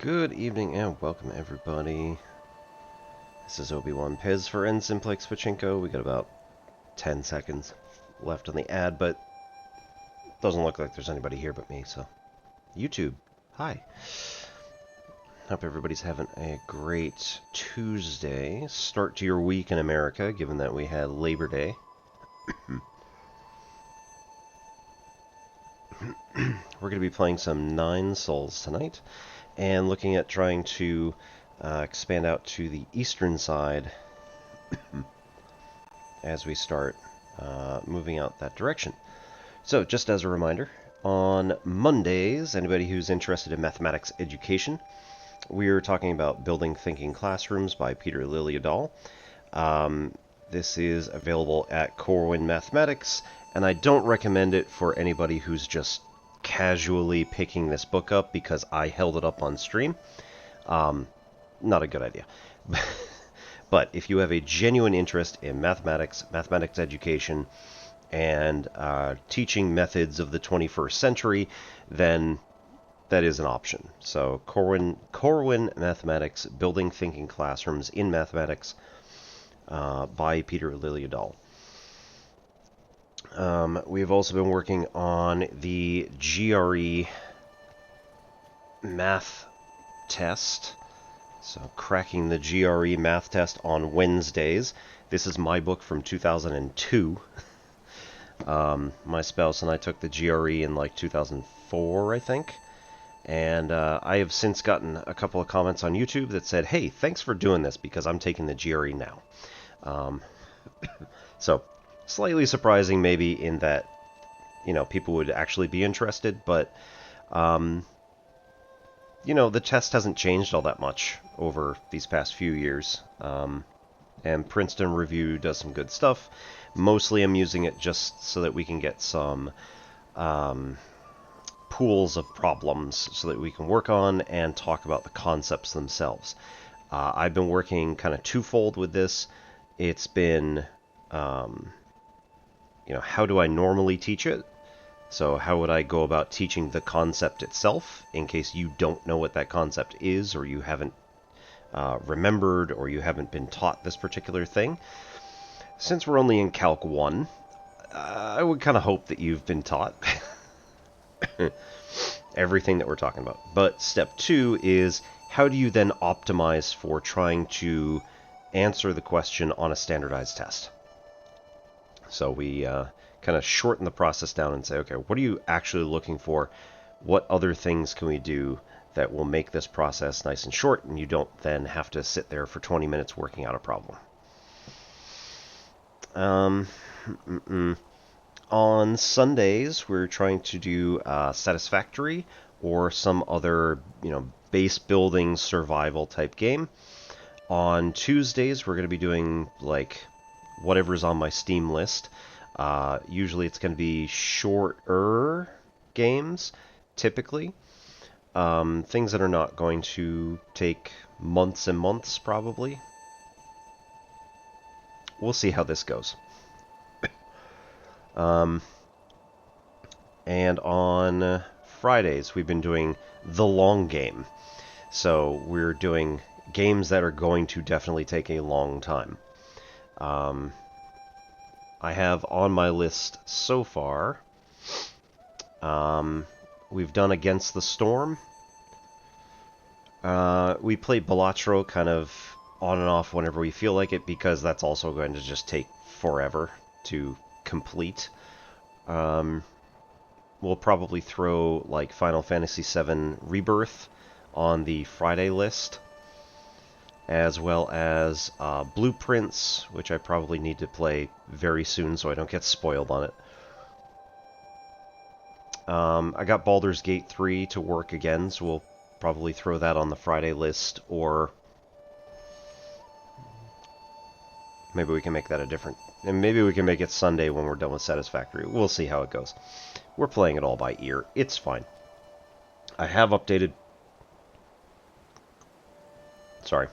Good evening and welcome everybody. This is Obi-Wan Pez for Ensimplex Pachinko. We got about 10 seconds left on the ad, but doesn't look like there's anybody here but me, so YouTube, hi. Hope everybody's having a great Tuesday. Start to your week in America, given that we had Labor Day. We're going to be playing some Nine Souls tonight, and looking at trying to expand out to the eastern side as we start moving out that direction. So, just as a reminder, on Mondays, anybody who's interested in mathematics education, we're talking about Building Thinking Classrooms by Peter Liljedahl. This is available at Corwin Mathematics, and I don't recommend it for anybody who's just casually picking this book up because I held it up on stream. Not a good idea. But if you have a genuine interest in mathematics education, and teaching methods of the 21st century, then that is an option. So Corwin Mathematics, Building Thinking Classrooms in Mathematics by Peter Liljedahl. We've also been working on the GRE math test. So cracking the GRE math test on Wednesdays. This is my book from 2002. My spouse and I took the GRE in like 2004, I think. And I have since gotten a couple of comments on YouTube that said, hey, thanks for doing this because I'm taking the GRE now. So, slightly surprising maybe in that, people would actually be interested, but, the test hasn't changed all that much over these past few years. And Princeton Review does some good stuff. Mostly I'm using it just so that we can get some pools of problems so that we can work on and talk about the concepts themselves. I've been working kind of twofold with this. It's been, how do I normally teach it? So how would I go about teaching the concept itself in case you don't know what that concept is, or you haven't remembered, or you haven't been taught this particular thing? Since we're only in Calc 1, I would kind of hope that you've been taught everything that we're talking about. But step 2 is, how do you then optimize for trying to answer the question on a standardized test? So we kind of shorten the process down and say, okay, what are you actually looking for? What other things can we do that will make this process nice and short, and you don't then have to sit there for 20 minutes working out a problem? On Sundays, we're trying to do Satisfactory or some other, base building survival type game. On Tuesdays, we're going to be doing like whatever's on my Steam list. Usually it's going to be shorter games, typically. Things that are not going to take months and months, probably. We'll see how this goes. And on Fridays, we've been doing the long game. So we're doing games that are going to definitely take a long time. I have on my list so far, we've done Against the Storm. We played Balatro kind of on and off whenever we feel like it, because that's also going to just take forever to complete. We'll probably throw like Final Fantasy VII Rebirth on the Friday list, as well as Blueprints, which I probably need to play very soon so I don't get spoiled on it. I got Baldur's Gate 3 to work again, so we'll probably throw that on the Friday list, or maybe we can make that and maybe we can make it Sunday when we're done with Satisfactory. We'll see how it goes. We're playing it all by ear. It's fine. I have updated... Sorry.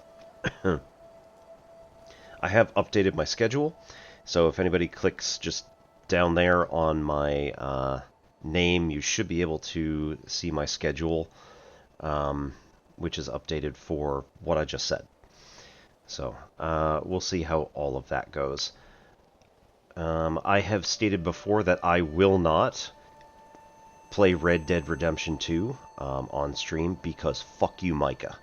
I have updated my schedule, so if anybody clicks just down there on my name, you should be able to see my schedule. which is updated for what I just said. So we'll see how all of that goes. I have stated before that I will not play Red Dead Redemption 2 on stream because fuck you, Micah.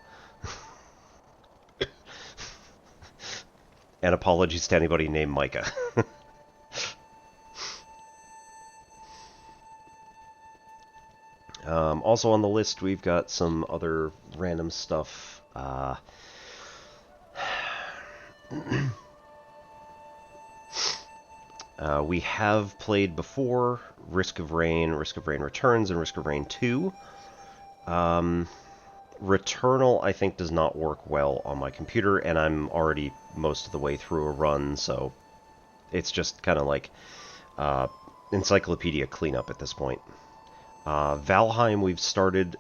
And apologies to anybody named Micah. Also on the list, we've got some other random stuff. We have played before Risk of Rain Returns, and Risk of Rain 2. Returnal, I think, does not work well on my computer, and I'm already most of the way through a run, so it's just kind of like encyclopedia cleanup at this point. Valheim, we've started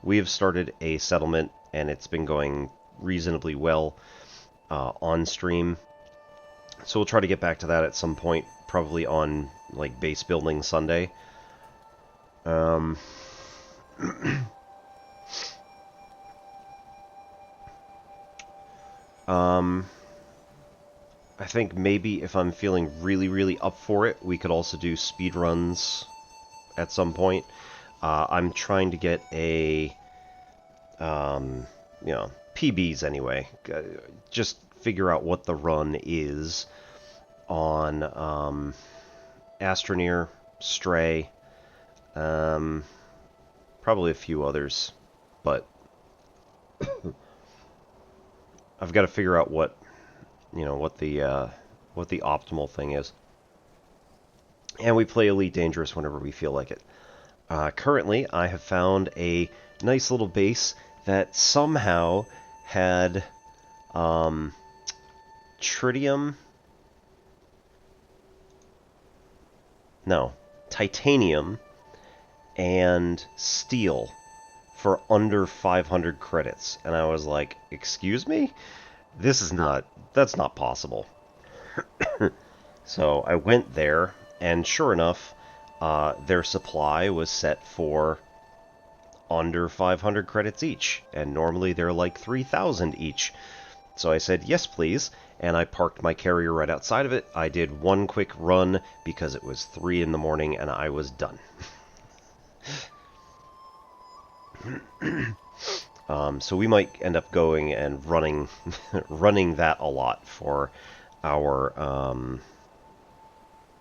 we have started a settlement, and it's been going reasonably well on stream. So we'll try to get back to that at some point, probably on like base building Sunday. I think maybe if I'm feeling really, really up for it, we could also do speedruns at some point. I'm trying to get a, PBs anyway. Just figure out what the run is on Astroneer, Stray, probably a few others, but I've got to figure out what the optimal thing is. And we play Elite Dangerous whenever we feel like it. Currently, I have found a nice little base that somehow had titanium and steel for under 500 credits. And I was like, excuse me? That's not possible. So I went there, and sure enough, their supply was set for under 500 credits each, and normally they're like 3,000 each. So I said, yes, please, and I parked my carrier right outside of it. I did one quick run because it was 3 in the morning, and I was done. So we might end up going and running that a lot for our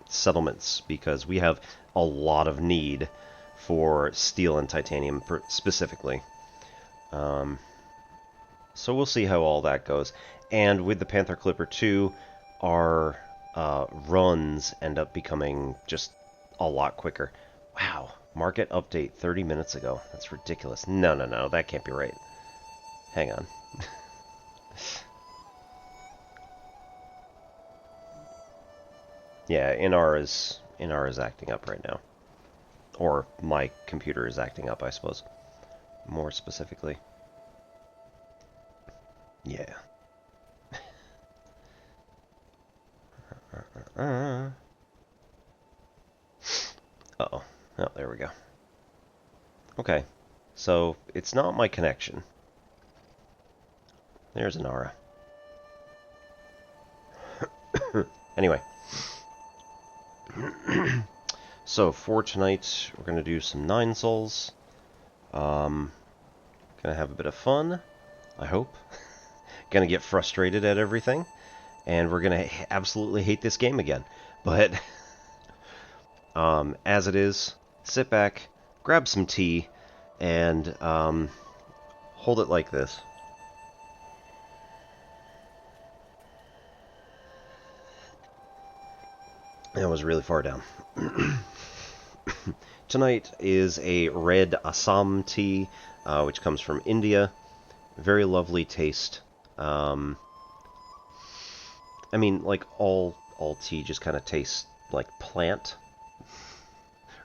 settlements, because we have a lot of need for steel and titanium specifically. So we'll see how all that goes. And with the Panther Clipper 2, our runs end up becoming just a lot quicker. Wow. Market update 30 minutes ago. That's ridiculous. No, that can't be right. Hang on. Yeah, Inar is acting up right now. Or my computer is acting up, I suppose. More specifically. Yeah. Uh-oh. Oh, there we go. Okay. So, it's not my connection. There's Inara. Anyway. So, for tonight, we're going to do some 9 souls. Gonna have a bit of fun, I hope. Gonna get frustrated at everything. And we're gonna absolutely hate this game again. But, as it is, sit back, grab some tea, and hold it like this. That was really far down. Tonight is a red Assam tea, which comes from India. Very lovely taste. I mean, like, all tea just kind of tastes like plant.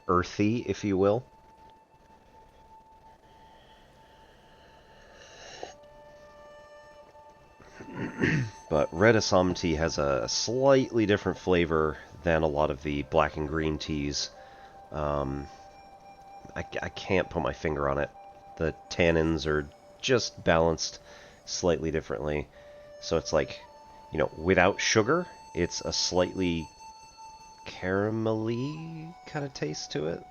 Earthy, if you will. But red Assam tea has a slightly different flavor than a lot of the black and green teas. I can't put my finger on it. The tannins are just balanced slightly differently. So it's like, you know, without sugar, it's a slightly caramelly kind of taste to it.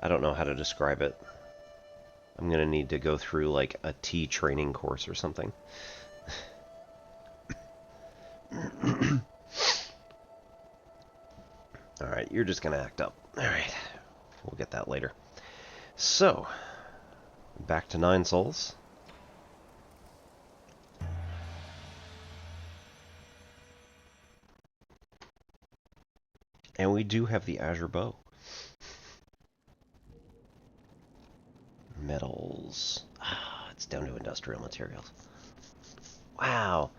I don't know how to describe it. I'm going to need to go through like a tea training course or something. Alright, you're just going to act up. Alright, we'll get that later. So, back to 9 souls. And we do have the Azure Bow. Metals. Ah, it's down to industrial materials. Wow.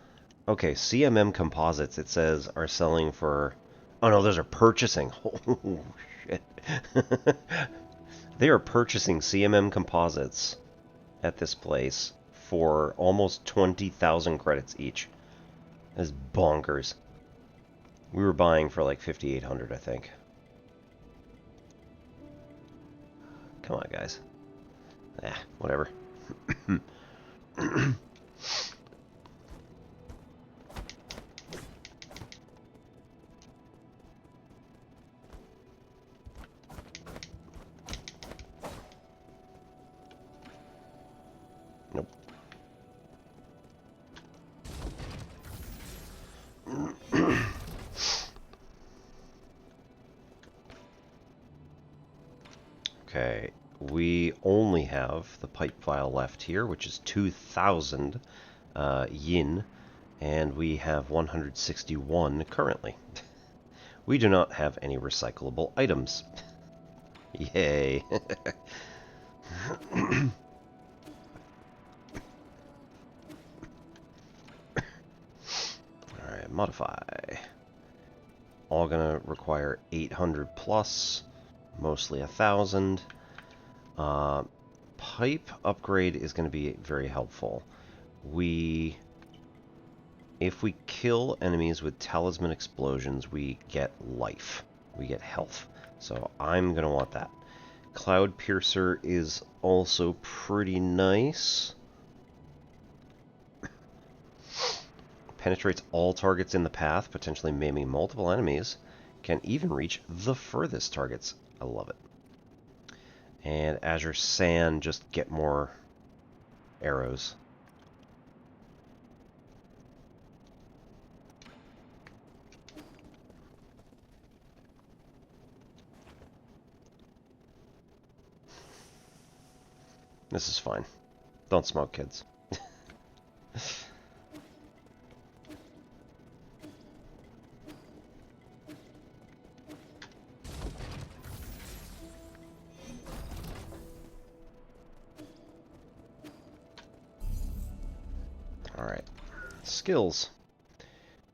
Okay, CMM Composites, it says, are selling for... Oh no, those are purchasing. Oh, shit. They are purchasing CMM Composites at this place for almost 20,000 credits each. That's bonkers. We were buying for like 5,800, I think. Come on, guys. Whatever. Nope. Okay, we only have the pipe file left here, which is 2,000 yin, and we have 161 currently. We do not have any recyclable items. Yay. Alright, modify. All gonna require 800 plus, mostly 1,000. Pipe upgrade is going to be very helpful. If we kill enemies with talisman explosions, we get life. We get health. So I'm going to want that. Cloud Piercer is also pretty nice. Penetrates all targets in the path, potentially maiming multiple enemies. Can even reach the furthest targets. I love it. And Azure Sand, just get more arrows. This is fine. Don't smoke, kids. Alright. Skills.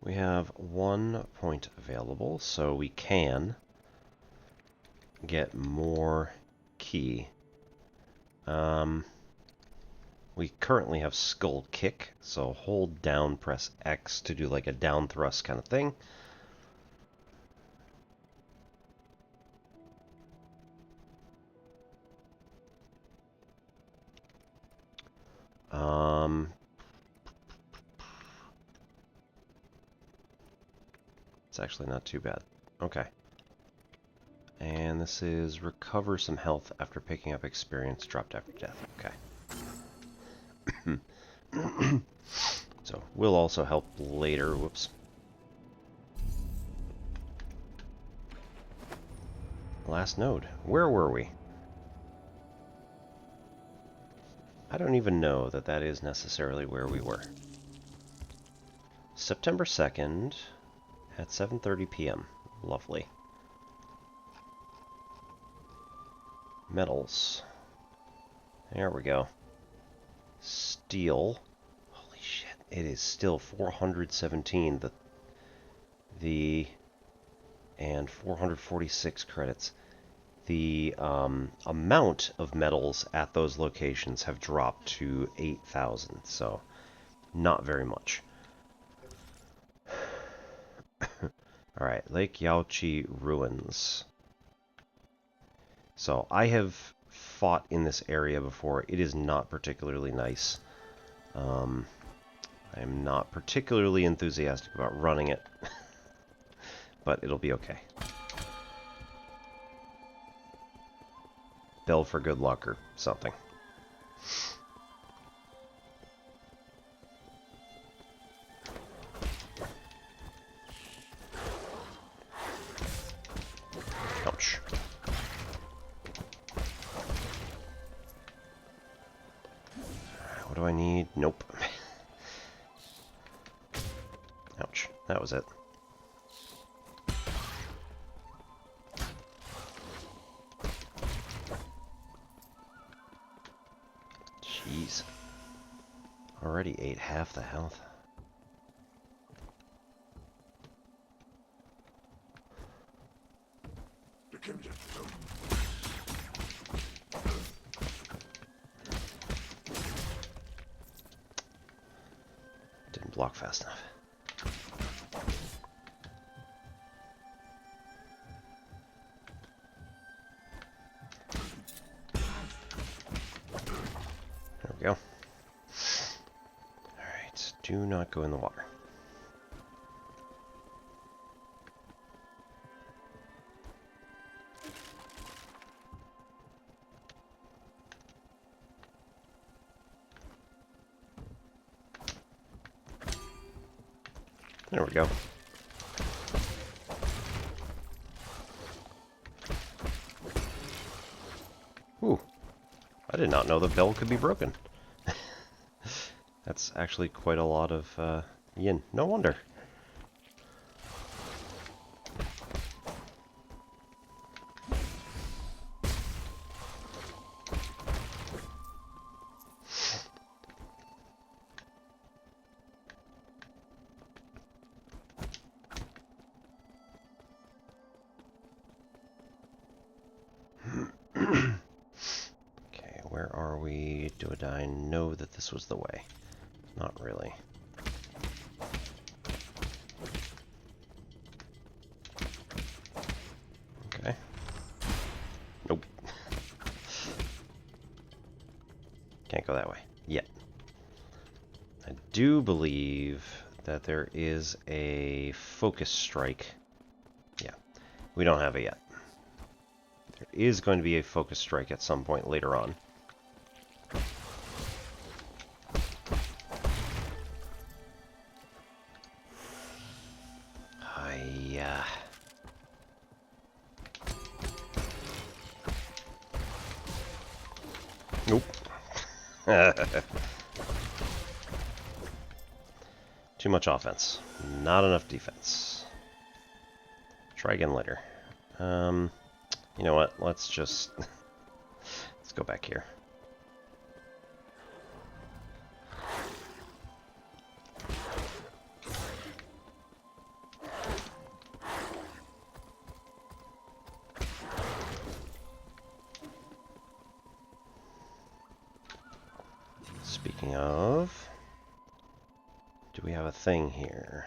We have 1 point available, so we can get more ki. We currently have Skull Kick, so hold down, press X to do like a down thrust kind of thing. It's actually not too bad. Okay. And this is recover some health after picking up experience dropped after death. Okay. So, will also help later. Whoops. Last node. Where were we? I don't even know that that is necessarily where we were. September 2nd at 7:30 p.m. Lovely. Metals. There we go. Steel. Holy shit. It is still 417. And 446 credits. The amount of metals at those locations have dropped to 8,000, so not very much. Alright, Lake Yaochi Ruins. So I have fought in this area before. It is not particularly nice. I am not particularly enthusiastic about running it, but it'll be okay. Bell for good luck or something. Ouch. What do I need? Nope. Ouch. That was it. Jeez. Already ate half the health. Didn't block fast enough. There we go. Alright, do not go in the water. There we go. Ooh. I did not know the bell could be broken. That's actually quite a lot of yin. No wonder. Where are we? Do I know that this was the way? Not really. Okay. Nope. Can't go that way. Yet. I do believe that there is a focus strike. Yeah. We don't have it yet. There is going to be a focus strike at some point later on. Nope. Too much offense. Not enough defense. Try again later. You know what? Let's just... let's go back here. Speaking of, do we have a thing here?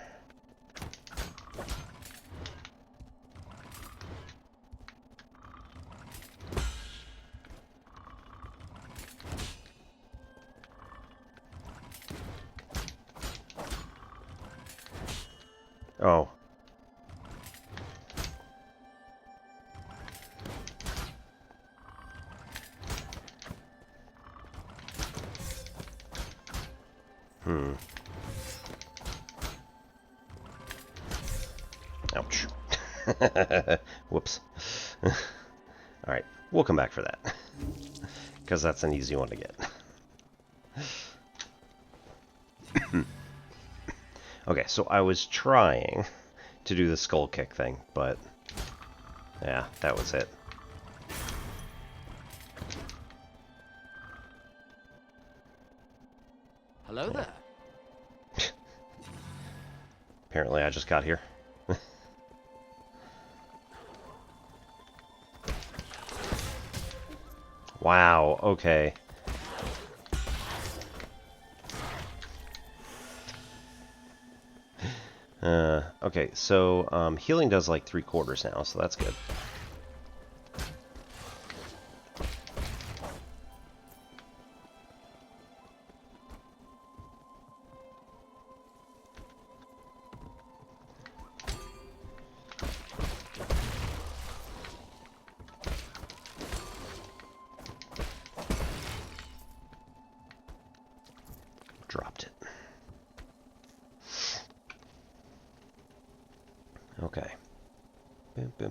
Oh. Ouch. Whoops. Alright, we'll come back for that. Because that's an easy one to get. Okay, so I was trying to do the skull kick thing, but yeah, that was it. Hello there. Apparently I just got here. Wow, okay. Okay, so healing does like 3/4 now, so that's good.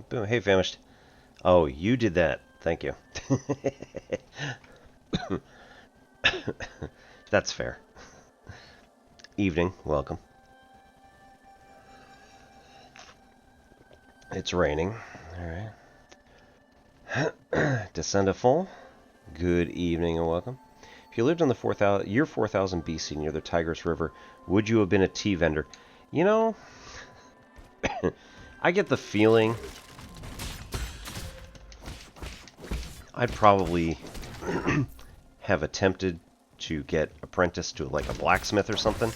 boom. Hey, famished. Oh, you did that. Thank you. That's fair. Evening. Welcome. It's raining. Alright. Descend a full. Good evening and welcome. If you lived on the year 4000 BC near the Tigris River, would you have been a tea vendor? You know, I get the feeling I'd probably have attempted to get apprenticed to like a blacksmith or something.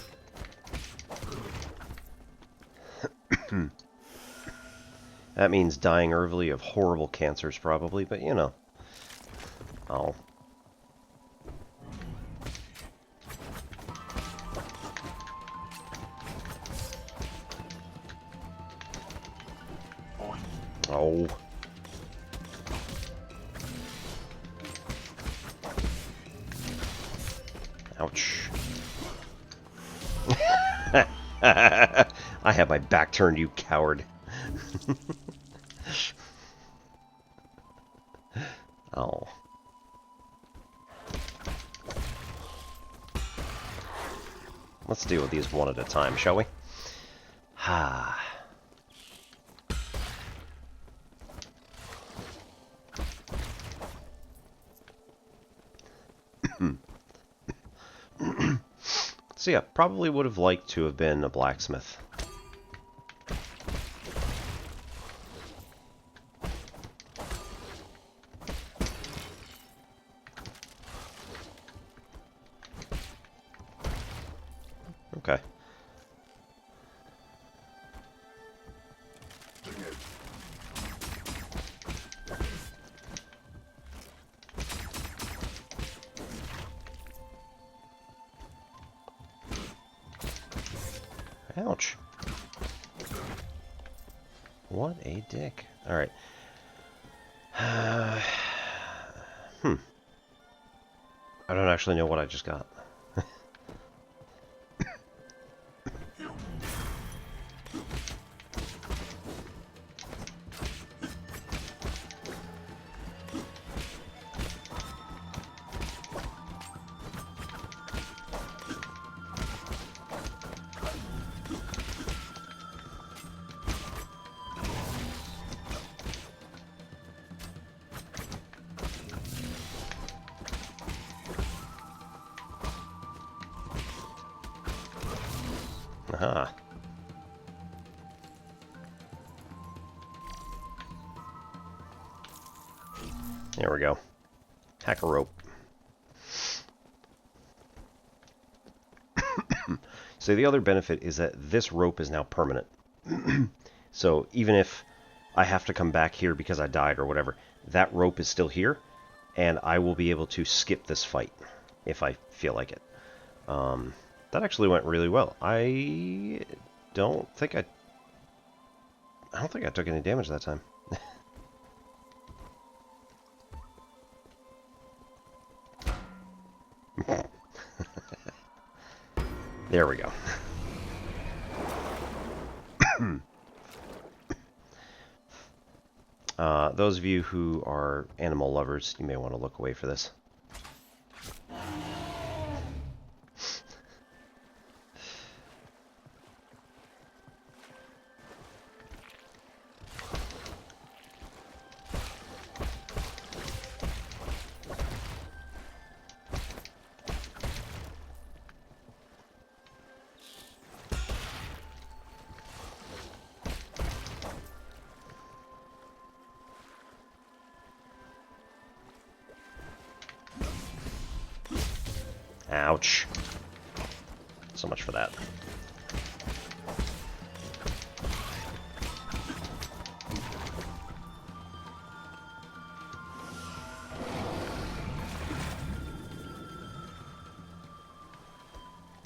That means dying early of horrible cancers probably, but you know. Oh. Oh. Ouch. I have my back turned, you coward. Oh. Let's deal with these one at a time, shall we? Ha. So yeah, probably would have liked to have been a blacksmith. Okay. Ouch. What a dick. Alright. I don't actually know what I just got. Aha. There we go. Hack a rope. So the other benefit is that this rope is now permanent. So even if I have to come back here because I died or whatever, that rope is still here, and I will be able to skip this fight if I feel like it. That actually went really well. I don't think I took any damage that time. There we go. Those of you who are animal lovers, you may want to look away for this. Ouch. So much for that.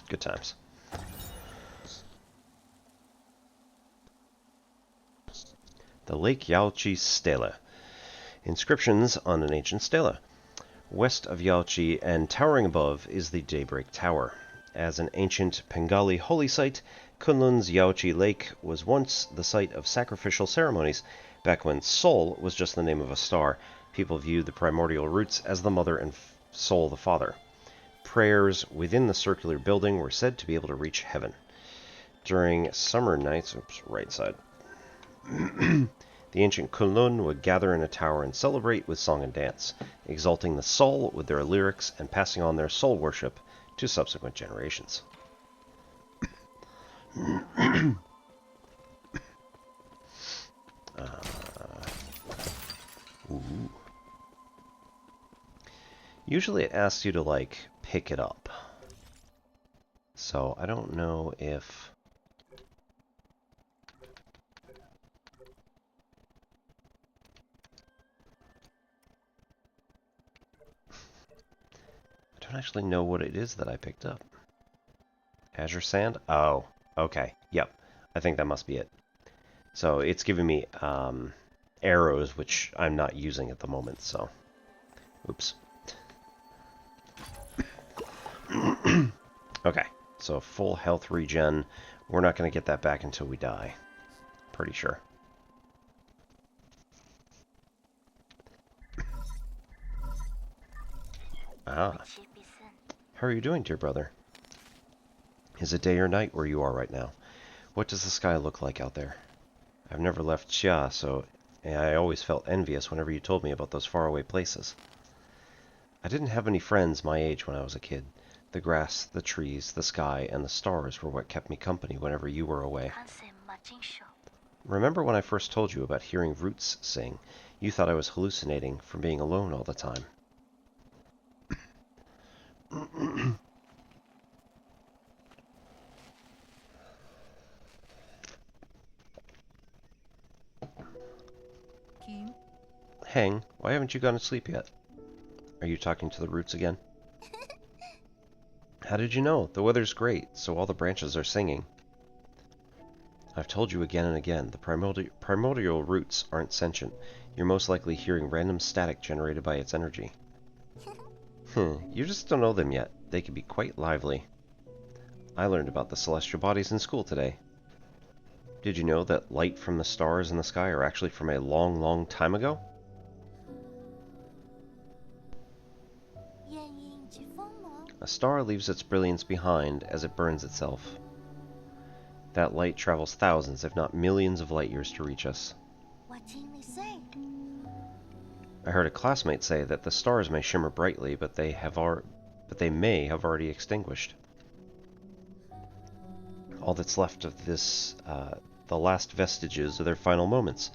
Good times. The Lake Yaochi Stela. Inscriptions on an ancient stela. West of Yaochi and towering above is the Daybreak Tower. As an ancient Bengali holy site, Kunlun's Yaochi Lake was once the site of sacrificial ceremonies, Back when Sol was just the name of a star, people viewed the primordial roots as the mother and Sol the father. Prayers within the circular building were said to be able to reach heaven. During summer nights, right side, the ancient Kunlun would gather in a tower and celebrate with song and dance, exalting the Sol with their lyrics and passing on their Sol worship to subsequent generations. Ooh. Usually it asks you to, like, pick it up. So I don't know if... I don't actually know what it is that I picked up. Azure Sand? Oh, okay. Yep. I think that must be it. So it's giving me arrows, which I'm not using at the moment, so... Oops. Okay, so full health regen. We're not going to get that back until we die. Pretty sure. Ah. How are you doing, dear brother? Is it day or night where you are right now? What does the sky look like out there? I've never left Xia, so I always felt envious whenever you told me about those faraway places. I didn't have any friends my age when I was a kid. The grass, the trees, the sky, and the stars were what kept me company whenever you were away. Remember when I first told you about hearing roots sing? You thought I was hallucinating from being alone all the time. Heng, why haven't you gone to sleep yet? Are you talking to the roots again? How did you know? The weather's great, so all the branches are singing. I've told you again and again, the primordial roots aren't sentient. You're most likely hearing random static generated by its energy. You just don't know them yet. They can be quite lively. I learned about the celestial bodies in school today. Did you know that light from the stars in the sky are actually from a long, long time ago? A star leaves its brilliance behind as it burns itself. That light travels thousands, if not millions of light years to reach us. I heard a classmate say that the stars may shimmer brightly, but they may have already extinguished. All that's left of this, the last vestiges of their final moments,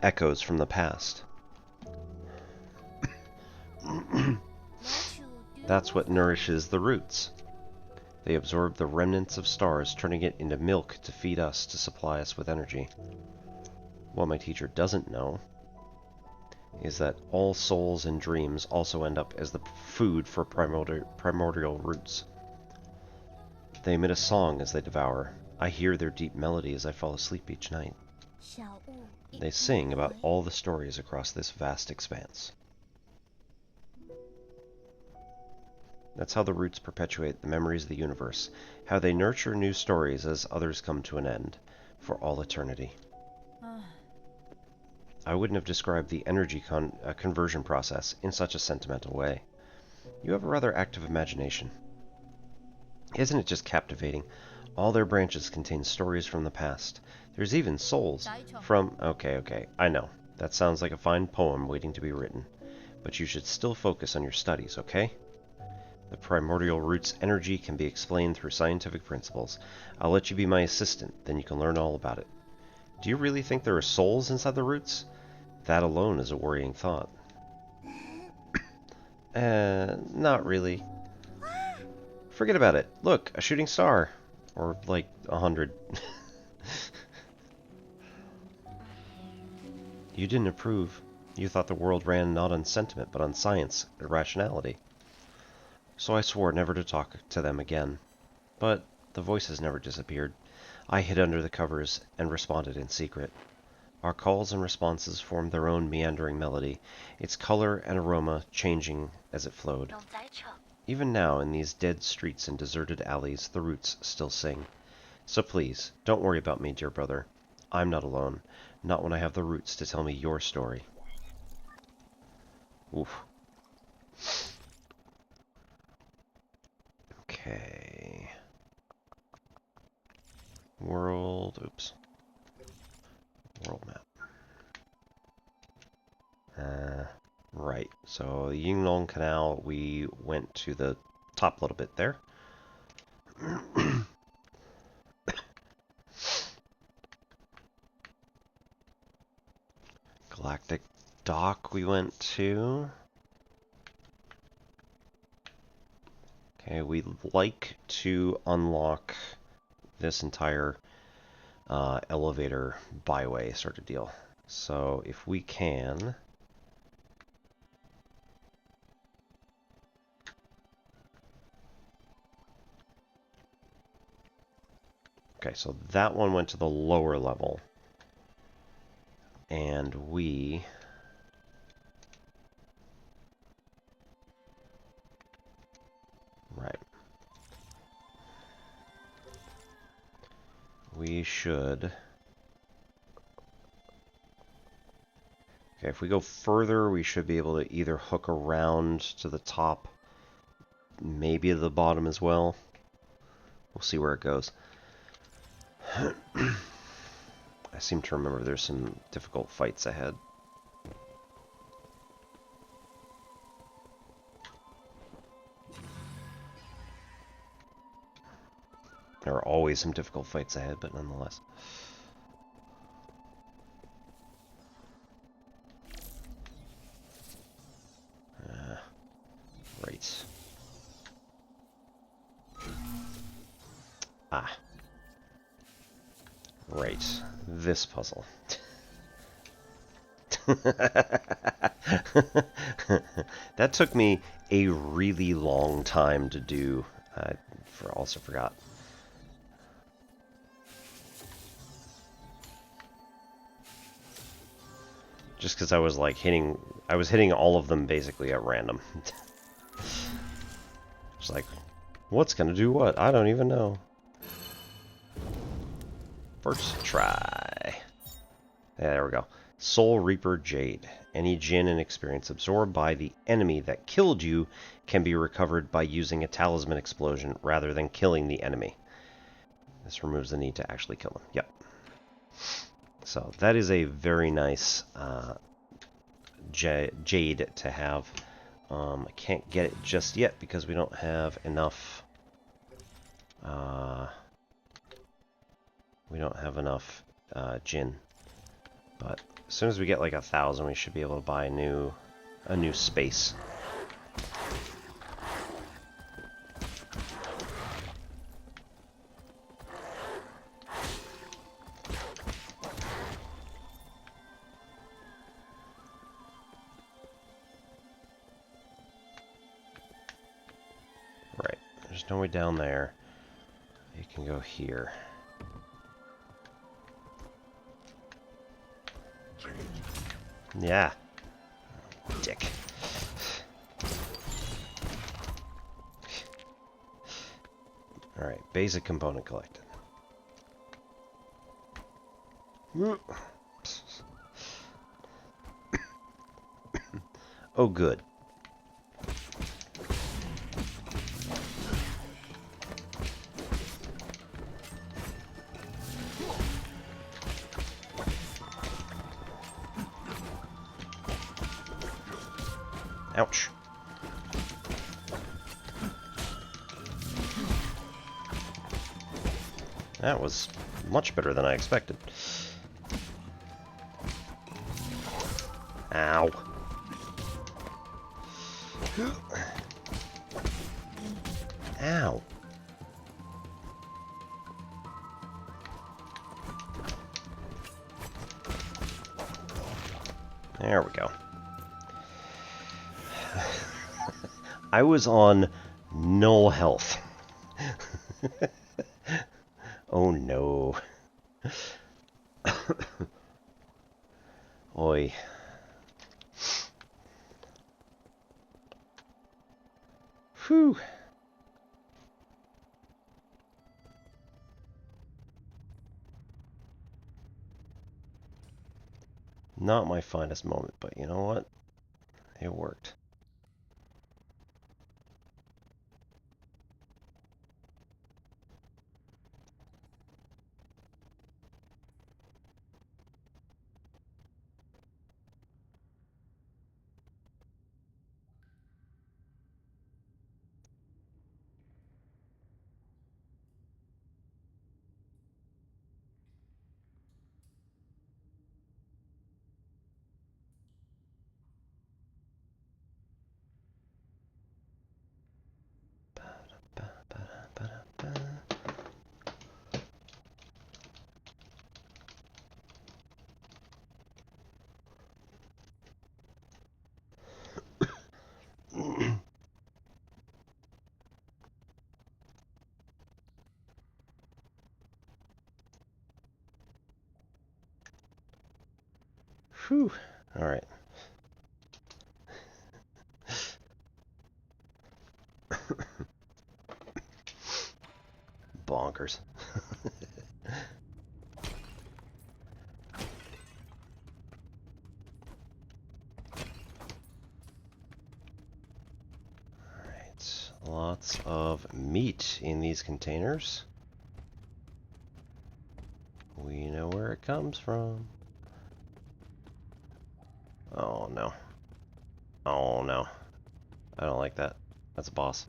echoes from the past. That's what nourishes the roots. They absorb the remnants of stars, turning it into milk to feed us, to supply us with energy. What my teacher doesn't know is that all souls and dreams also end up as the food for primordial roots. They emit a song as they devour. I hear their deep melody as I fall asleep each night. They sing about all the stories across this vast expanse. That's how the roots perpetuate the memories of the universe, how they nurture new stories as others come to an end, for all eternity. I wouldn't have described the energy conversion process in such a sentimental way. You have a rather active imagination. Isn't it just captivating? All their branches contain stories from the past. There's even souls from... Okay, I know. That sounds like a fine poem waiting to be written. But you should still focus on your studies, okay? The primordial root's energy can be explained through scientific principles. I'll let you be my assistant, then you can learn all about it. Do you really think there are souls inside the roots? That alone is a worrying thought. Not really. Forget about it. Look, a shooting star. Or, like, 100. You didn't approve. You thought the world ran not on sentiment, but on science and rationality. So I swore never to talk to them again. But the voices never disappeared. I hid under the covers and responded in secret. Our calls and responses formed their own meandering melody, its color and aroma changing as it flowed. Even now, in these dead streets and deserted alleys, the roots still sing. So please, don't worry about me, dear brother. I'm not alone. Not when I have the roots to tell me your story. Oof. Okay. World, oops. World map. Right, so the Yinglong Canal, we went to the top little bit there. Galactic Dock we went to. Okay, we'd like to unlock this entire elevator byway sort of deal. So if we can... Okay, so that one went to the lower level. And we... Right. We should... Okay, if we go further, we should be able to either hook around to the top, maybe to the bottom as well. We'll see where it goes. I seem to remember there's some difficult fights ahead. There are always some difficult fights ahead, but nonetheless. Right. Ah. Right. This puzzle. That took me a really long time to do. I also forgot. Just because I was like hitting all of them basically at random. It's like, what's gonna do what? I don't even know. First try. Yeah, there we go. Soul Reaper Jade. Any Jin and experience absorbed by the enemy that killed you can be recovered by using a talisman explosion rather than killing the enemy. This removes the need to actually kill them. Yep. So that is a very nice Jade to have. I can't get it just yet because we don't have enough. We don't have enough Jin. But as soon as we get like 1,000, we should be able to buy a new space. Right. There's no way down there. You can go here. Yeah. Dick. Alright, basic component collected. Oh, good. Ouch. That was much better than I expected. Ow. Ow. There we go. I was on null health. Oh no. Oi. Whew. Not my finest moment, but you know what? It worked. Whew. All right. Bonkers. Alright, lots of meat in these containers. We know where it comes from. Oh no. Oh no. I don't like that. That's a boss.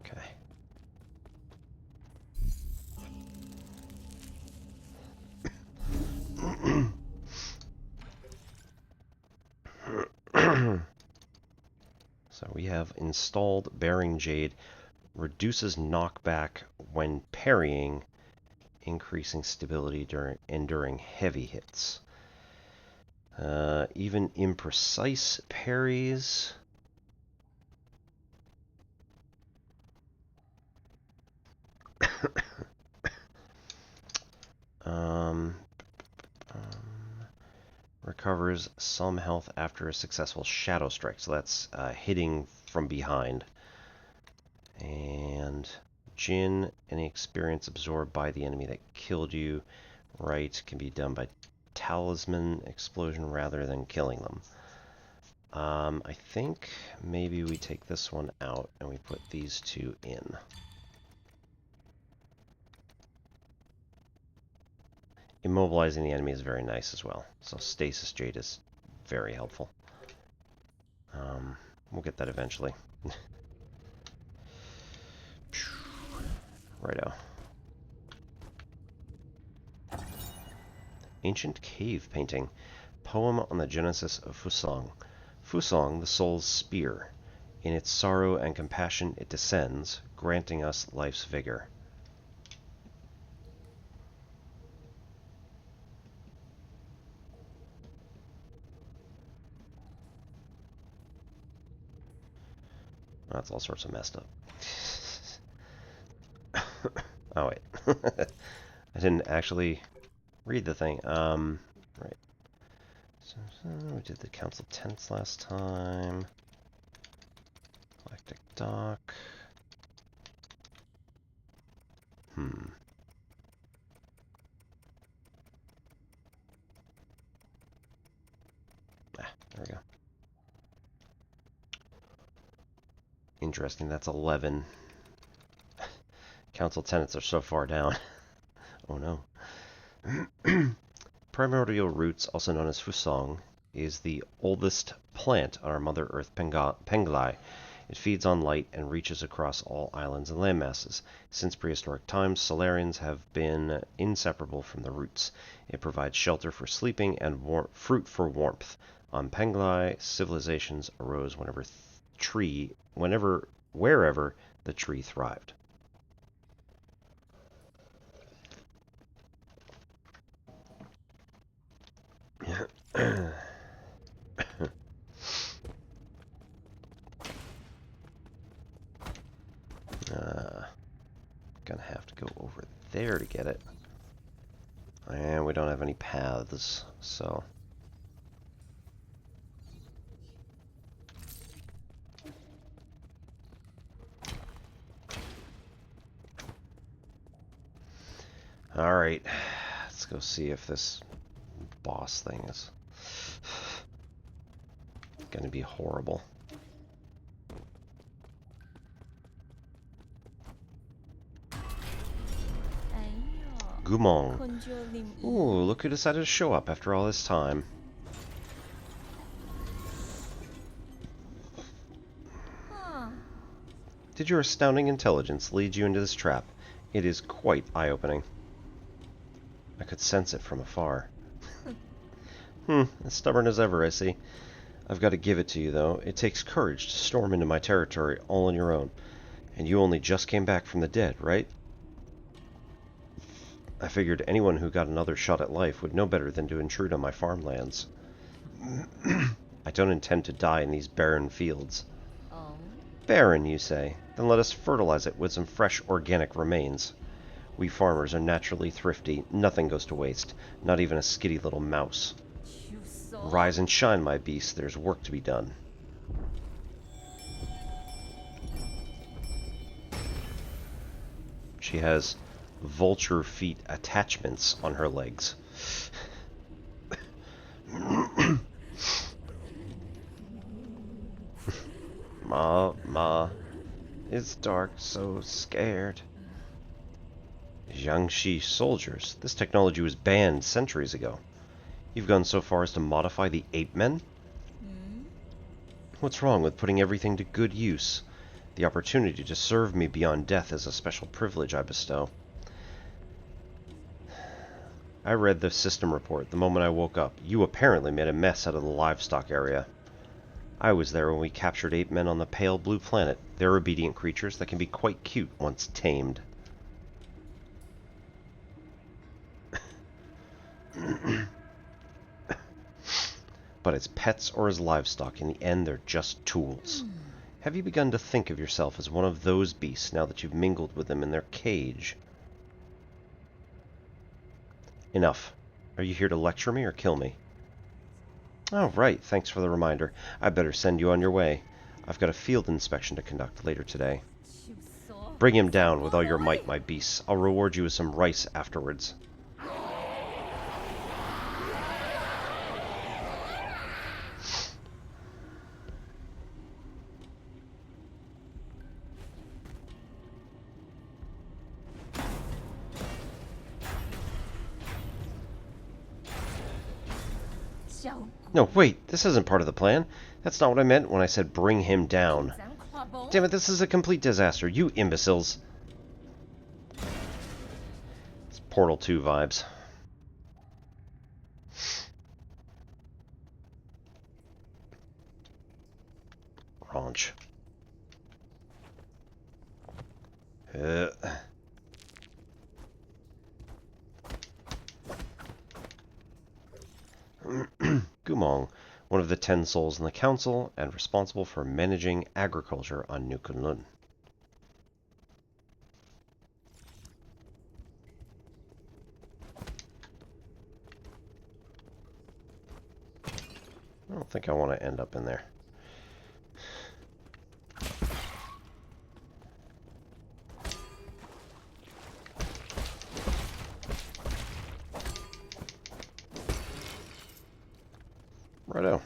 Okay. So we have installed Bearing Jade, reduces knockback when parrying, increasing stability during heavy hits. Even imprecise parries. um, recovers some health after a successful shadow strike. So that's hitting from behind. And Jin, any experience absorbed by the enemy that killed you, right, can be done by talisman explosion rather than killing them. I think maybe we take this one out and we put these two in. Immobilizing the enemy is very nice as well. So Stasis Jade is very helpful. We'll get that eventually. Righto. Ancient Cave Painting. Poem on the Genesis of Fusang. Fusang, the soul's spear. In its sorrow and compassion it descends, granting us life's vigor. That's all sorts of messed up. Oh, wait. I didn't actually read the thing. Right. So, we did the council tents last time. Galactic dock. There we go. Interesting, that's 11. Council tenants are so far down. Oh no. Primordial roots, also known as Fusang, is the oldest plant on our Mother Earth Penglai. It feeds on light and reaches across all islands and landmasses. Since prehistoric times, Solarians have been inseparable from the roots. It provides shelter for sleeping and fruit for warmth. On Penglai, civilizations arose wherever the tree thrived. Gonna have to go over there to get it. And we don't have any paths, so... Alright, let's go see if this boss thing is gonna be horrible. Goumang. Ooh, look who decided to show up after all this time. Did your astounding intelligence lead you into this trap? It is quite eye-opening. I could sense it from afar. As stubborn as ever, I see. I've got to give it to you, though. It takes courage to storm into my territory all on your own. And you only just came back from the dead, right? I figured anyone who got another shot at life would know better than to intrude on my farmlands. I don't intend to die in these barren fields. Barren, you say? Then let us fertilize it with some fresh organic remains. We farmers are naturally thrifty. Nothing goes to waste, not even a skitty little mouse. Rise and shine, my beast. There's work to be done. She has vulture feet attachments on her legs. Ma, it's dark, so scared. Jiangxi soldiers. This technology was banned centuries ago. You've gone so far as to modify the ape men? What's wrong with putting everything to good use? The opportunity to serve me beyond death is a special privilege I bestow. I read the system report the moment I woke up. You apparently made a mess out of the livestock area. I was there when we captured ape men on the pale blue planet. They're obedient creatures that can be quite cute once tamed. But as pets or as livestock, in the end they're just tools. Have you begun to think of yourself as one of those beasts now that you've mingled with them in their cage? Enough. Are you here to lecture me or kill me? Oh, right. Thanks for the reminder. I better send you on your way. I've got a field inspection to conduct later today. Bring him down with all your might, my beasts. I'll reward you with some rice afterwards. No, wait, this isn't part of the plan. That's not what I meant when I said bring him down. Damn it, this is a complete disaster, you imbeciles. It's Portal 2 vibes. Raunch. Goumang, one of the 10 souls in the council and responsible for managing agriculture on New Kunlun. I don't think I want to end up in there. Righto.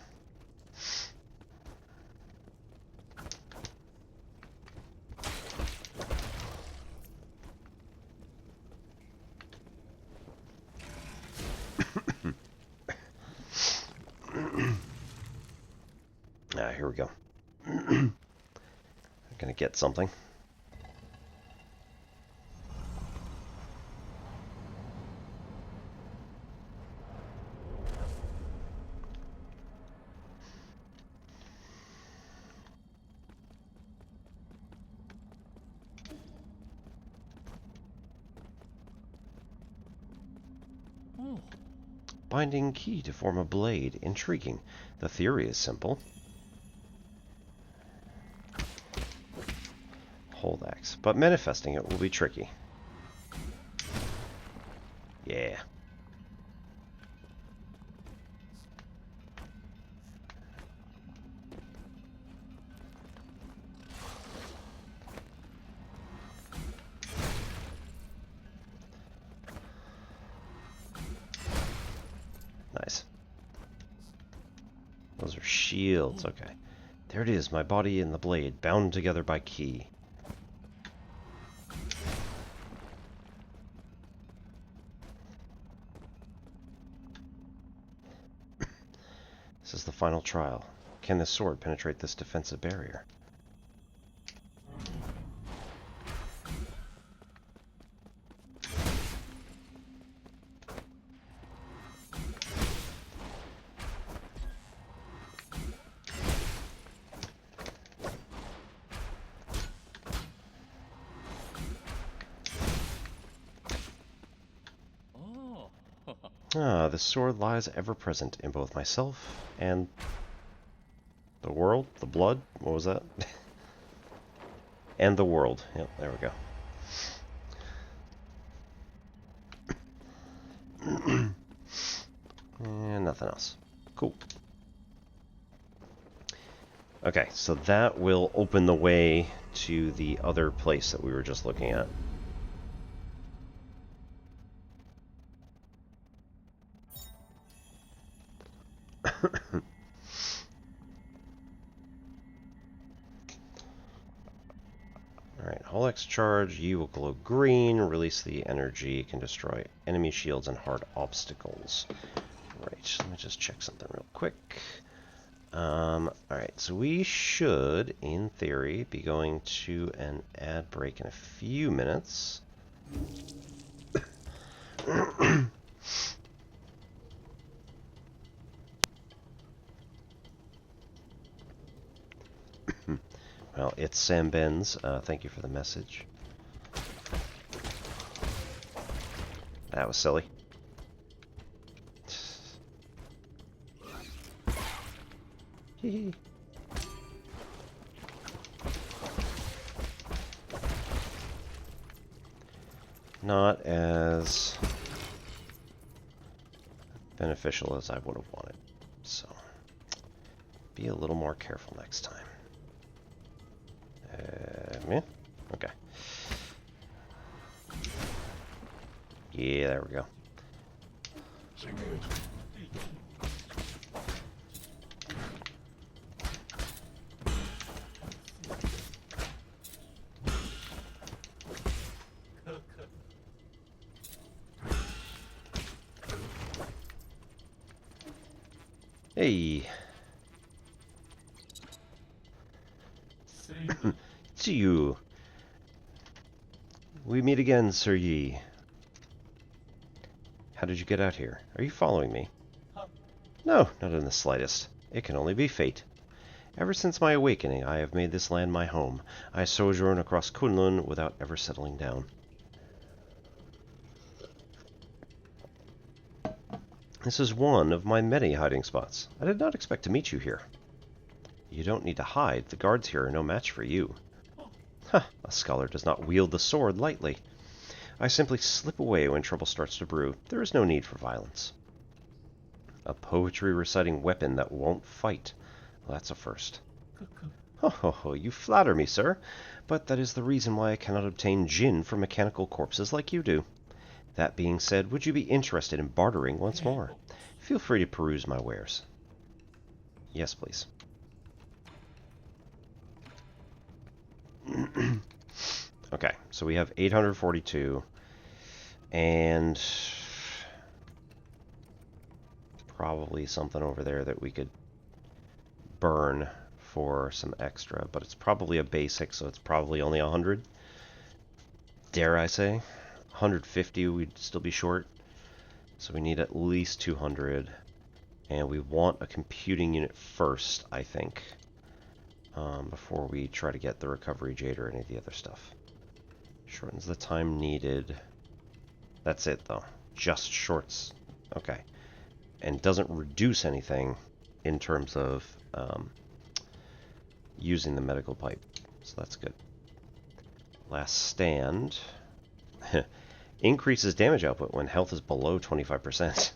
Here we go. I'm gonna get something. Binding key to form a blade. Intriguing. The theory is simple. Hold axe. But manifesting it will be tricky. Yeah. shields. Okay. There it is, my body and the blade, bound together by ki. This is the final trial. Can this sword penetrate this defensive barrier? Ah, this sword lies ever present in both myself and the world, the blood, what was that? And the world. Yep, there we go. And nothing else. Cool. Okay, so that will open the way to the other place that we were just looking at. Alright, Hull X charge, you will glow green, release the energy, can destroy enemy shields and hard obstacles. Right, let me just check something real quick. Alright, so we should, in theory, be going to an ad break in a few minutes. Well, it's Sam Benz. Thank you for the message. That was silly. Not as beneficial as I would have wanted. So, be a little more careful next time. Yeah, okay. Yeah, there we go. Hey. To you. We meet again, Sir Yi. How did you get out here? Are you following me? No, not in the slightest. It can only be fate. Ever since my awakening, I have made this land my home. I sojourn across Kunlun without ever settling down. This is one of my many hiding spots. I did not expect to meet you here. You don't need to hide. The guards here are no match for you. Huh, a scholar does not wield the sword lightly. I simply slip away when trouble starts to brew. There is no need for violence. A poetry-reciting weapon that won't fight. Well, that's a first. Oh, you flatter me, sir. But that is the reason why I cannot obtain gin from mechanical corpses like you do. That being said, would you be interested in bartering once more? Feel free to peruse my wares. Yes, please. Okay, so we have 842 and probably something over there that we could burn for some extra, but it's probably a basic, so it's probably only 100. Dare I say? 150 we'd still be short, so we need at least 200, and we want a computing unit first, I think. Before we try to get the recovery jade or any of the other stuff. Shortens the time needed. That's it, though. Just shorts. Okay. And doesn't reduce anything in terms of using the medical pipe. So that's good. Last stand. Increases damage output when health is below 25%.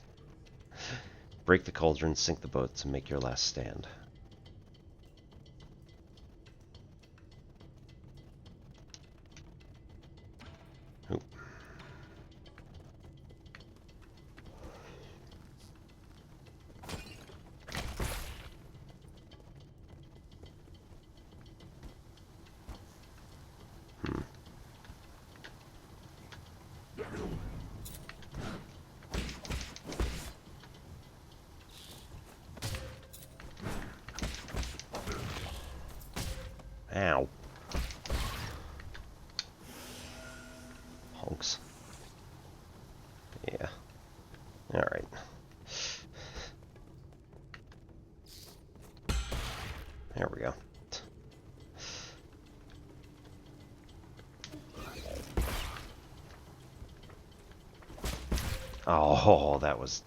Break the cauldron, sink the boats, and make your last stand. Ow. Honks. Yeah. Alright. There we go. Oh, that was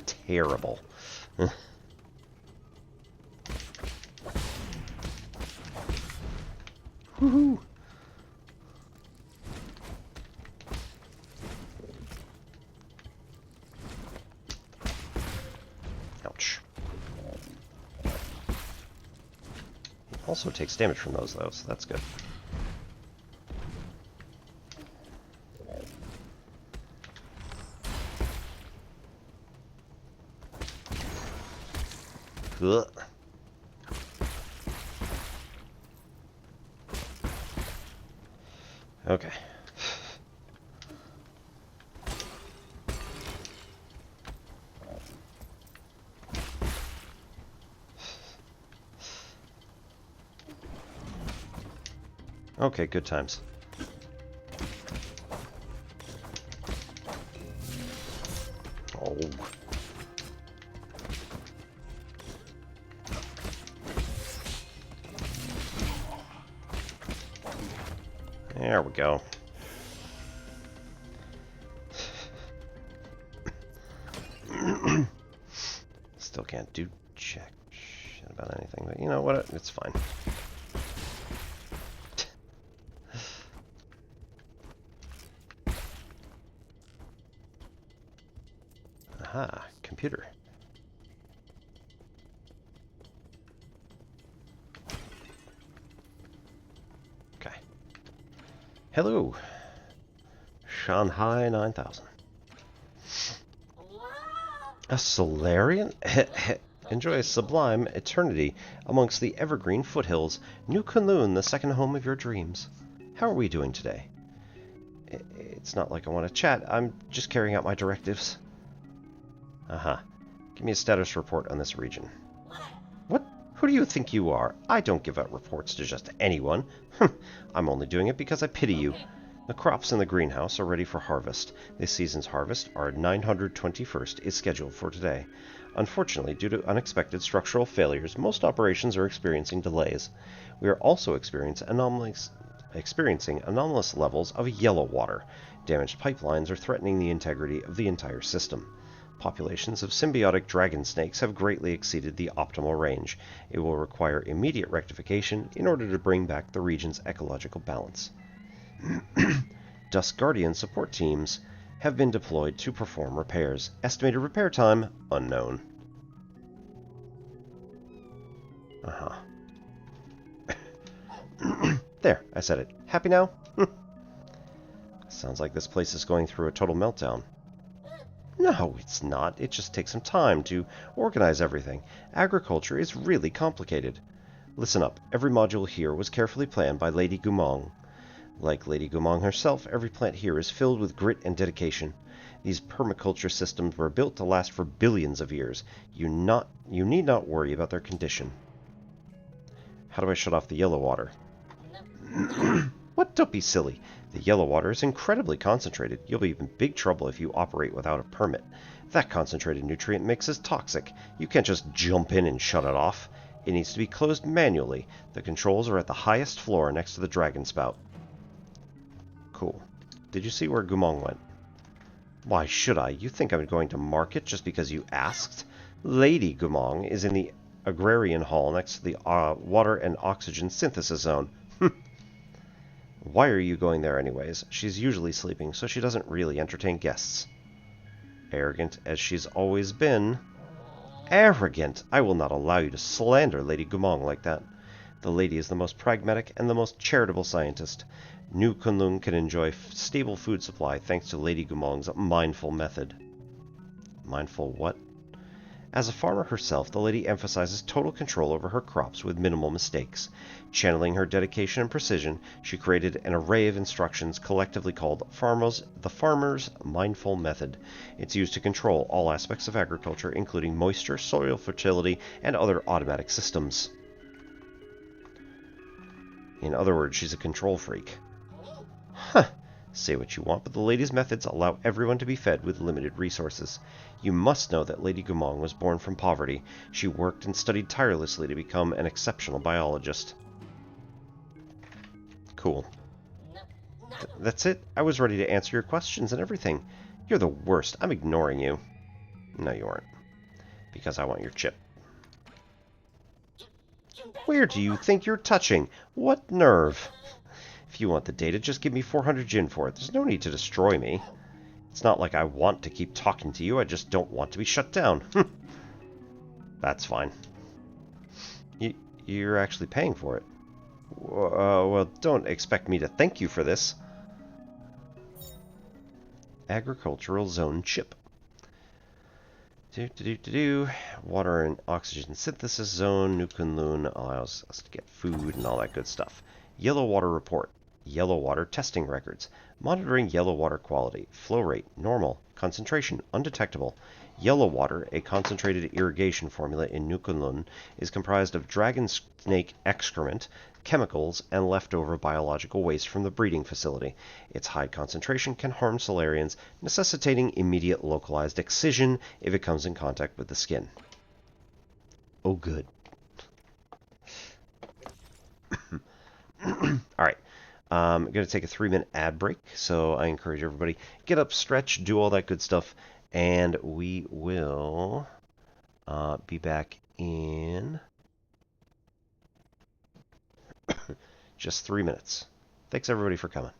terrible. Woohoo! Ouch. Also takes damage from those, though, so that's good. Ugh. Okay. Okay, good times. Oh. There we go. Still can't do jack shit about anything, but you know what? It's fine. Aha, computer. Okay. Hello. Shanghai 9000. A Solarian? Enjoy a sublime eternity amongst the evergreen foothills. New Kunlun, the second home of your dreams. How are we doing today? It's not like I want to chat. I'm just carrying out my directives. Uh-huh. Give me a status report on this region. What? Who do you think you are? I don't give out reports to just anyone. I'm only doing it because I pity you. The crops in the greenhouse are ready for harvest. This season's harvest, our 921st, is scheduled for today. Unfortunately, due to unexpected structural failures, most operations are experiencing delays. We are also experiencing anomalous levels of yellow water. Damaged pipelines are threatening the integrity of the entire system. Populations of symbiotic dragon snakes have greatly exceeded the optimal range. It will require immediate rectification in order to bring back the region's ecological balance. Dusk Guardian support teams have been deployed to perform repairs. Estimated repair time, unknown. Uh-huh. There, I said it. Happy now? Sounds like this place is going through a total meltdown. No, it's not. It just takes some time to organize everything. Agriculture is really complicated. Listen up. Every module here was carefully planned by Lady Goumang. Like Lady Goumang herself, every plant here is filled with grit and dedication. These permaculture systems were built to last for billions of years. You need not worry about their condition. How do I shut off the yellow water? What? Don't be silly. The yellow water is incredibly concentrated. You'll be in big trouble if you operate without a permit. That concentrated nutrient mix is toxic. You can't just jump in and shut it off. It needs to be closed manually. The controls are at the highest floor next to the dragon spout. Cool. Did you see where Goumang went? Why should I? You think I'm going to mark it just because you asked? Lady Goumang is in the agrarian hall next to the water and oxygen synthesis zone. Why are you going there anyways? She's usually sleeping, so she doesn't really entertain guests. Arrogant as she's always been. Arrogant! I will not allow you to slander Lady Goumang like that. The lady is the most pragmatic and the most charitable scientist. New Kunlun can enjoy stable food supply thanks to Lady Goumang's mindful method. Mindful what? As a farmer herself, the lady emphasizes total control over her crops with minimal mistakes. Channeling her dedication and precision, she created an array of instructions collectively called the Farmer's Mindful Method. It's used to control all aspects of agriculture, including moisture, soil fertility, and other automatic systems. In other words, she's a control freak. Huh. Say what you want, but the lady's methods allow everyone to be fed with limited resources. You must know that Lady Goumang was born from poverty. She worked and studied tirelessly to become an exceptional biologist. Cool. That's it? I was ready to answer your questions and everything. You're the worst. I'm ignoring you. No, you aren't. Because I want your chip. Where do you think you're touching? What nerve? If you want the data, just give me 400 Jin for it. There's no need to destroy me. It's not like I want to keep talking to you, I just don't want to be shut down. That's fine. You're actually paying for it. Well, don't expect me to thank you for this. Agricultural Zone Chip. Water and oxygen synthesis zone. Nukunlun allows us to get food and all that good stuff. Yellow water report. Yellow water testing records. Monitoring yellow water quality. Flow rate, normal. Concentration, undetectable. Yellow water, a concentrated irrigation formula in Nukunlun, is comprised of dragon snake excrement, chemicals, and leftover biological waste from the breeding facility. Its high concentration can harm Solarians, necessitating immediate localized excision if it comes in contact with the skin. Oh, good. Alright. I'm going to take a 3-minute ad break, so I encourage everybody, get up, stretch, do all that good stuff, and we will be back in just 3 minutes. Thanks everybody for coming.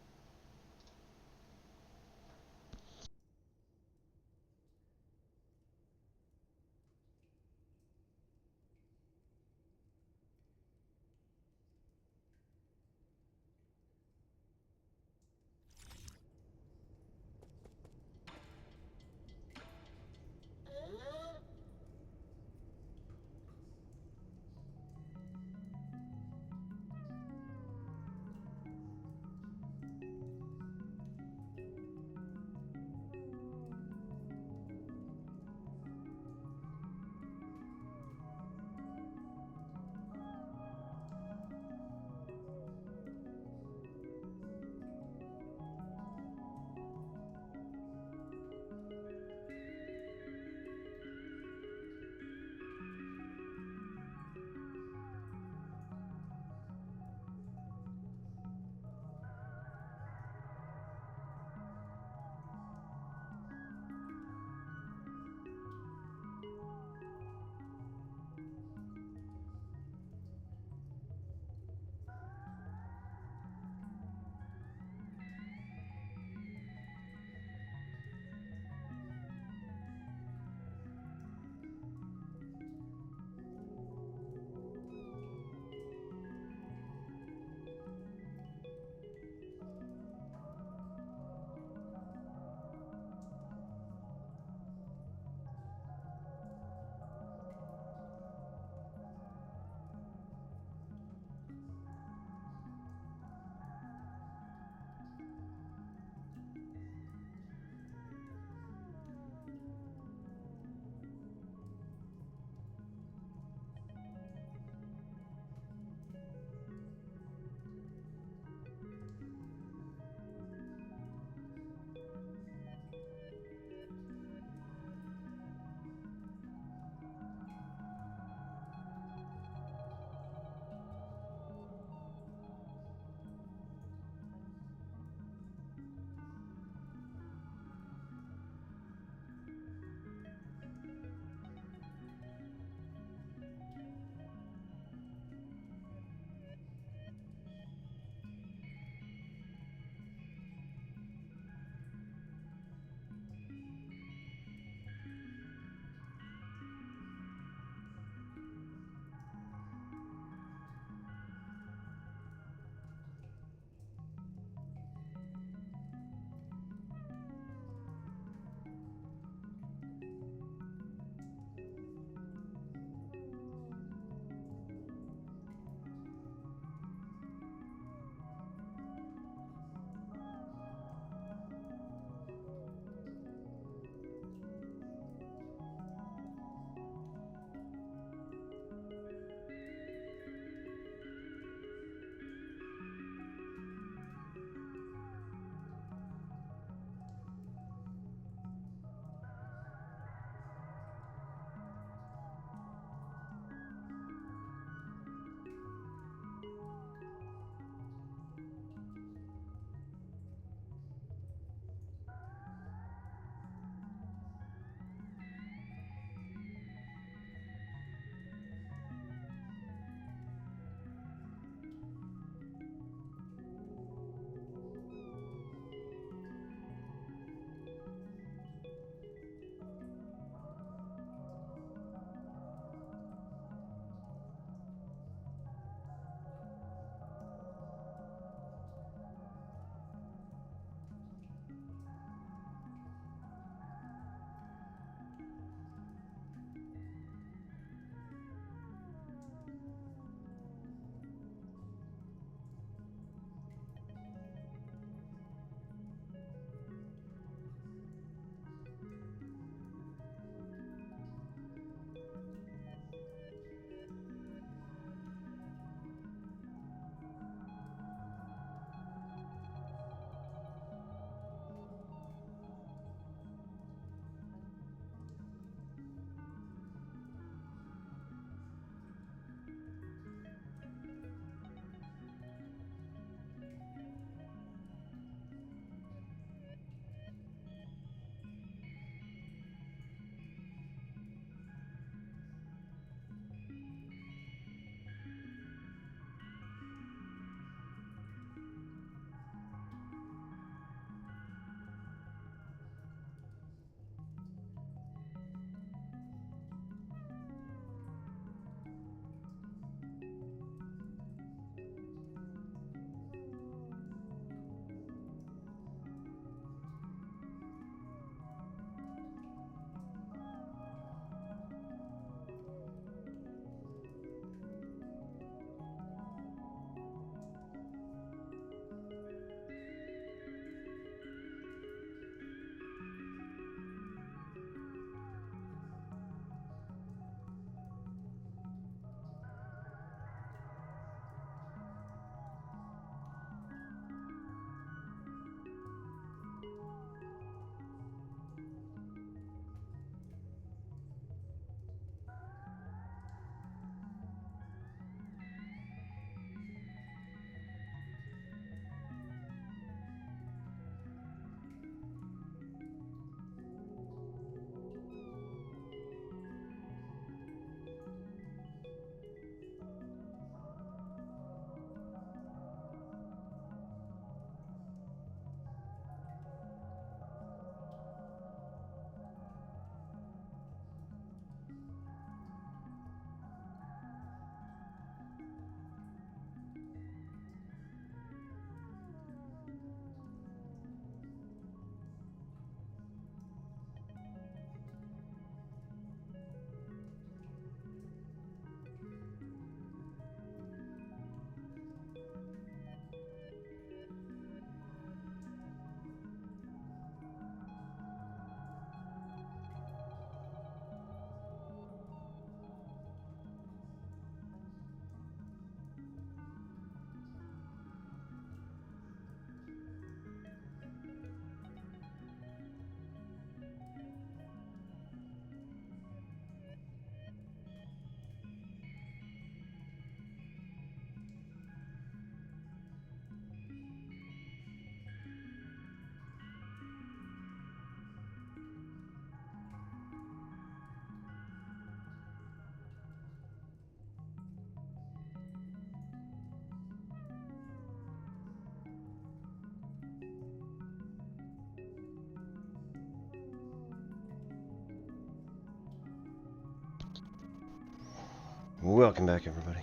Welcome back, everybody.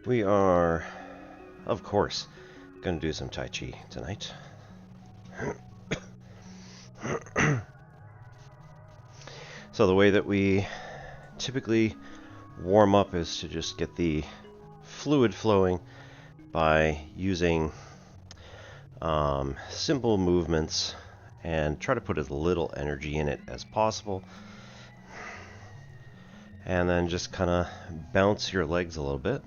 We are, of course, going to do some Tai Chi tonight. So the way that we typically warm up is to just get the fluid flowing by using simple movements and try to put as little energy in it as possible. And then just kind of bounce your legs a little bit,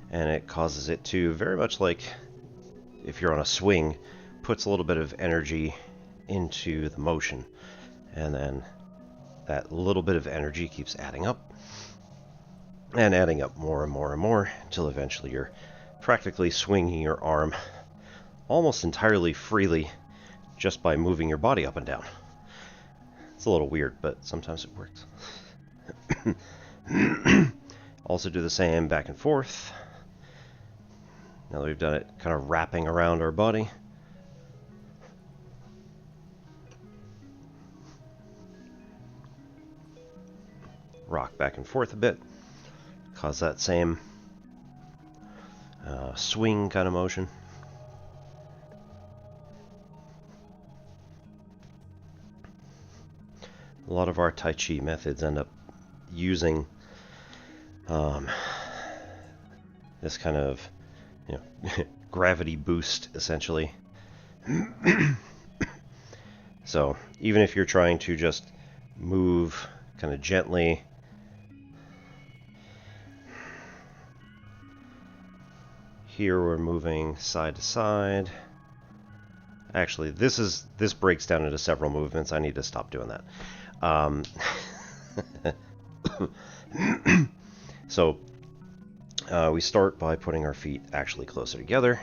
and it causes it to, very much like if you're on a swing, puts a little bit of energy into the motion, and then that little bit of energy keeps adding up and adding up more and more and more until eventually you're practically swinging your arm almost entirely freely just by moving your body up and down. It's a little weird, but sometimes it works. Also do the same back and forth. Now that we've done it, kind of wrapping around our body. Rock back and forth a bit. Cause that same swing kind of motion. A lot of our Tai Chi methods end up using this kind of, gravity boost, essentially. So even if you're trying to just move kind of gently, here we're moving side to side. Actually, this breaks down into several movements. I need to stop doing that. So we start by putting our feet actually closer together.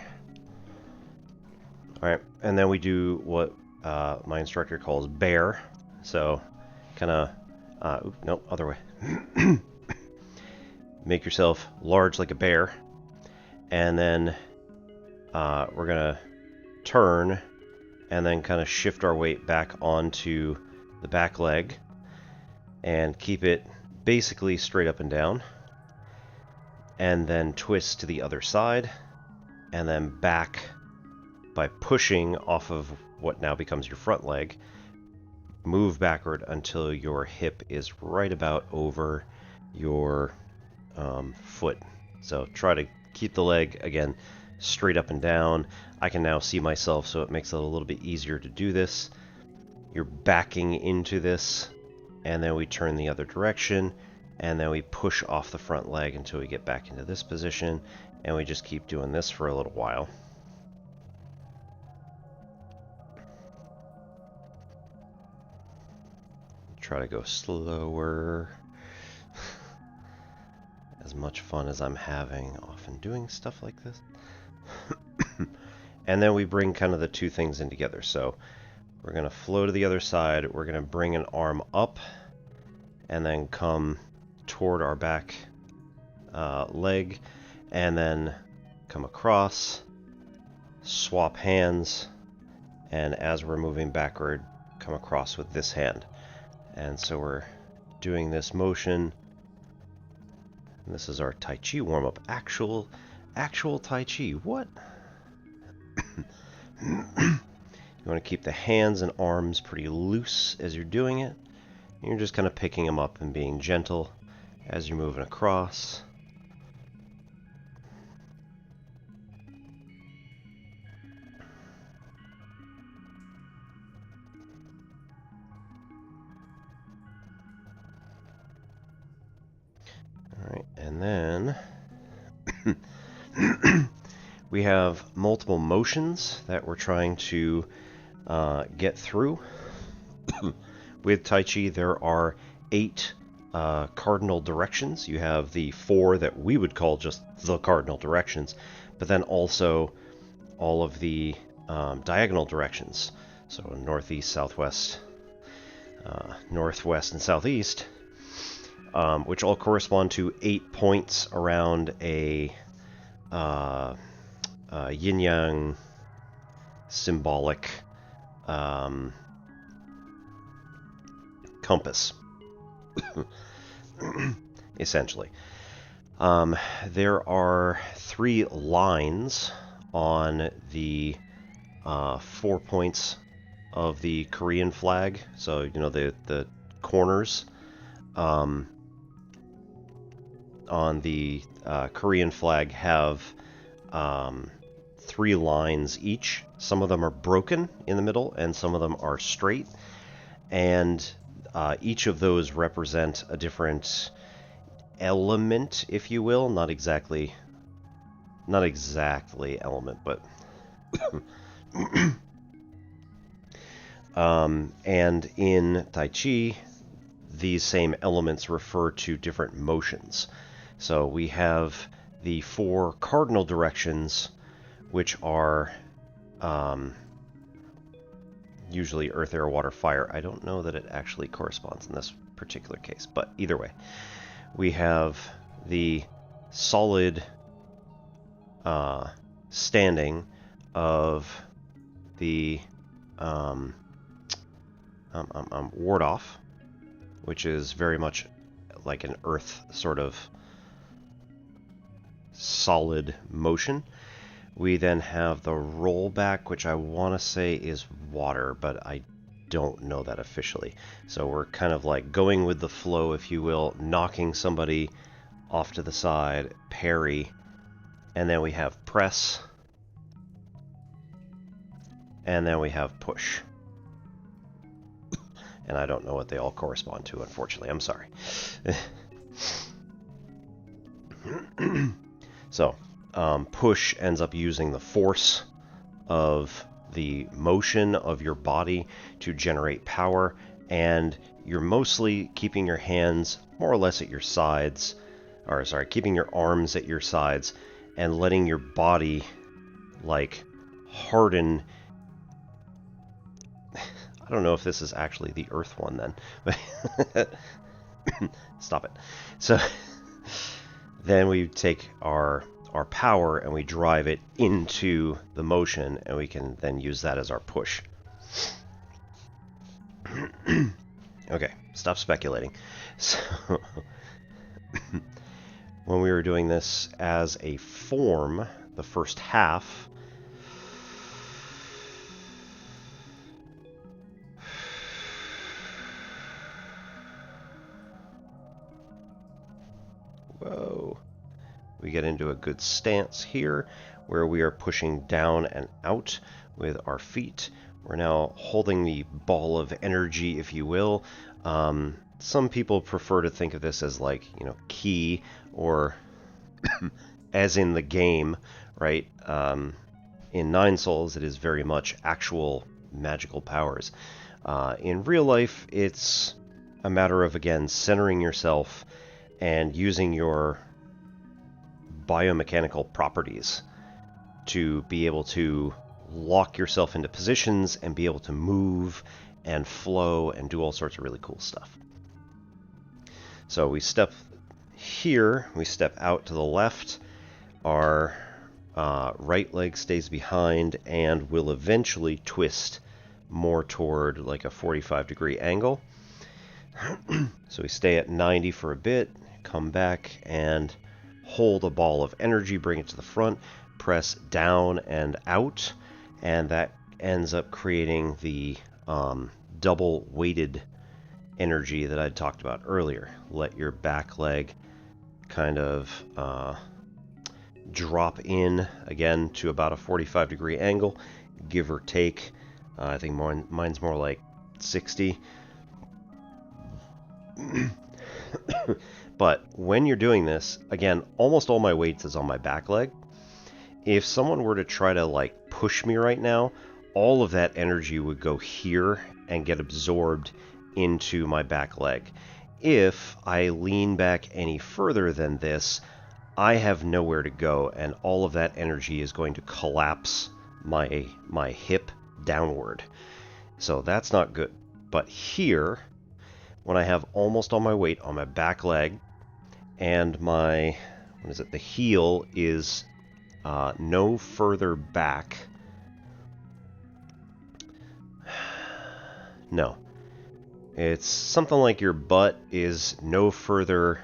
All right, and then we do what my instructor calls bear. So kind of, no, other way. Make yourself large like a bear, and then we're gonna turn and then kind of shift our weight back onto the back leg and keep it basically straight up and down, and then twist to the other side, and then back by pushing off of what now becomes your front leg. Move backward until your hip is right about over your foot. So try to keep the leg, again, straight up and down. I can now see myself, so it makes it a little bit easier to do this. You're backing into this, and then we turn the other direction, and then we push off the front leg until we get back into this position, and we just keep doing this for a little while. Try to go slower. As much fun as I'm having often doing stuff like this. And then we bring kind of the two things in together. So we're going to flow to the other side. We're going to bring an arm up and then come toward our back leg, and then come across, swap hands, and as we're moving backward, come across with this hand. And so we're doing this motion. And this is our Tai Chi warm-up. Actual Tai Chi. What? You want to keep the hands and arms pretty loose as you're doing it. You're just kind of picking them up and being gentle as you're moving across. Alright, and then we have multiple motions that we're trying to get through. With Tai Chi, there are 8 cardinal directions. You have the 4 that we would call just the cardinal directions, but then also all of the diagonal directions. So northeast, southwest, northwest, and southeast, which all correspond to 8 points around a yin-yang symbolic compass, essentially. There are 3 lines on the 4 points of the Korean flag. So, you know, the corners on the Korean flag have 3 lines each. Some of them are broken in the middle, and some of them are straight. And each of those represent a different element, if you will. Not exactly element, but and in Tai Chi, these same elements refer to different motions. So we have the 4 cardinal directions, which are usually earth, air, water, fire. I don't know that it actually corresponds in this particular case, but either way, we have the solid standing of the ward off, which is very much like an earth sort of solid motion. We then have the rollback, which I want to say is water, but I don't know that officially. So we're kind of like going with the flow, if you will, knocking somebody off to the side, parry, and then we have press, and then we have push. And I don't know what they all correspond to, unfortunately. I'm sorry. So, push ends up using the force of the motion of your body to generate power, and you're mostly keeping your hands more or less at your sides, or sorry, keeping your arms at your sides and letting your body like harden. I don't know if this is actually the earth one then, but stop it. So then we take our power and we drive it into the motion, and we can then use that as our push. Okay, stop speculating. So when we were doing this as a form, the first half, whoa, we get into a good stance here where we are pushing down and out with our feet. We're now holding the ball of energy, if you will. Some people prefer to think of this as like, you know, ki, or as in the game, right? In Nine Souls, it is very much actual magical powers. In real life, it's a matter of, again, centering yourself and using your biomechanical properties to be able to lock yourself into positions and be able to move and flow and do all sorts of really cool stuff. So we step here, we step out to the left, our right leg stays behind and will eventually twist more toward like a 45-degree angle. So we stay at 90 for a bit, come back and hold a ball of energy, bring it to the front, press down and out, and that ends up creating the double weighted energy that I talked about earlier. Let your back leg kind of drop in again to about a 45-degree angle, give or take. I think mine's more like 60. But when you're doing this, again, almost all my weight is on my back leg. If someone were to try to like push me right now, all of that energy would go here and get absorbed into my back leg. If I lean back any further than this, I have nowhere to go, and all of that energy is going to collapse my hip downward. So that's not good. But here, when I have almost all my weight on my back leg, and my, the heel is no further back. No. It's something like your butt is no further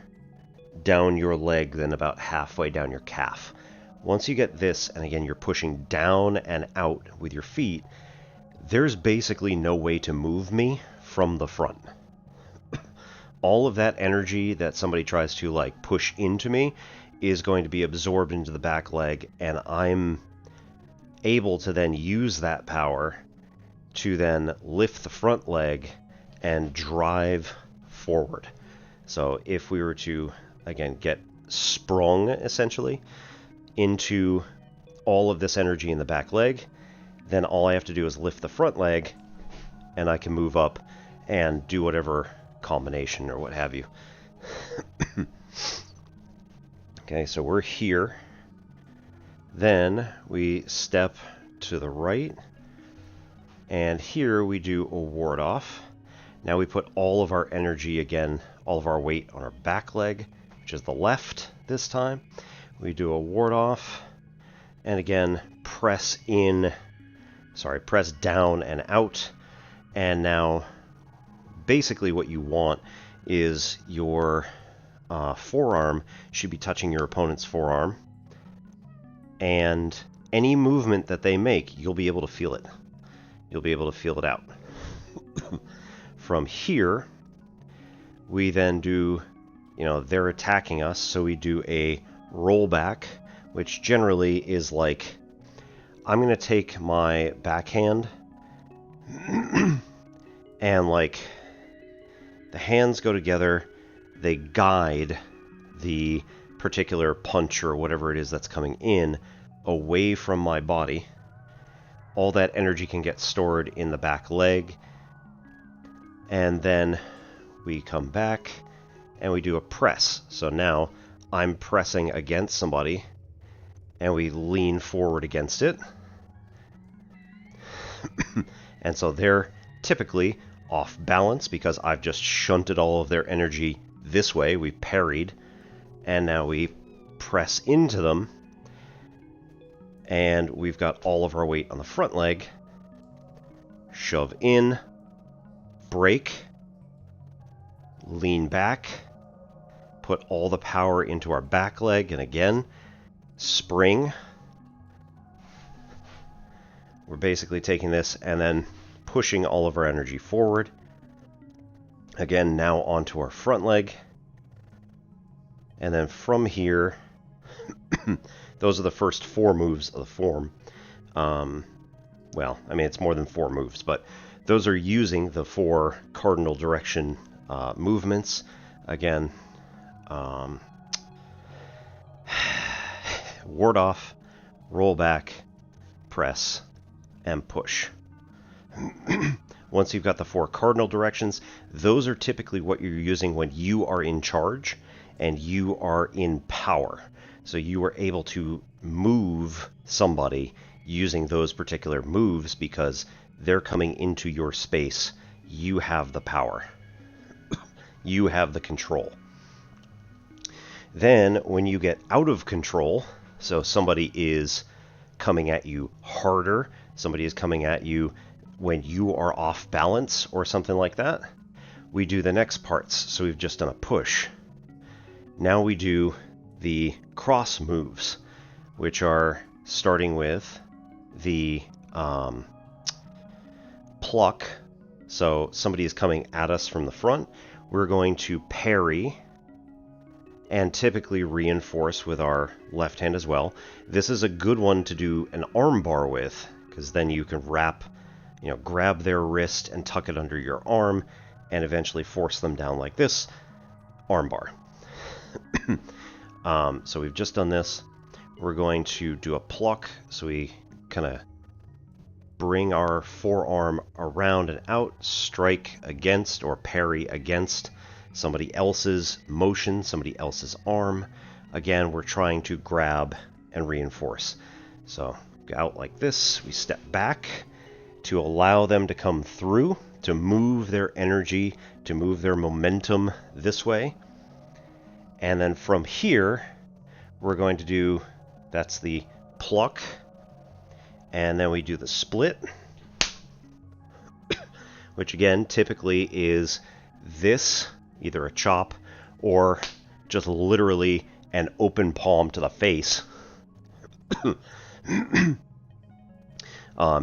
down your leg than about halfway down your calf. Once you get this, and again you're pushing down and out with your feet, there's basically no way to move me from the front. All of that energy that somebody tries to like push into me is going to be absorbed into the back leg, and I'm able to then use that power to then lift the front leg and drive forward. So if we were to, again, get sprung, essentially, into all of this energy in the back leg, then all I have to do is lift the front leg, and I can move up and do whatever combination or what have you. Okay, so we're here. Then we step to the right, and here we do a ward off. Now we put all of our energy again, all of our weight on our back leg, which is the left this time. We do a ward off, and again press down and out. And now basically what you want is your forearm should be touching your opponent's forearm, and any movement that they make, you'll be able to feel it. You'll be able to feel it out. From here, we then do, they're attacking us, so we do a rollback, which generally is like, I'm going to take my backhand and like the hands go together, they guide the particular punch or whatever it is that's coming in away from my body. All that energy can get stored in the back leg, and then we come back and we do a press. So now I'm pressing against somebody, and we lean forward against it. And so they're typically off balance because I've just shunted all of their energy this way. We parried, and now we press into them, and we've got all of our weight on the front leg. Shove in, break, lean back, put all the power into our back leg, and again, spring. We're basically taking this and then pushing all of our energy forward. Again, now onto our front leg. And then from here, those are the first 4 moves of the form. Well, I mean, it's more than 4 moves, but those are using the 4 cardinal direction movements. Again, ward off, roll back, press, and push. Once you've got the 4 cardinal directions, those are typically what you're using when you are in charge and you are in power. So you are able to move somebody using those particular moves because they're coming into your space. You have the power. You have the control. Then when you get out of control, so somebody is coming at you harder, somebody is coming at you when you are off balance or something like that, we do the next parts. So we've just done a push. Now we do the cross moves, which are starting with the pluck. So somebody is coming at us from the front. We're going to parry and typically reinforce with our left hand as well. This is a good one to do an arm bar with, because then you can grab their wrist and tuck it under your arm and eventually force them down like this, arm bar. So we've just done this. We're going to do a pluck, so we kind of bring our forearm around and out, strike against or parry against somebody else's motion, somebody else's arm. Again, we're trying to grab and reinforce. So go out like this, we step back to allow them to come through, to move their energy, to move their momentum this way. And then from here, we're going to do, that's the pluck, and then we do the split, which again typically is this, either a chop or just literally an open palm to the face.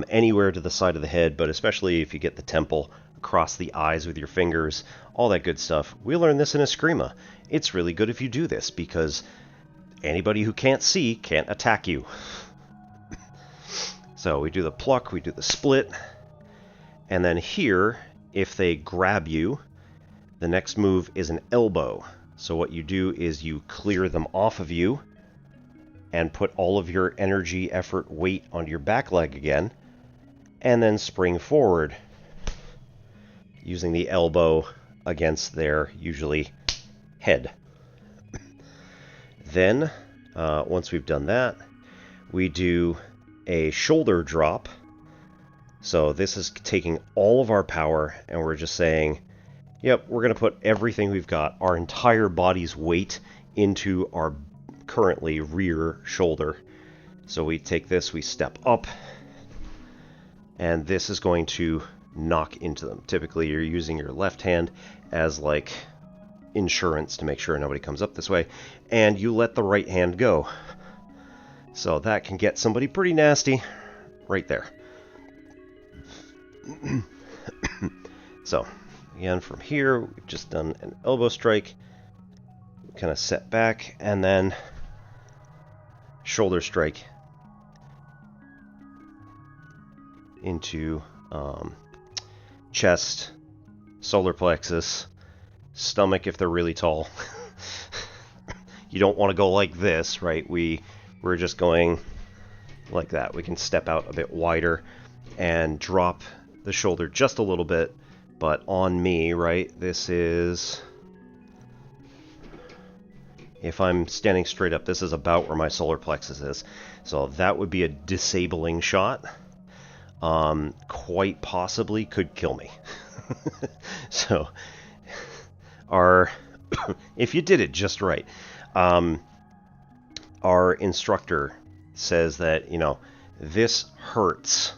Anywhere to the side of the head, but especially if you get the temple, across the eyes with your fingers, all that good stuff. We learned this in Eskrima. It's really good if you do this, because anybody who can't see can't attack you. So we do the pluck, we do the split, and then here, if they grab you, the next move is an elbow. So what you do is you clear them off of you, and put all of your energy, effort, weight onto your back leg again, and then spring forward, using the elbow against their, usually, head. Then, once we've done that, we do a shoulder drop. So this is taking all of our power, and we're just saying, yep, we're going to put everything we've got, our entire body's weight, into our currently rear shoulder. So we take this, we step up, and this is going to knock into them. Typically you're using your left hand as like insurance to make sure nobody comes up this way, and you let the right hand go. So that can get somebody pretty nasty right there. So again, from here we've just done an elbow strike, kind of set back, and then shoulder strike into chest, solar plexus, stomach if they're really tall. You don't want to go like this, right? We're just going like that. We can step out a bit wider and drop the shoulder just a little bit, but on me, right? This is, if I'm standing straight up, this is about where my solar plexus is. So that would be a disabling shot. Quite possibly could kill me. So, if you did it just right, our instructor says that, you know, this hurts,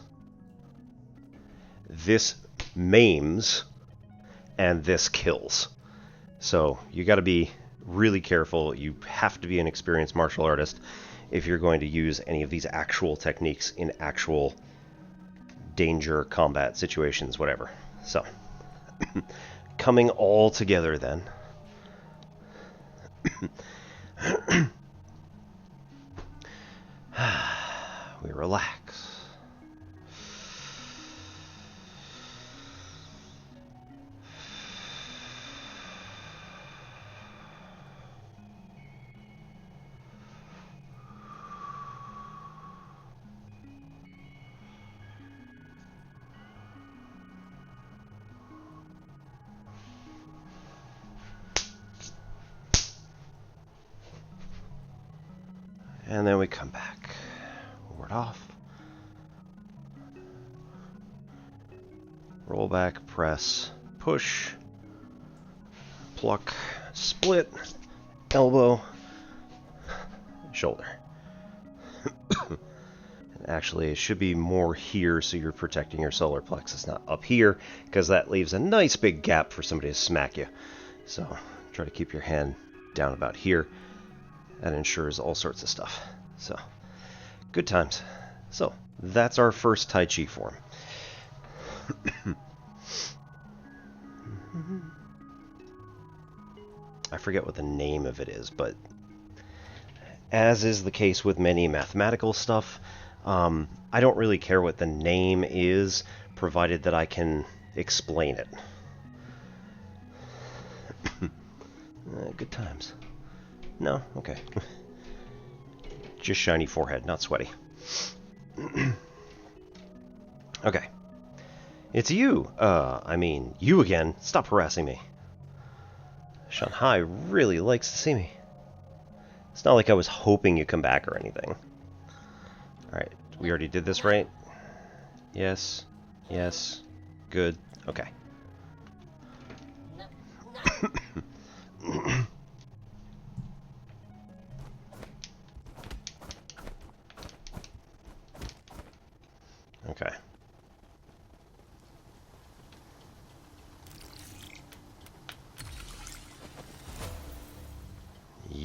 this maims, and this kills. So you got to be really careful. You have to be an experienced martial artist if you're going to use any of these actual techniques in actual danger, combat situations, whatever. So, coming all together then. We relax. And then we come back. Ward off. Roll back, press, push, pluck, split, elbow, shoulder. And actually, it should be more here so you're protecting your solar plexus, not up here, because that leaves a nice big gap for somebody to smack you. So try to keep your hand down about here. That ensures all sorts of stuff. So, good times. So, that's our first Tai Chi form. I forget what the name of it is, but as is the case with many mathematical stuff, I don't really care what the name is, provided that I can explain it. Good times. No? Okay. Just shiny forehead, not sweaty. Okay. It's you! I mean, you again. Stop harassing me. Shanghai really likes to see me. It's not like I was hoping you'd come back or anything. Alright, we already did this, right? Yes. Yes. Good. Okay.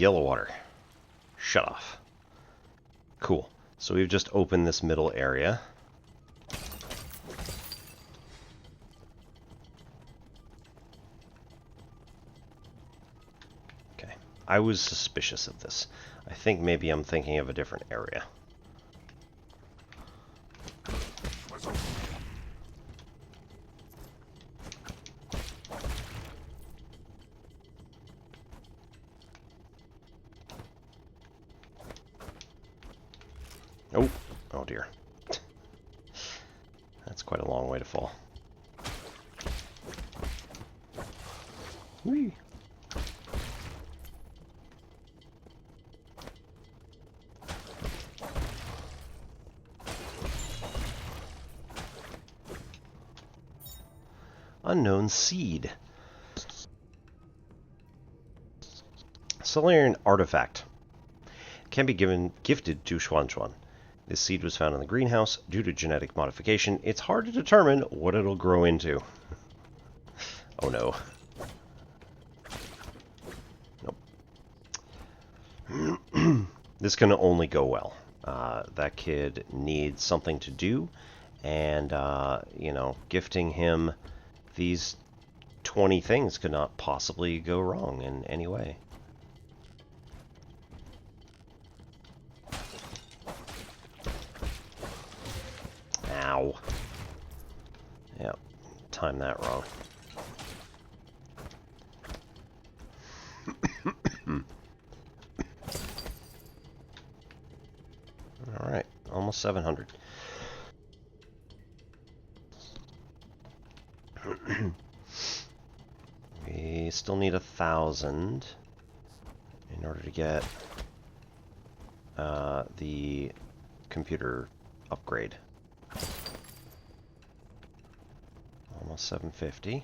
yellow water. Shut off. Cool. So we've just opened this middle area. Okay. I was suspicious of this. I think maybe I'm thinking of a different area. Oh, oh dear. That's quite a long way to fall. Whee! Unknown seed. Solarian artifact. Can be gifted to Chuan Chuan. This seed was found in the greenhouse. Due to genetic modification, it's hard to determine what it'll grow into. Oh no. Nope. This can only go well. That kid needs something to do, and, you know, gifting him these 20 things could not possibly go wrong in any way. Ow. Yep, timed that wrong. Alright, almost 700. We still need 1,000 in order to get the computer upgrade. Almost 750.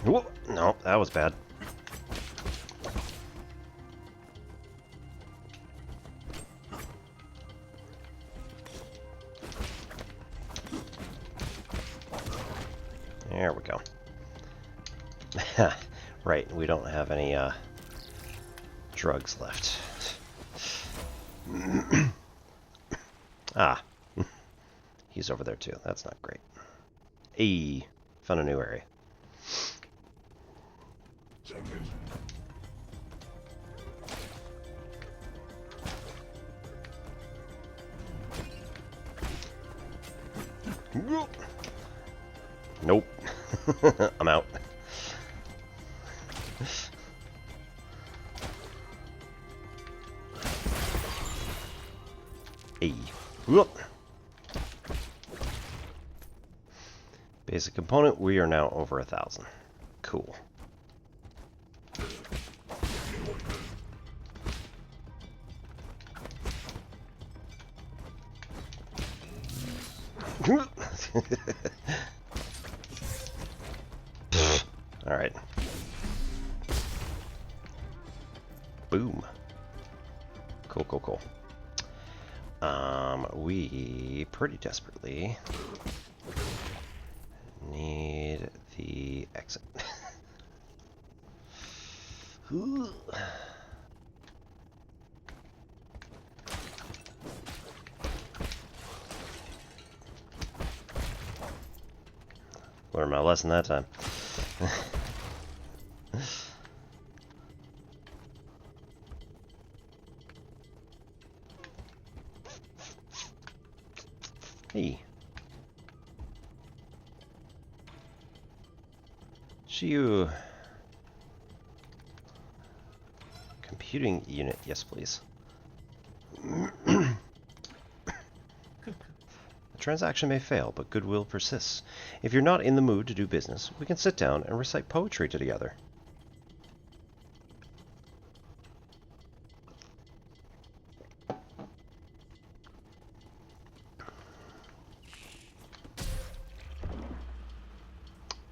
Whoa, no, that was bad. There we go. Right, we don't have any drugs left. Ah, he's over there too. That's not great. Hey, found a new area. Nope. I'm out. Hey. Whoop. Basic component, we are now over 1,000. Cool. Alright. Boom. Cool, cool, cool. We pretty desperately need the exit. Learned my lesson that time. Hey. You. Computing unit, yes please. The transaction may fail, but goodwill persists. If you're not in the mood to do business, we can sit down and recite poetry together.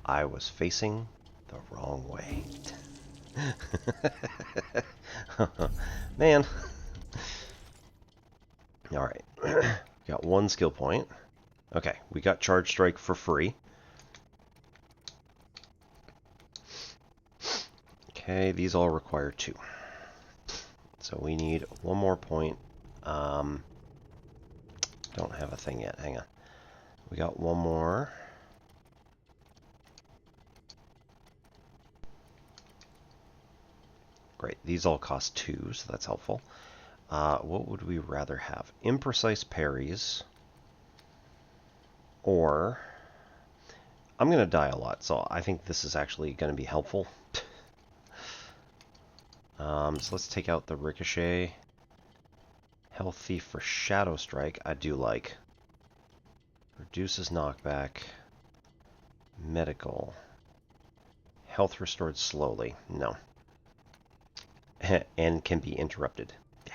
I was facing the wrong way. Man. Alright. Got 1 skill point. Okay, we got Charge Strike for free. Okay, these all require 2. So we need 1 more point. Don't have a thing yet. Hang on. We got 1 more. Great. These all cost 2, so that's helpful. What would we rather have? Imprecise parries. Or... I'm going to die a lot, so I think this is actually going to be helpful. So let's take out the Ricochet. Health Thief for Shadow Strike, I do like. Reduces knockback. Medical. Health restored slowly. No. And can be interrupted. Yeah.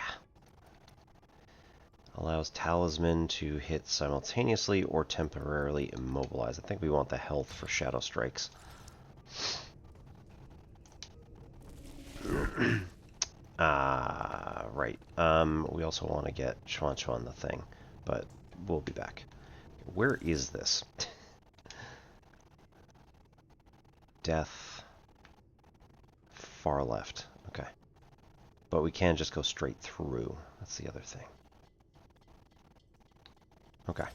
Allows Talisman to hit simultaneously or temporarily immobilize. I think we want the health for Shadow Strikes. Right. We also want to get Chuan Chuan the thing, but we'll be back. Where is this? Death. Far left. Okay. But we can just go straight through. That's the other thing. Okay.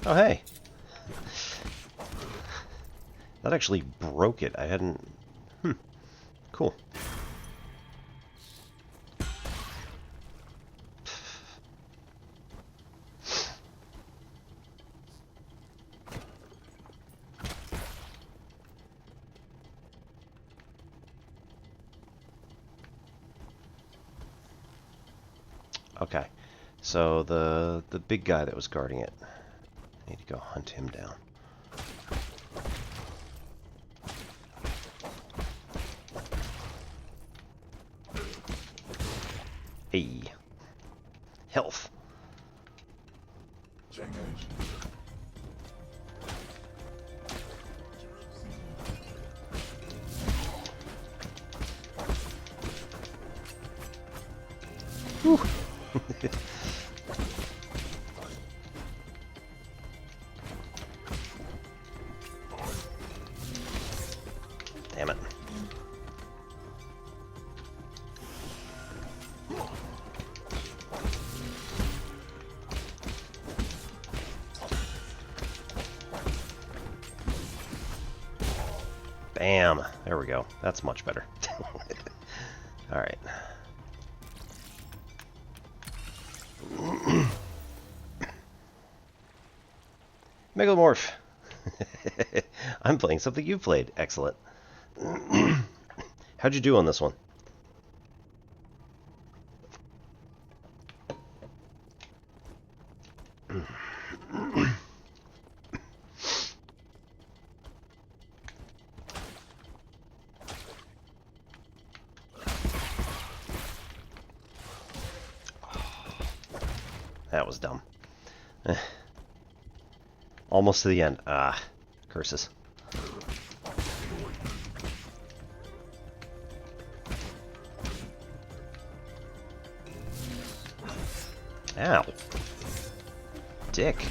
Oh, hey. That actually broke it. I hadn't... Cool. Okay. So the big guy that was guarding it. I need to go hunt him down. Hey. Health. Whew. Damn it. Bam. There we go. That's much better. All right. Megalomorph. I'm playing something you played. Excellent. How'd you do on this one? That was dumb. Almost to the end. Ah, curses. Ow. Dick.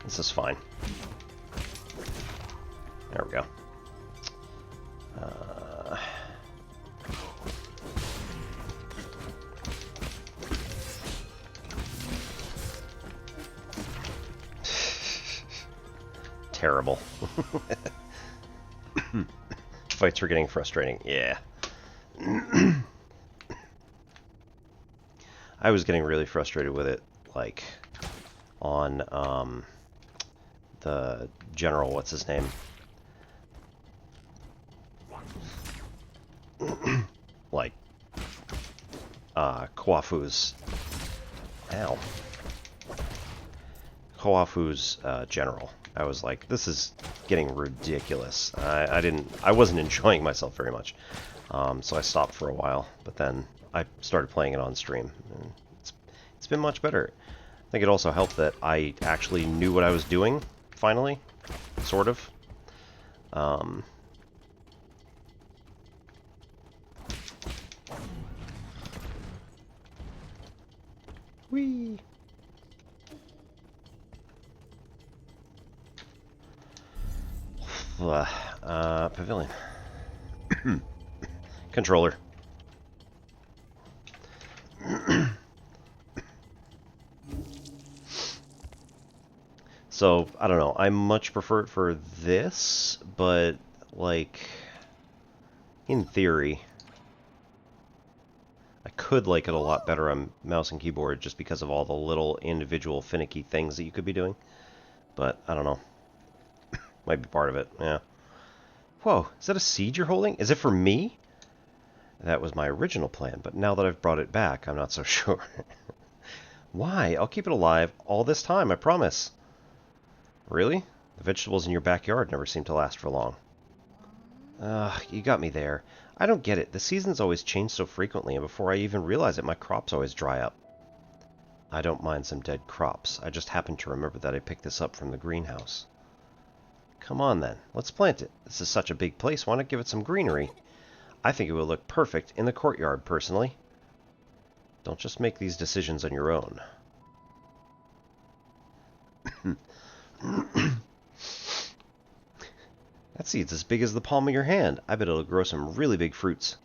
This is fine. There we go. Terrible. Fights are getting frustrating. Yeah. I was getting really frustrated with it, like, on, the general, what's his name? Like, Kwafu's... Ow. Kwafu's, general. I was like, this is getting ridiculous. I wasn't enjoying myself very much. So I stopped for a while, but then I started playing it on stream, and it's been much better. I think it also helped that I actually knew what I was doing, finally, sort of. Whee! Pavilion. Controller. So, I don't know. I much prefer it for this, but, like, in theory, I could like it a lot better on mouse and keyboard just because of all the little individual finicky things that you could be doing. But, I don't know. Might be part of it, yeah. Whoa, is that a seed you're holding? Is it for me? That was my original plan, but now that I've brought it back, I'm not so sure. Why? I'll keep it alive all this time, I promise. Really? The vegetables in your backyard never seem to last for long. Ugh, you got me there. I don't get it. The seasons always change so frequently, and before I even realize it, my crops always dry up. I don't mind some dead crops. I just happen to remember that I picked this up from the greenhouse. Come on then, let's plant it. This is such a big place, why not give it some greenery? I think it would look perfect in the courtyard, personally. Don't just make these decisions on your own. That seed's as big as the palm of your hand. I bet it'll grow some really big fruits.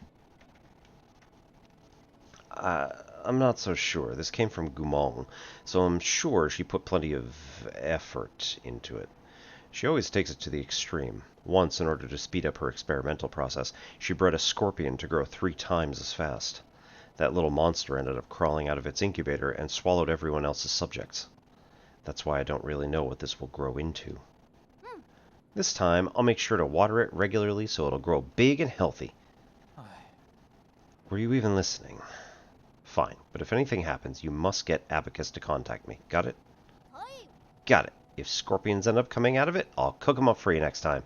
I'm not so sure. This came from Goumang, so I'm sure she put plenty of effort into it. She always takes it to the extreme. Once, in order to speed up her experimental process, she bred a scorpion to grow 3 times as fast. That little monster ended up crawling out of its incubator and swallowed everyone else's subjects. That's why I don't really know what this will grow into. This time, I'll make sure to water it regularly so it'll grow big and healthy. Were you even listening? Fine, but if anything happens, you must get Abacus to contact me. Got it? Got it. If scorpions end up coming out of it, I'll cook them up for you next time.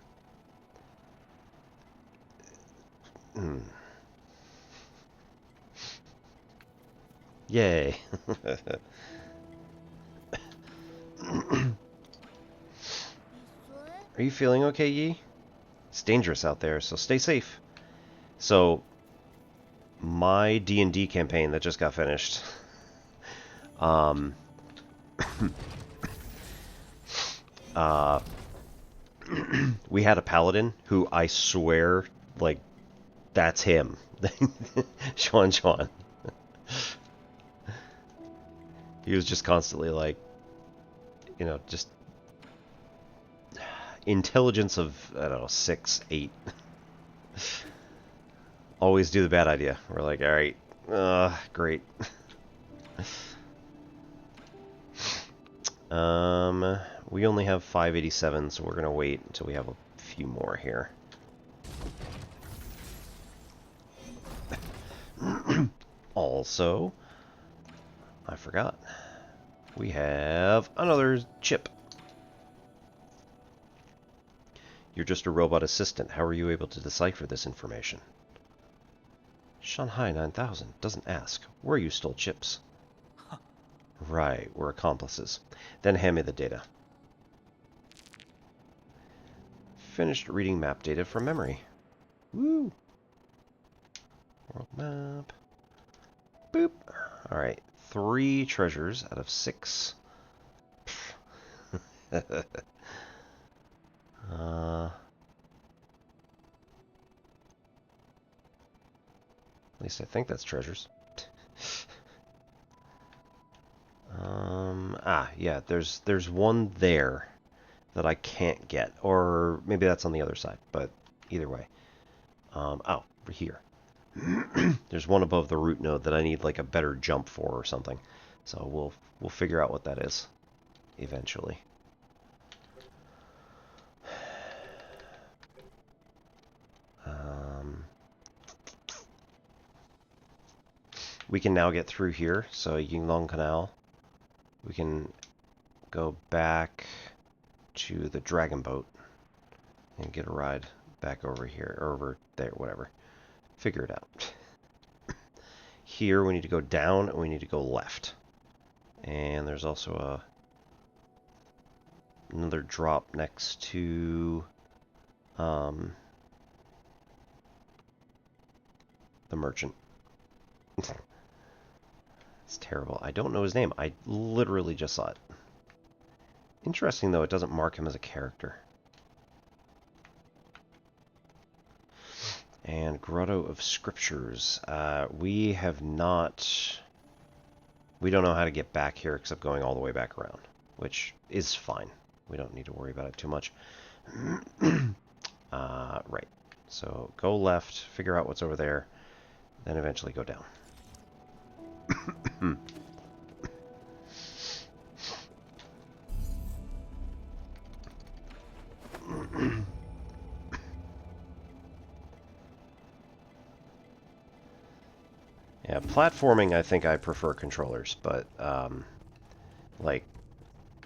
Yay. Are you feeling okay, Yi? It's dangerous out there, so stay safe. So, my D&D campaign that just got finished. We had a paladin who I swear, like, that's him. Chuan. He was just constantly like, you know, just intelligence of, I don't know, 6, 8. Always do the bad idea. We're like, alright, great. We only have 587, so we're gonna wait until we have a few more here. Also, I forgot. We have another chip. You're just a robot assistant. How are you able to decipher this information? Shanghai 9000 doesn't ask. Where you stole chips? Right, we're accomplices. Then hand me the data. Finished reading map data from memory. Woo! World map. Boop. Alright, 3 treasures out of 6. At least I think that's treasures. Yeah, there's one there that I can't get, or maybe that's on the other side, but either way. Oh, here. There's one above the root node that I need like a better jump for or something. So we'll figure out what that is eventually. We can now get through here, so Yinglong Canal. We can go back to the dragon boat and get a ride back over here, or over there, whatever. Figure it out. Here we need to go down and we need to go left. And there's also another drop next to the merchant. It's terrible. I don't know his name. I literally just saw it. Interesting, though, it doesn't mark him as a character. And Grotto of Scriptures. We have not... We don't know how to get back here except going all the way back around, which is fine. We don't need to worry about it too much. Right. So go left, figure out what's over there, then eventually go down. Yeah, platforming, I think I prefer controllers, but, like,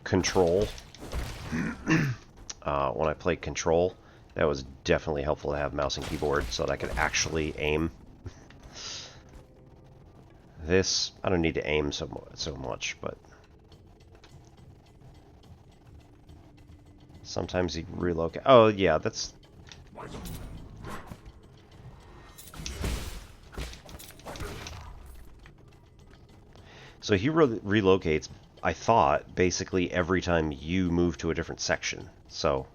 Control, when I played Control, that was definitely helpful to have mouse and keyboard so that I could actually aim. This, I don't need to aim so much, but sometimes he'd relocate. Oh, yeah, that's... So he relocates, I thought, basically every time you move to a different section. So...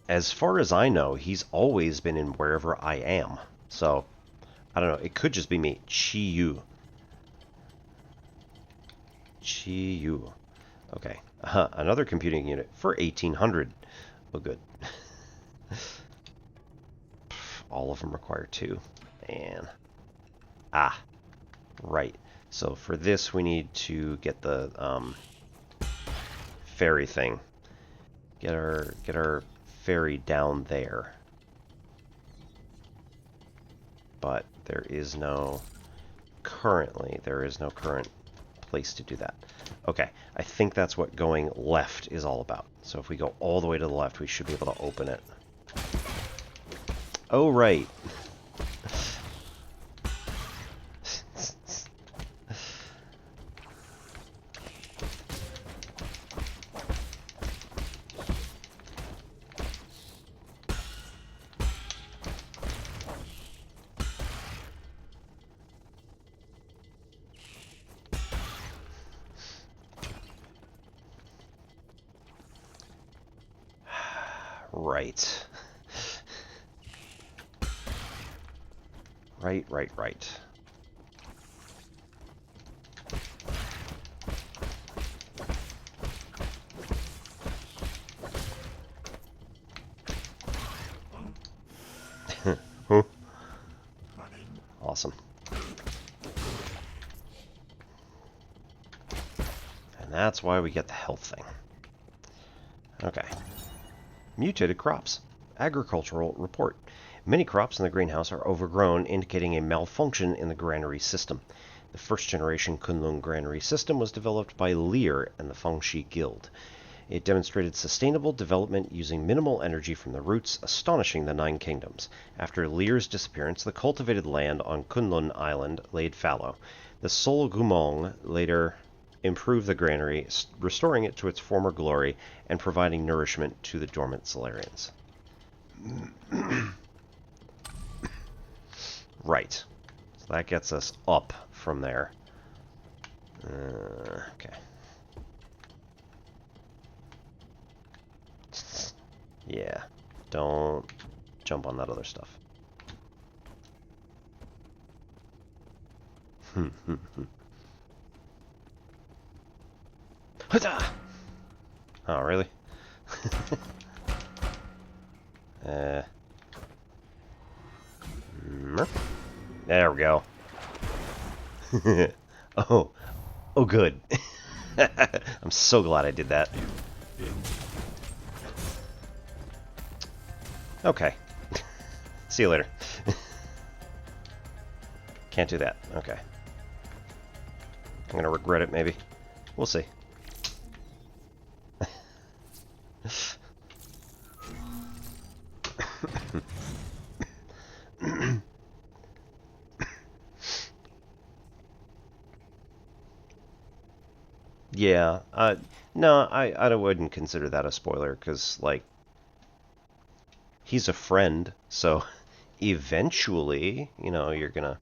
As far as I know, he's always been in wherever I am. So, I don't know. It could just be me. Chi-Yu. Chi-Yu. Okay. Another computing unit for 1800. Oh, good. All of them require 2. And... right. So, for this, we need to get the, ferry thing. Get our ferry down there. But there is no current place to do that. Okay, I think that's what going left is all about. So if we go all the way to the left, we should be able to open it. Oh, right. Right. Right. Huh? Awesome. And that's why we get the health thing. Okay. Mutated crops. Agricultural report. Many crops in the greenhouse are overgrown, indicating a malfunction in the granary system. The first generation Kunlun granary system was developed by Lear and the Fengshi Guild. It demonstrated sustainable development using minimal energy from the roots, astonishing the Nine Kingdoms. After Lear's disappearance, the cultivated land on Kunlun Island laid fallow. The Sol Goumang later improved the granary, restoring it to its former glory and providing nourishment to the dormant Solarians. Right. So that gets us up from there. Okay. Yeah. Don't jump on that other stuff. Oh, really? There we go. Oh, good. I'm so glad I did that. Okay. See you later. Can't do that. Okay. I'm gonna regret it, maybe. We'll see. Yeah, no, I wouldn't consider that a spoiler, because, like, he's a friend, so eventually, you know, you're gonna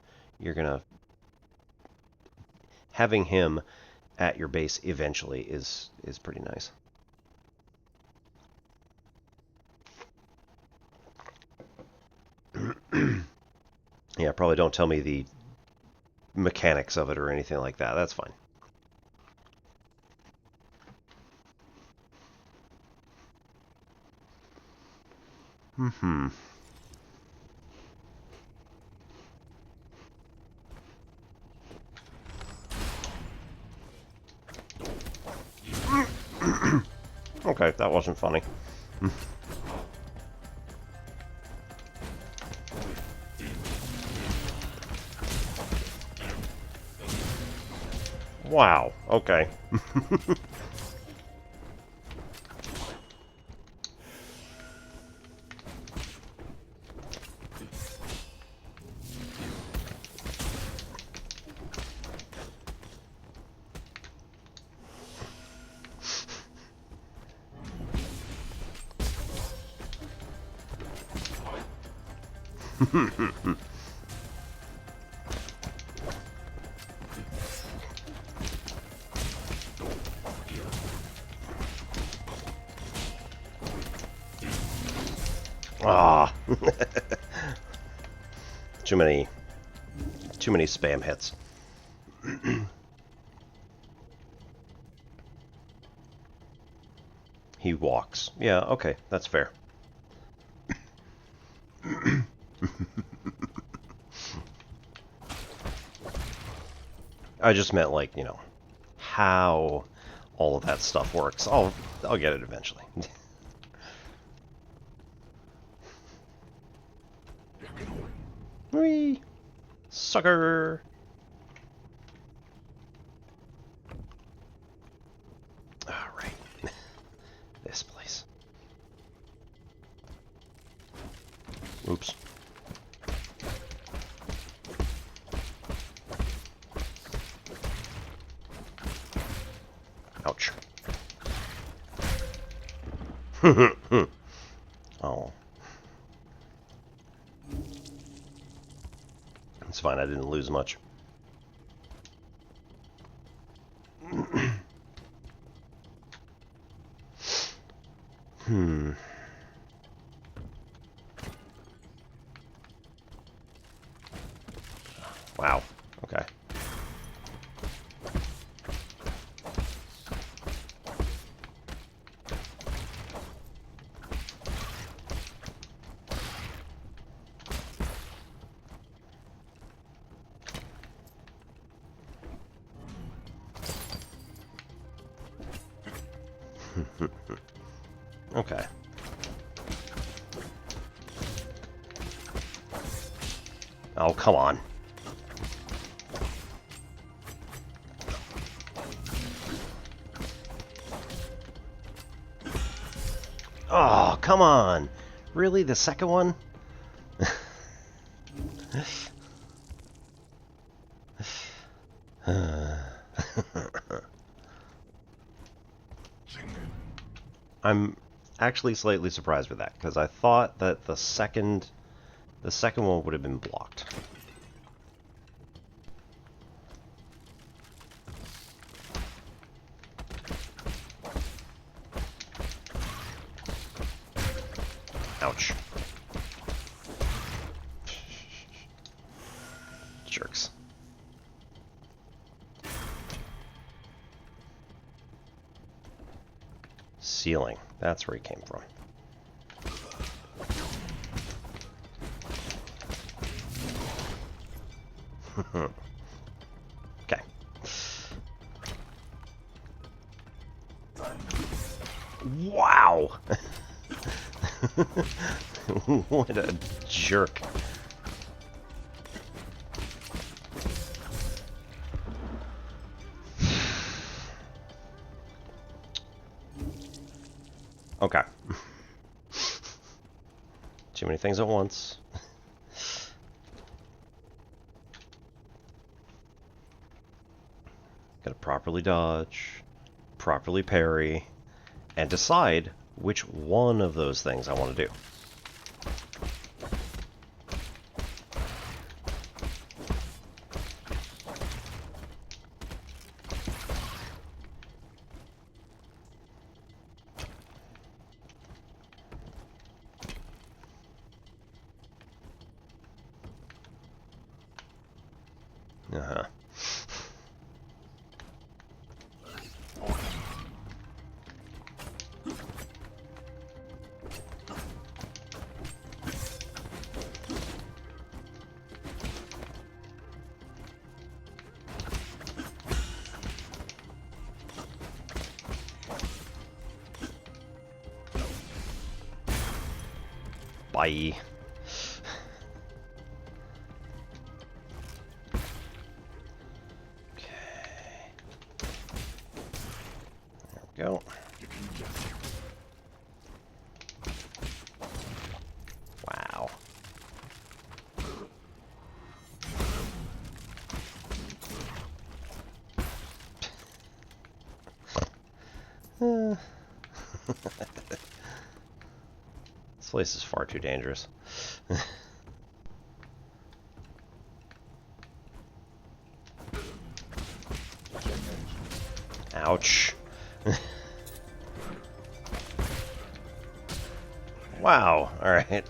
having him at your base eventually is pretty nice. Yeah, probably don't tell me the mechanics of it or anything like that. That's fine. Mm-hmm. Okay, that wasn't funny. Wow, okay. Ah. Too many spam hits. He walks. Yeah, okay, that's fair. I just meant, like, you know, how all of that stuff works. I'll get it eventually. Whee! Sucker! Alright. This place. Oops. Ouch. Oh. It's fine, I didn't lose much. Wow. Okay. Okay. Oh, come on. Oh, come on. Really? The second one? I'm actually slightly surprised with that, because I thought that the second one would have been blocked. Ouch. Jerks. Ceiling. That's where he came from. Okay. Wow! What a jerk. Okay. Too many things at once. Gotta properly dodge, properly parry, and decide which one of those things I want to do. Uh-huh. Bye. Go. Wow. This place is far too dangerous. Ouch. Wow, alright.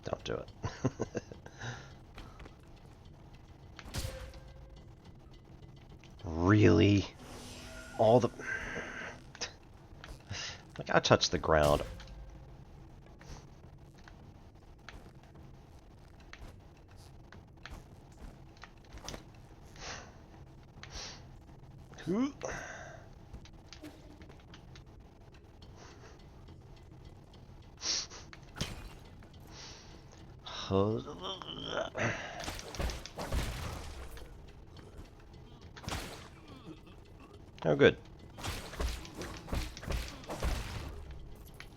Don't do it. Really? All the... Like, I touched the ground. Oh, good.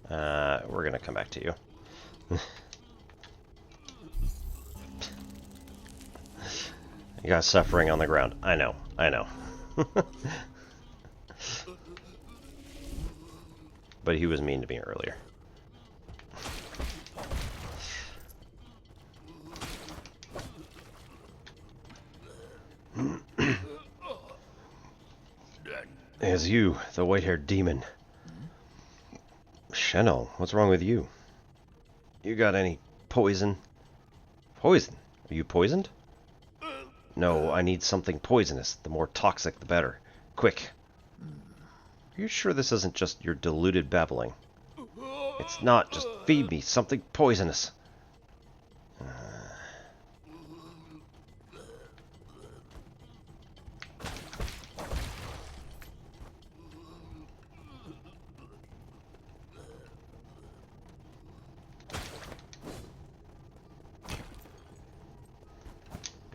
We're gonna come back to you. You got suffering on the ground. I know, I know. But he was mean to me earlier. It's you, the white-haired demon. Sheno, what's wrong with you? You got any poison? Poison? Are you poisoned? No, I need something poisonous. The more toxic, the better. Quick. Are you sure this isn't just your deluded babbling? It's not. Just feed me something poisonous.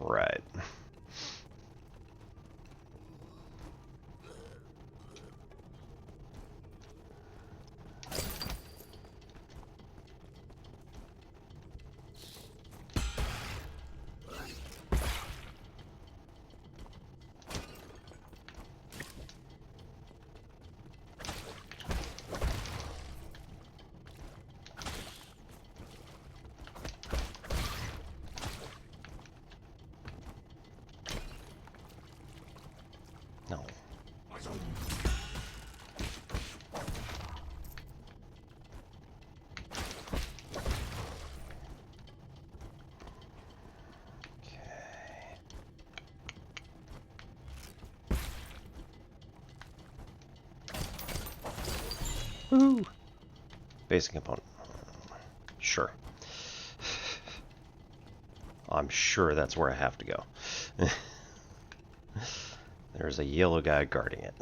Right. Woohoo! Basic component. Sure. I'm sure that's where I have to go. There's a yellow guy guarding it.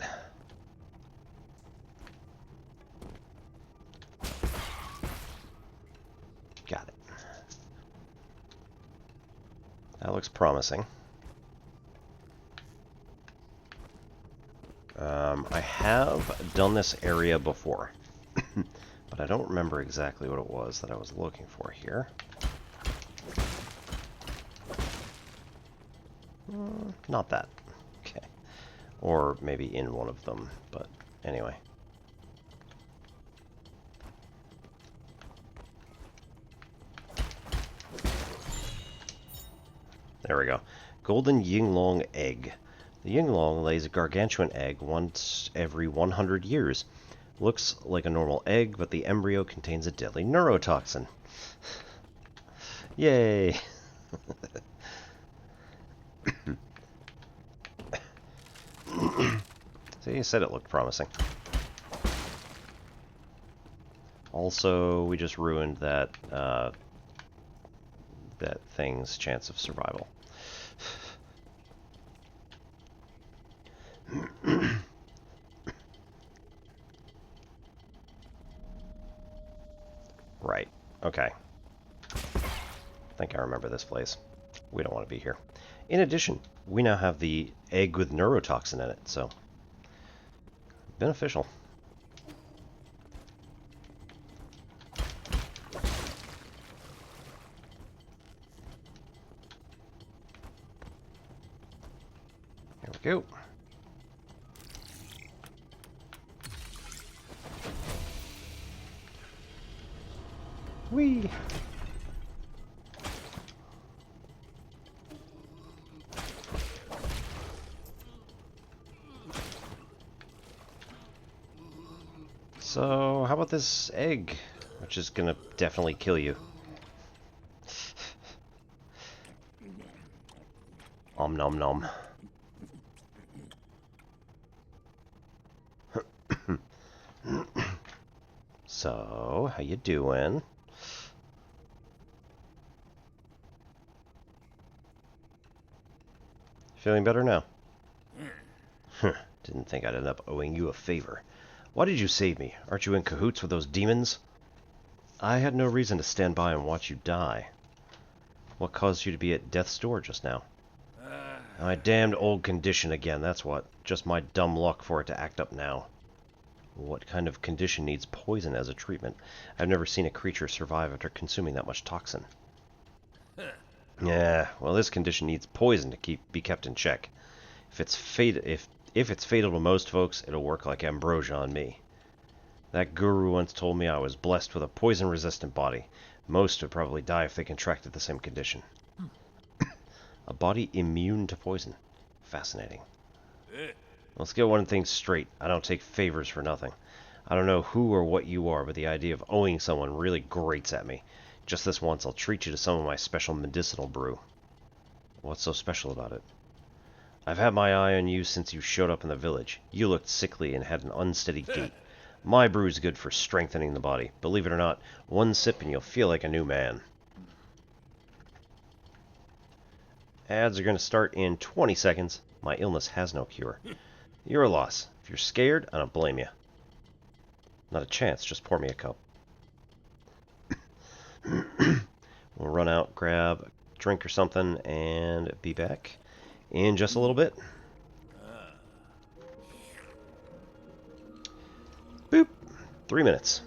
Got it. That looks promising. I have done this area before, but I don't remember exactly what it was that I was looking for here. Not that. Okay. Or maybe in one of them, but anyway. There we go. Golden Yinglong egg. The Yinglong lays a gargantuan egg once every 100 years. Looks like a normal egg, but the embryo contains a deadly neurotoxin. Yay! See, you said it looked promising. Also, we just ruined that that thing's chance of survival. Right. Okay. I think I remember this place. We don't want to be here. In addition, we now have the egg with neurotoxin in it, so beneficial. There we go. Whee! So, how about this egg, which is gonna definitely kill you? Om nom nom. So, how you doing? Feeling better now? Didn't think I'd end up owing you a favor. Why did you save me? Aren't you in cahoots with those demons? I had no reason to stand by and watch you die. What caused you to be at death's door just now? My damned old condition again, that's what. Just my dumb luck for it to act up now. What kind of condition needs poison as a treatment? I've never seen a creature survive after consuming that much toxin. Yeah, well, this condition needs poison to be kept in check. If it's fatal to most folks, it'll work like ambrosia on me. That guru once told me I was blessed with a poison-resistant body. Most would probably die if they contracted the same condition. A body immune to poison. Fascinating. Let's get one thing straight. I don't take favors for nothing. I don't know who or what you are, but the idea of owing someone really grates at me. Just this once, I'll treat you to some of my special medicinal brew. What's so special about it? I've had my eye on you since you showed up in the village. You looked sickly and had an unsteady gait. My brew's good for strengthening the body. Believe it or not, one sip and you'll feel like a new man. Ads are going to start in 20 seconds. My illness has no cure. You're a loss. If you're scared, I don't blame you. Not a chance, just pour me a cup. We'll run out, grab a drink or something, and be back in just a little bit. Boop. 3 minutes.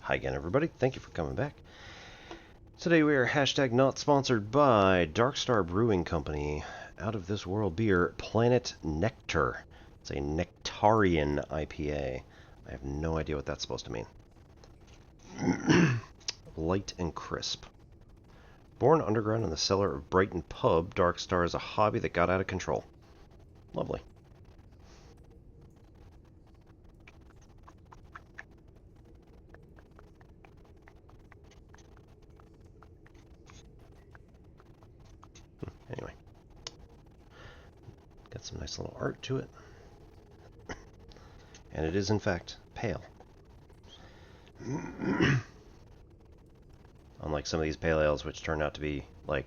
Hi again, everybody. Thank you for coming back. Today we are hashtag not sponsored by Darkstar Brewing Company. Out of this world beer, Planet Nectar. It's a Nectarian IPA. I have no idea what that's supposed to mean. Light and crisp. Born underground in the cellar of Brighton Pub, Darkstar is a hobby that got out of control. Lovely. Anyway. Got some nice little art to it. And it is, in fact, pale. Unlike some of these pale ales, which turn out to be, like,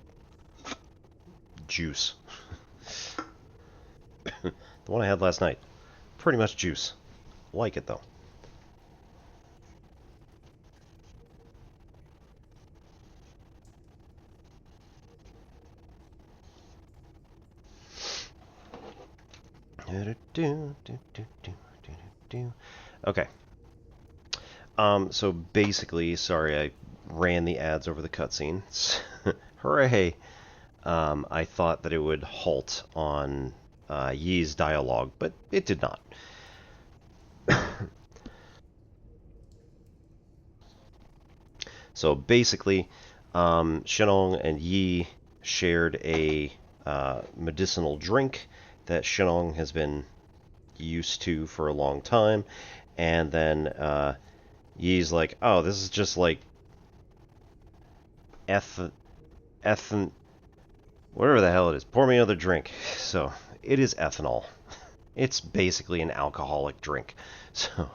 juice. The one I had last night, pretty much juice. Like it, though. Okay. So basically, sorry I ran the ads over the cutscenes. Hooray! I thought that it would halt on Yi's dialogue, but it did not. So basically, Shenong and Yi shared a medicinal drink that Shenong has been used to for a long time, and then Yi's like, oh, this is just like whatever the hell it is, pour me another drink. So it is ethanol. It's basically an alcoholic drink. So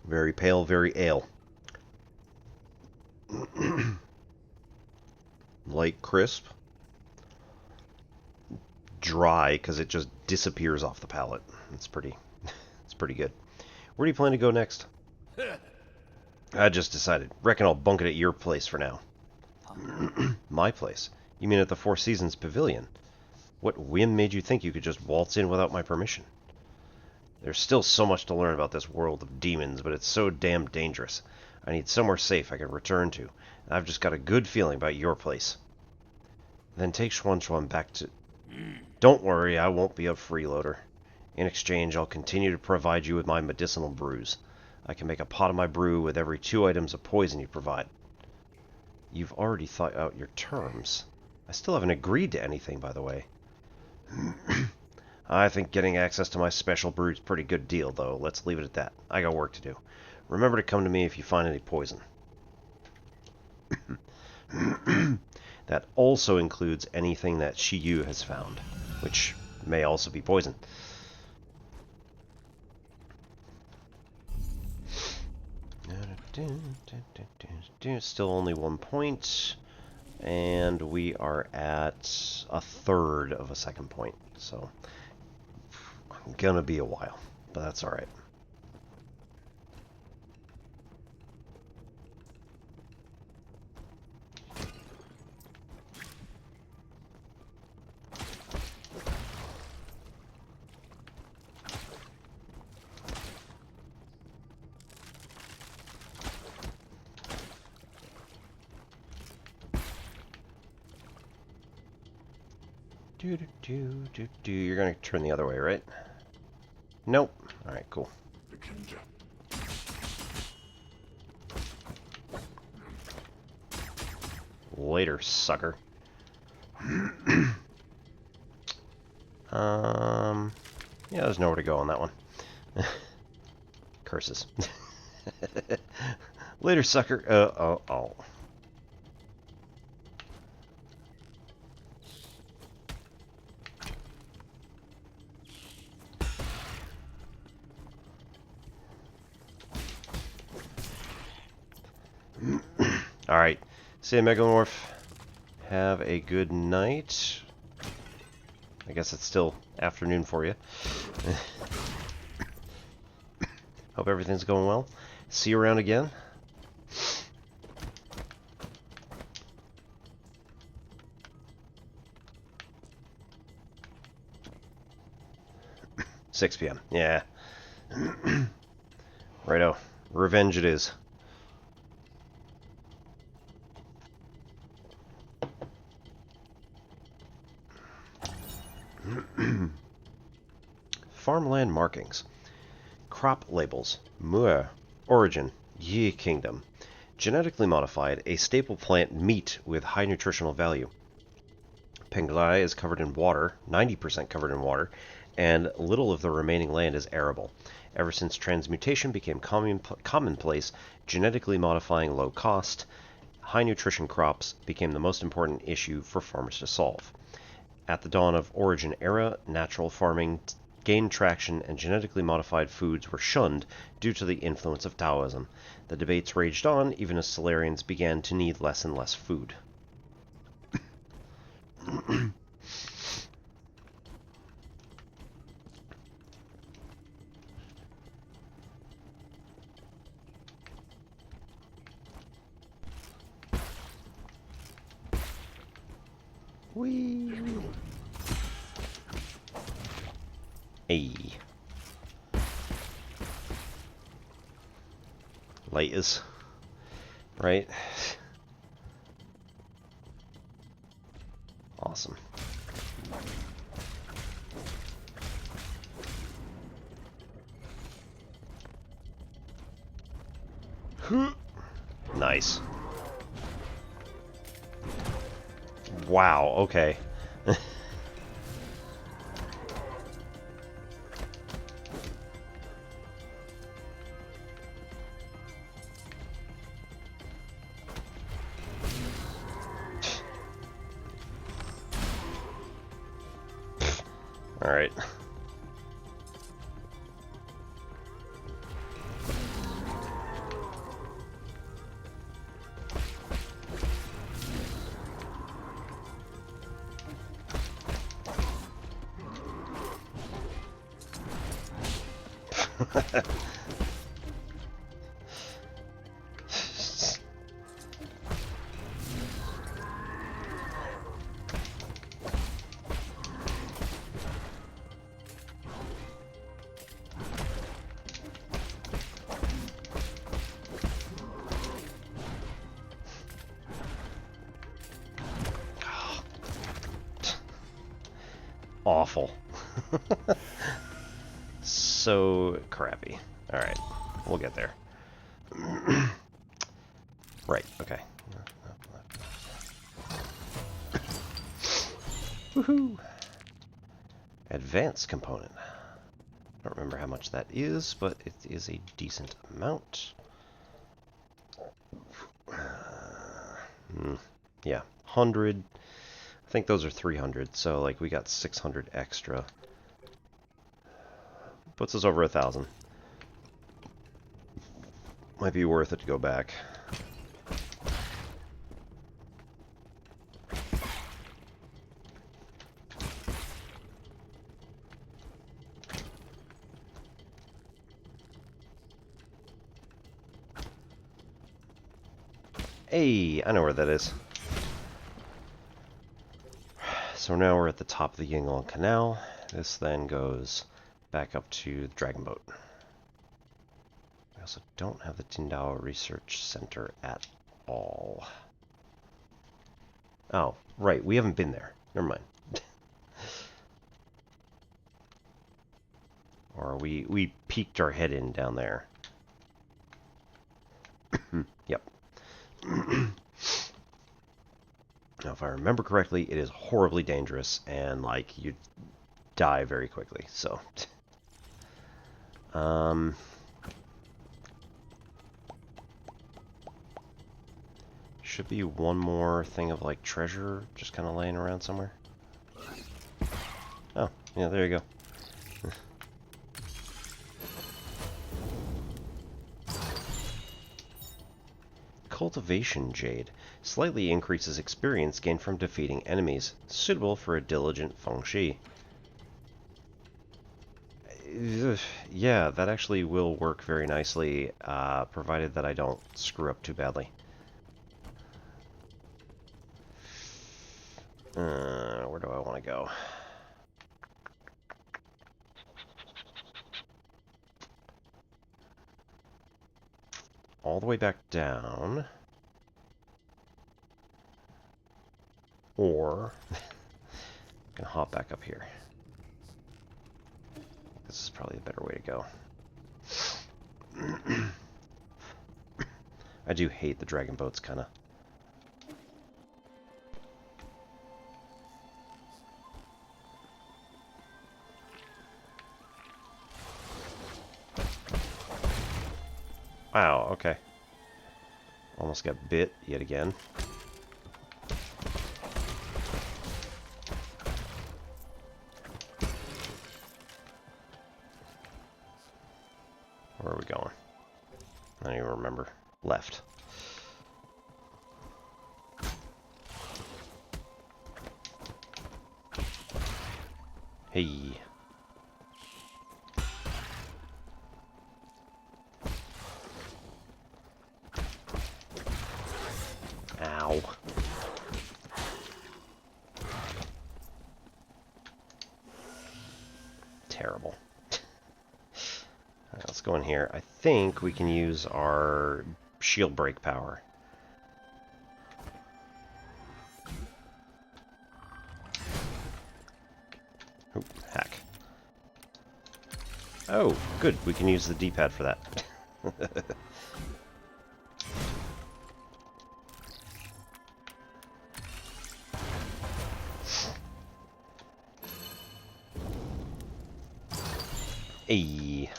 very pale, very ale. Light crisp. Dry, because it just disappears off the palate. It's pretty good. Where do you plan to go next? I just decided. Reckon I'll bunk it at your place for now. My place? You mean at the Four Seasons Pavilion? What whim made you think you could just waltz in without my permission? There's still so much to learn about this world of demons, but it's so damn dangerous. I need somewhere safe I can return to. And I've just got a good feeling about your place. Then take Chuan Chuan back to... Don't worry, I won't be a freeloader. In exchange, I'll continue to provide you with my medicinal brews. I can make a pot of my brew with every 2 items of poison you provide. You've already thought out your terms. I still haven't agreed to anything, by the way. I think getting access to my special brew is a pretty good deal, though. Let's leave it at that. I got work to do. Remember to come to me if you find any poison. That also includes anything that Shiyu has found, which may also be poison. Still only 1 point, and we are at a third of a second point, so gonna be a while, but that's alright. You're gonna turn the other way, right? Nope. Alright, cool. Later, sucker. Yeah, there's nowhere to go on that one. Curses. Later, sucker. Oh. Alright, see you, Megamorph. Have a good night. I guess it's still afternoon for you. Hope everything's going well. See you around again. 6 p.m. Yeah. Righto. Revenge it is. Farmland markings. Crop labels. Muir. Origin. Yi Kingdom. Genetically modified, a staple plant meat with high nutritional value. Penglai is covered in water, 90% covered in water, and little of the remaining land is arable. Ever since transmutation became commonplace, genetically modifying low-cost, high-nutrition crops became the most important issue for farmers to solve. At the dawn of Origin era, natural farming gained traction and genetically modified foods were shunned due to the influence of Taoism. The debates raged on even as Solarians began to need less and less food. Whee! Hey. Layers. Right? Awesome. Nice. Wow, okay. Alright. Awful. So crappy. Alright, we'll get there. Right, okay. Woohoo! Advanced component. I don't remember how much that is, but it is a decent amount. Yeah, 100. I think those are 300, so like we got 600 extra. Puts us over 1,000. Might be worth it to go back. Hey, I know where that is. So now we're at the top of the Yinglong Canal. This then goes back up to the Dragon Boat. We also don't have the Tindao Research Center at all. Oh, right, we haven't been there. Never mind. Or we peeked our head in down there. Yep. Now, if I remember correctly, it is horribly dangerous, and, like, you die very quickly, so... Should be one more thing of, like, treasure just kind of laying around somewhere. Oh, yeah, there you go. Cultivation Jade. Slightly increases experience gained from defeating enemies. Suitable for a diligent Feng Shi. Yeah, that actually will work very nicely, provided that I don't screw up too badly. Where do I want to go? all the way back down. Or I can hop back up here. This is probably the better way to go. I do hate the dragon boats, kind of. Wow, okay. Almost got bit yet again. Where are we going? I don't even remember. Left. Hey. Ow. Terrible. Alright, let's go in here. I think we can use our shield break power. Oop, hack. Oh, good. We can use the D-pad for that. A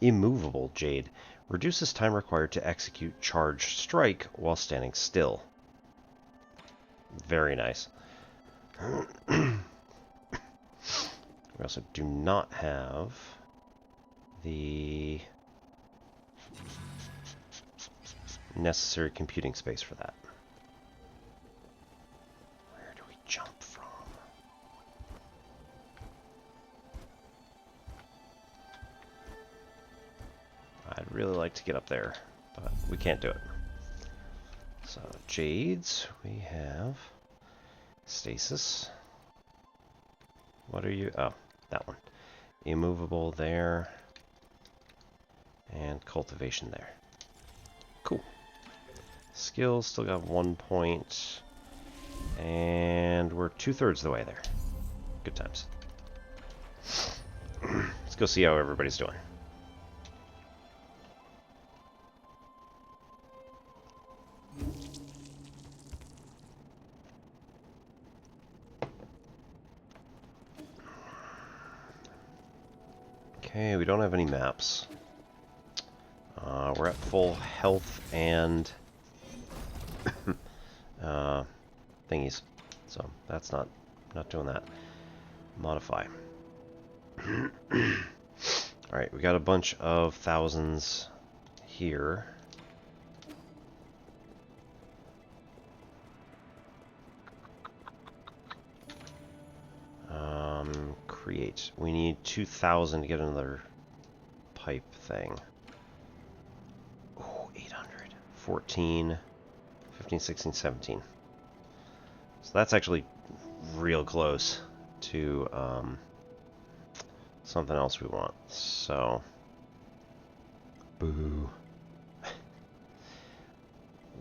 immovable jade reduces time required to execute charge strike while standing still. Very nice. We also do not have the necessary computing space for that. Where do we jump from? I'd really like to get up there, but we can't do it. So, jades, we have stasis. What are you? Oh, that one. Immovable there. And cultivation there. Cool. Skills, still got 1 point. And we're 2/3 the way there. Good times. Let's go see how everybody's doing. Okay, we don't have any maps. We're at full health and thingies, so that's not doing that. Modify. Alright, we got a bunch of thousands here. Create. We need 2,000 to get another pipe thing. Oh, 800. 14, 15, 16, 17. So that's actually real close to something else we want. So, boo.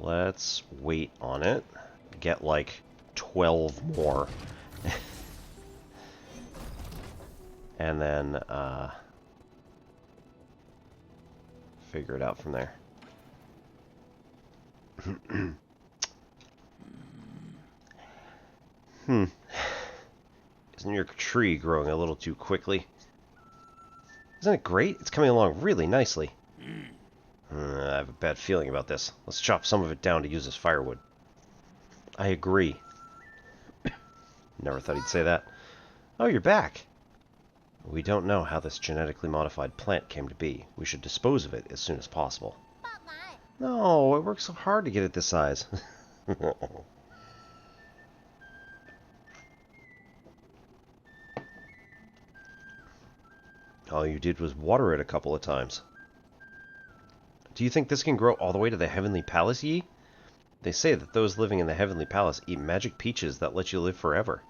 Let's wait on it. Get like 12 more. And then figure it out from there. Isn't your tree growing a little too quickly? Isn't it great? It's coming along really nicely. I have a bad feeling about this. Let's chop some of it down to use as firewood. I agree. Never thought he'd say that. Oh, you're back. We don't know how this genetically modified plant came to be. We should dispose of it as soon as possible. No, it worked so hard to get it this size. All you did was water it a couple of times. Do you think this can grow all the way to the Heavenly Palace, Yi? They say that those living in the Heavenly Palace eat magic peaches that let you live forever.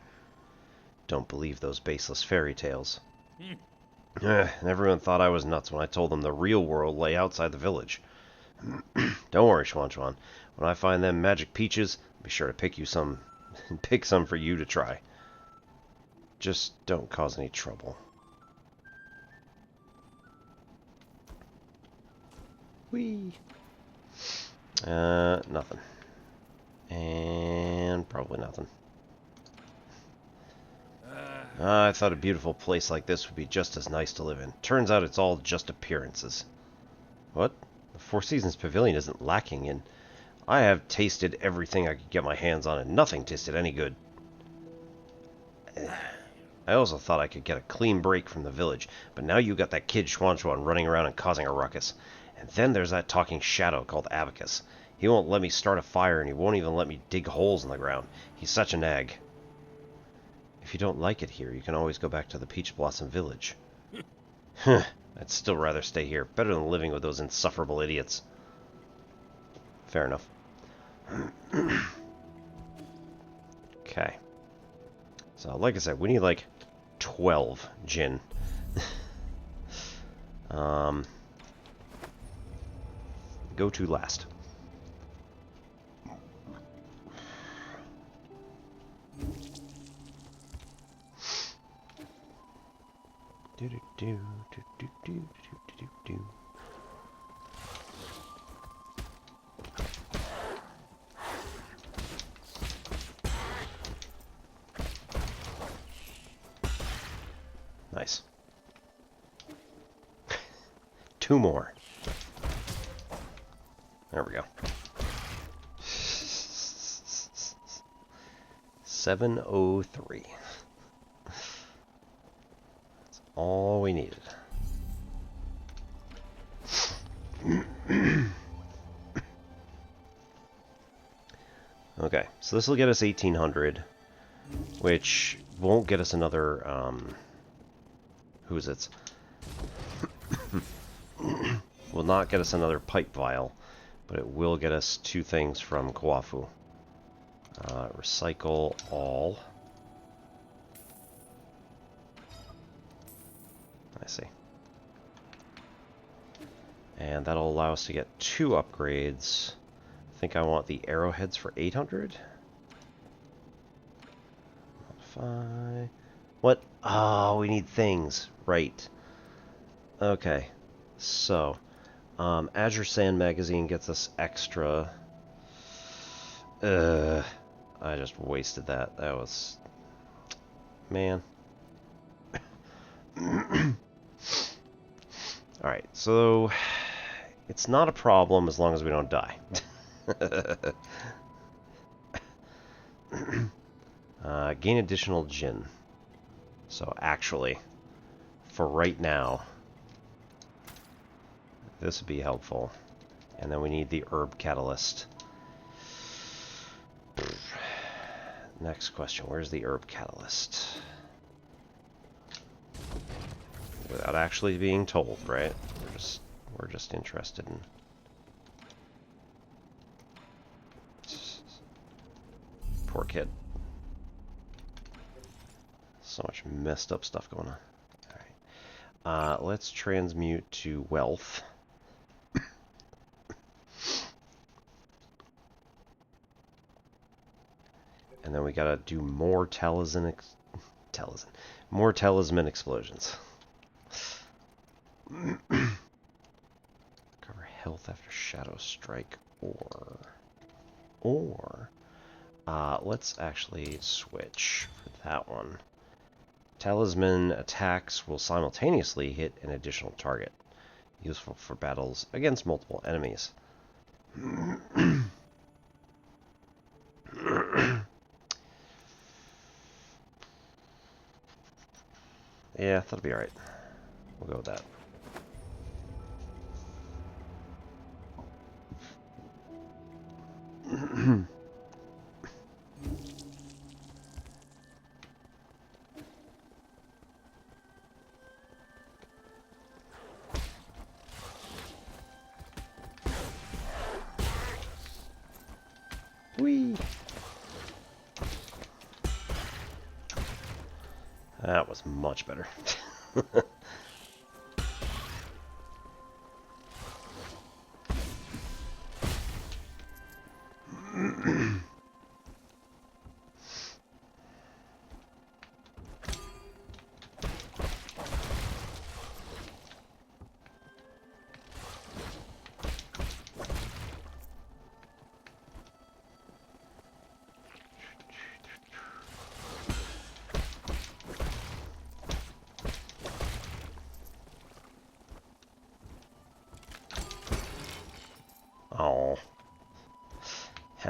Don't believe those baseless fairy tales. Everyone thought I was nuts when I told them the real world lay outside the village. Don't worry, Chuan Chuan. When I find them magic peaches, I'll be sure to pick some for you to try. Just don't cause any trouble. Whee! Nothing. And probably nothing. I thought a beautiful place like this would be just as nice to live in. Turns out it's all just appearances. What? The Four Seasons Pavilion isn't lacking in... I have tasted everything I could get my hands on, and nothing tasted any good. I also thought I could get a clean break from the village, but now you got that kid Chuan Chuan running around and causing a ruckus. And then there's that talking shadow called Abacus. He won't let me start a fire, and he won't even let me dig holes in the ground. He's such a nag. If you don't like it here, you can always go back to the Peach Blossom Village. I'd still rather stay here. Better than living with those insufferable idiots. Fair enough. Okay. So, like I said, we need like 12 gin. Go to last. Do do do do do do do do do. Nice. 2 more. There we go. 703. That's all we needed. Okay, so this will get us 1800, which won't get us another, who is it? Will not get us another pipe vial, but it will get us 2 things from Kawafu. Recycle all. I see. And that'll allow us to get 2 upgrades. I think I want the arrowheads for 800. Modify. What? Oh, we need things. Right. Okay. So, Azure Sand Magazine gets us extra. I just wasted that. That was... Man. Alright, so... It's not a problem as long as we don't die. Gain additional gin. So actually, for right now, this would be helpful. And then we need the herb catalyst. Next question, where's the herb catalyst? Without actually being told, right? We're just interested in... Poor kid. So much messed up stuff going on. Alright. Let's transmute to wealth. And then we gotta do more talisman explosions. Cover health after shadow strike, or let's actually switch for that one. Talisman attacks will simultaneously hit an additional target, useful for battles against multiple enemies. Yeah, that'll be alright. We'll go with that. Whee! That was much better.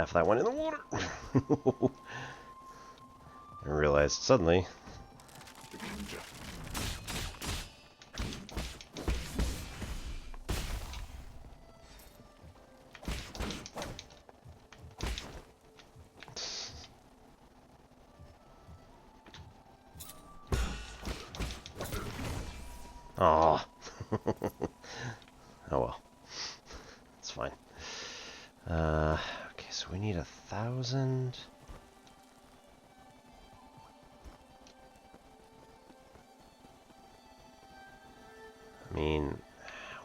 half of that went in the water. I realized suddenly. Aw. Oh well. It's fine. Okay, so we need 1,000. I mean,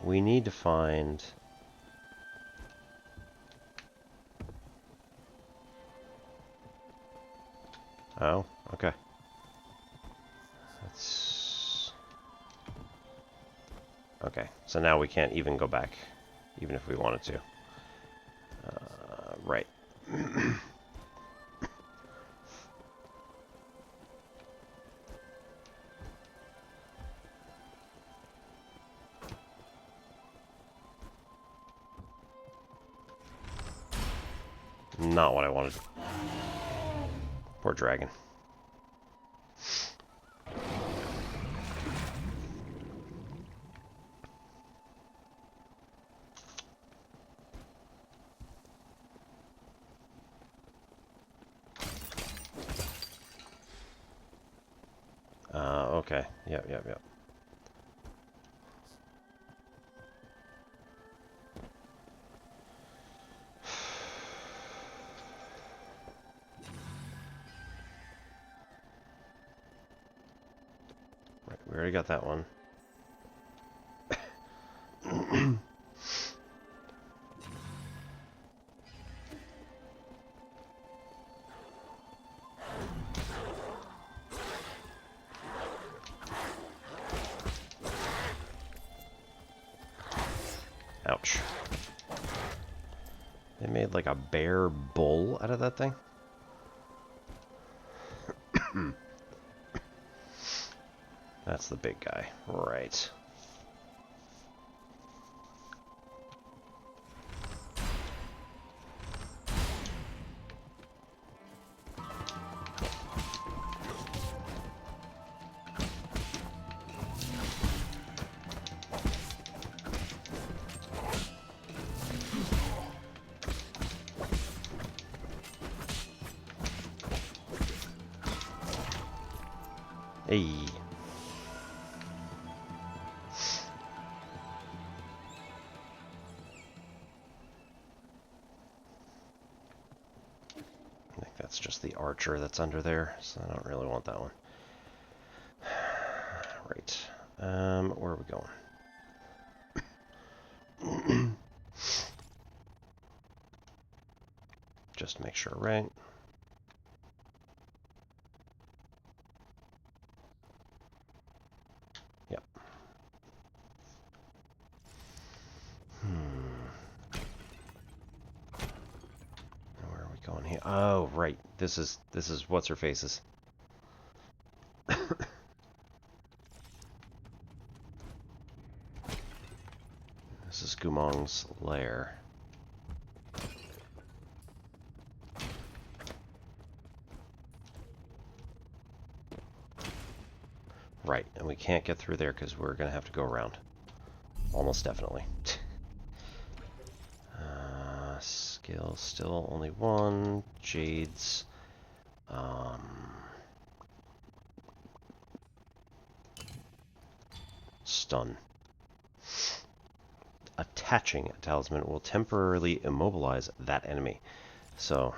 we need to find... Oh, okay. That's... Okay, so now we can't even go back, even if we wanted to. Right. Not what I wanted. Poor dragon. Okay. Yep. Right, we already got that one. Ouch. They made like a bear bull out of that thing? That's the big guy. Right. Hey. I think that's just the archer that's under there, so I don't really want that one. Right. Where are we going? Just to make sure, right? Yep. Where are we going here? Oh, right. This is what's her faces. This is Goumang's lair. Right, and we can't get through there because we're going to have to go around. Almost definitely. Skill still only one. Jades. Stun. Attaching a talisman will temporarily immobilize that enemy. So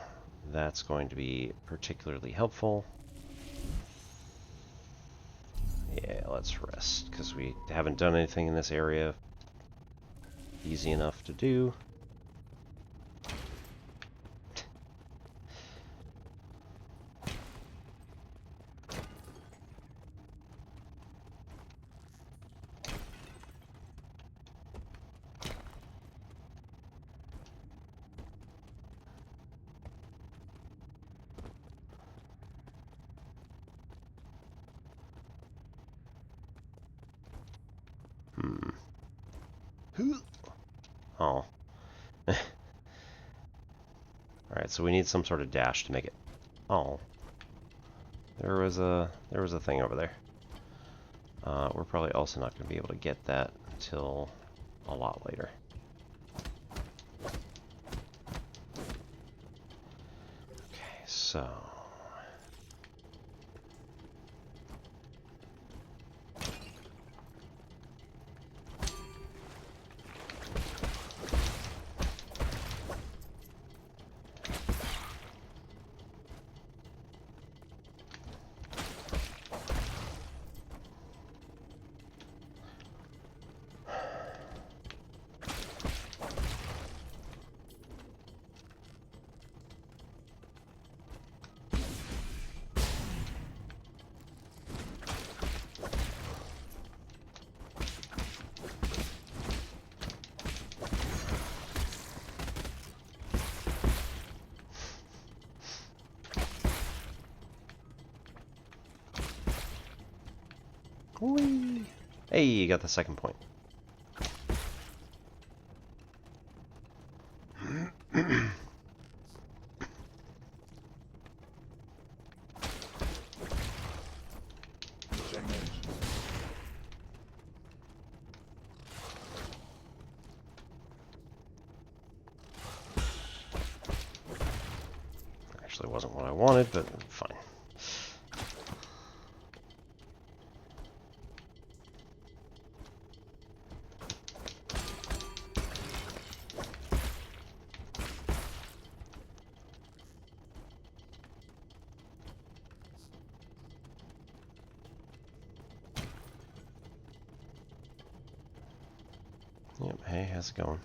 that's going to be particularly helpful. Yeah, let's rest, because we haven't done anything in this area easy enough to do. Oh. Alright, so we need some sort of dash to make it. Oh, there was a thing over there. We're probably also not going to be able to get that until a lot later. Okay, so whee! Hey, you got the second point. Actually wasn't what I wanted, but fine. Yep, hey, how's it going?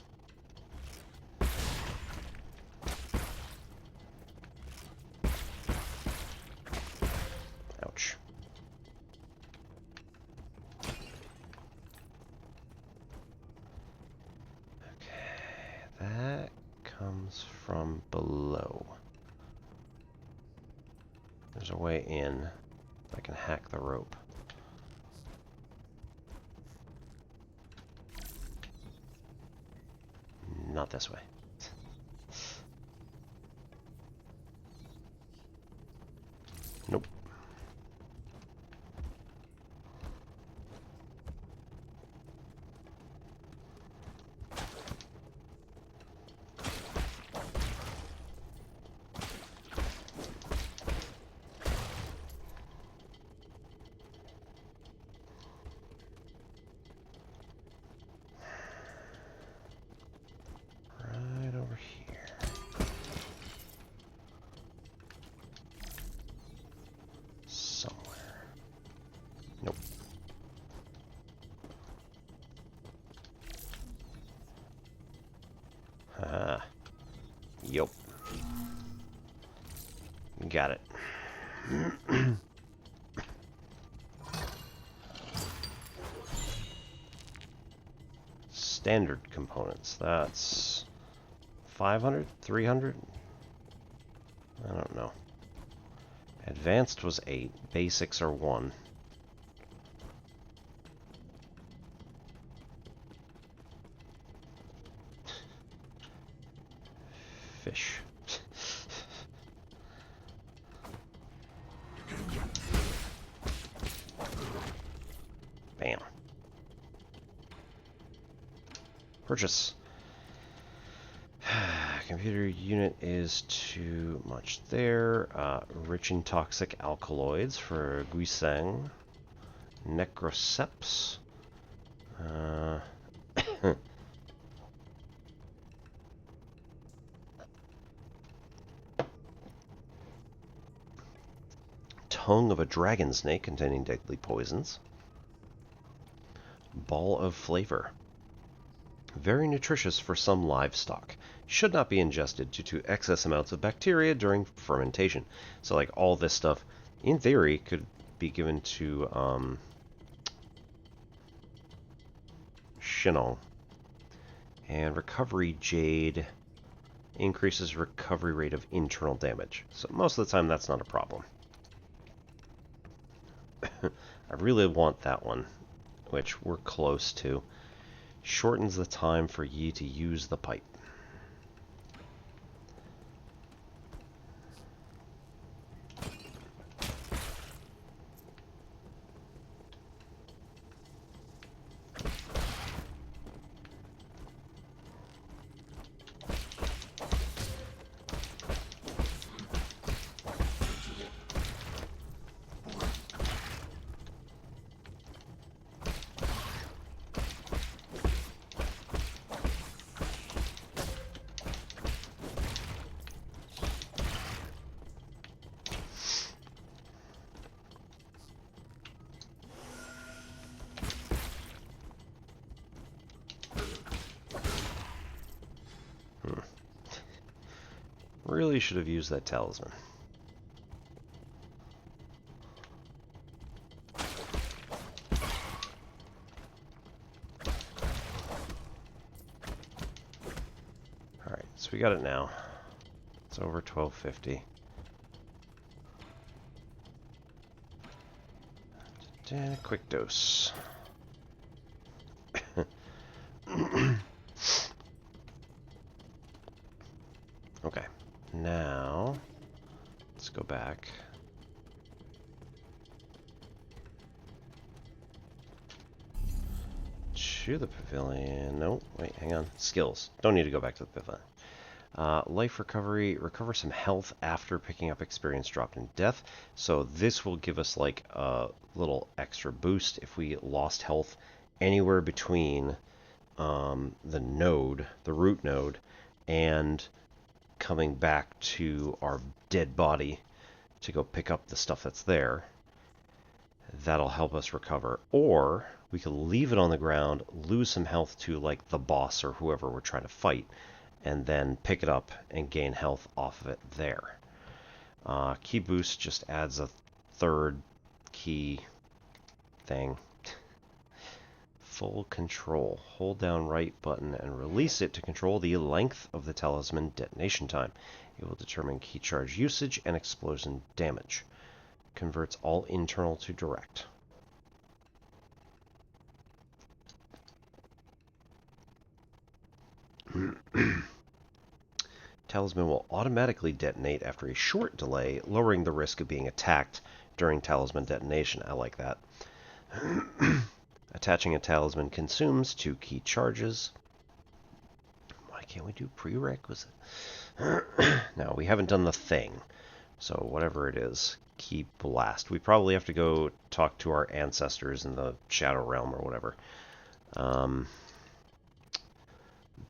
Ouch. Okay, that comes from below. There's a way in. I can hack the rope. Not this way. Nope. Right over here. Somewhere. Nope. Haha. Yup. Got it. Standard components. That's 500? 300? I don't know. Advanced was 8. Basics are 1. Fish. Bam. Purchase. Computer unit is too much there. Rich in toxic alkaloids for Goumang. Necroceps. Tongue of a dragon snake containing deadly poisons. Ball of flavor. Very nutritious for some livestock. Should not be ingested due to excess amounts of bacteria during fermentation. So like all this stuff, in theory, could be given to Shinong. And recovery jade increases recovery rate of internal damage. So most of the time that's not a problem. I really want that one, which we're close to. Shortens the time for ye to use the pipe. really should have used that talisman. Alright, so we got it now. It's over 1250. And a quick dose. Okay, now let's go back. To the pavilion. No, wait, hang on. Skills. Don't need to go back to the pavilion. Life recovery. Recover some health after picking up experience dropped in death. So this will give us like a little extra boost if we lost health anywhere between the root node, and coming back to our dead body to go pick up the stuff that's there. That'll help us recover. Or we could leave it on the ground, lose some health to like the boss or whoever we're trying to fight, and then pick it up and gain health off of it there. Key boost just adds a third key thing. Full control. Hold down right button and release it to control the length of the talisman detonation time. It will determine key charge usage and explosion damage. Converts all internal to direct. Talisman will automatically detonate after a short delay, lowering the risk of being attacked during talisman detonation. I like that. Attaching a talisman consumes 2 key charges. Why can't we do prerequisite? Now, we haven't done the thing. So whatever it is, key blast. We probably have to go talk to our ancestors in the Shadow Realm or whatever.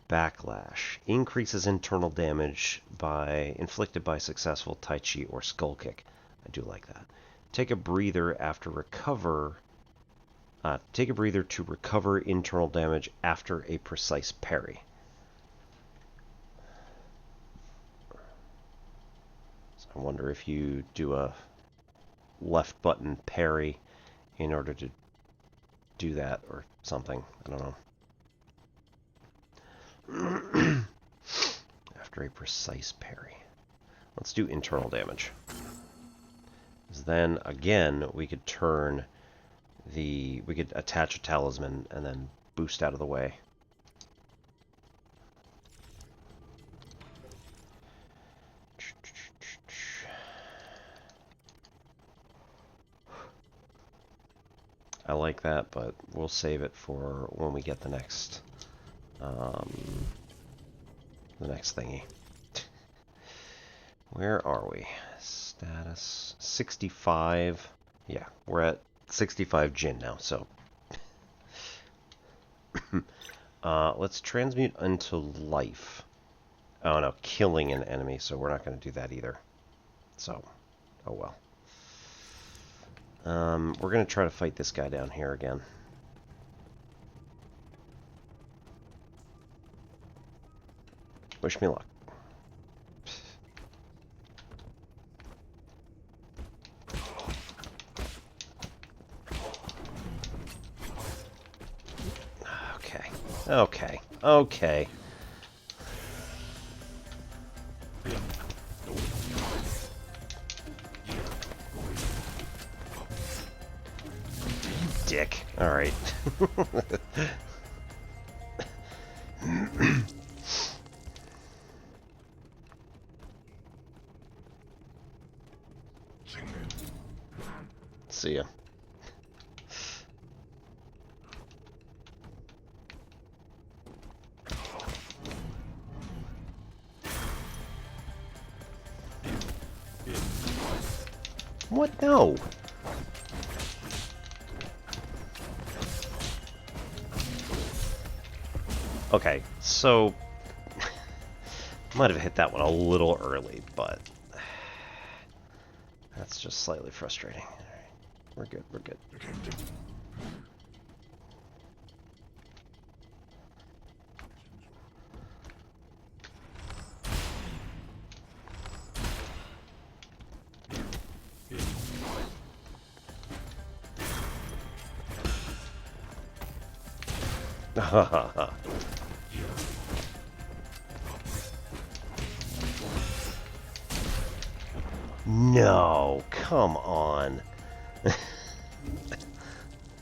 Backlash. Increases internal damage inflicted by successful Tai Chi or Skull Kick. I do like that. Take a breather after recover. Take a breather to recover internal damage after a precise parry. So I wonder if you do a left button parry in order to do that or something. I don't know. After a precise parry. Let's do internal damage. Then again, we could attach a talisman and then boost out of the way. I like that, but we'll save it for when we get the next thingy. Where are we? Status 65. Yeah, we're at 65 Jin now, so let's transmute into life. Oh no, killing an enemy, so we're not going to do that either. So, oh well. We're going to try to fight this guy down here again. Wish me luck. Okay. Okay. Dick. All right. See ya. What? No. Okay, so might have hit that one a little early, but that's just slightly frustrating. All right, we're good. We're good. No, come on.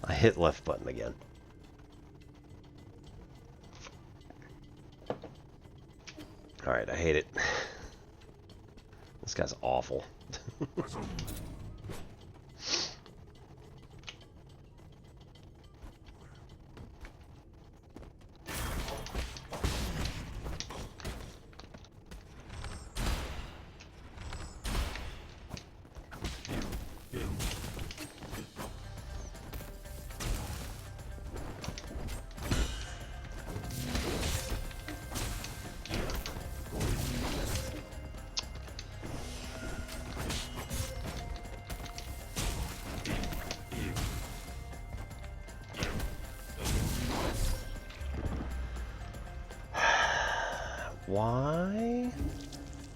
I hit left button again. Alright, I hate it. This guy's awful.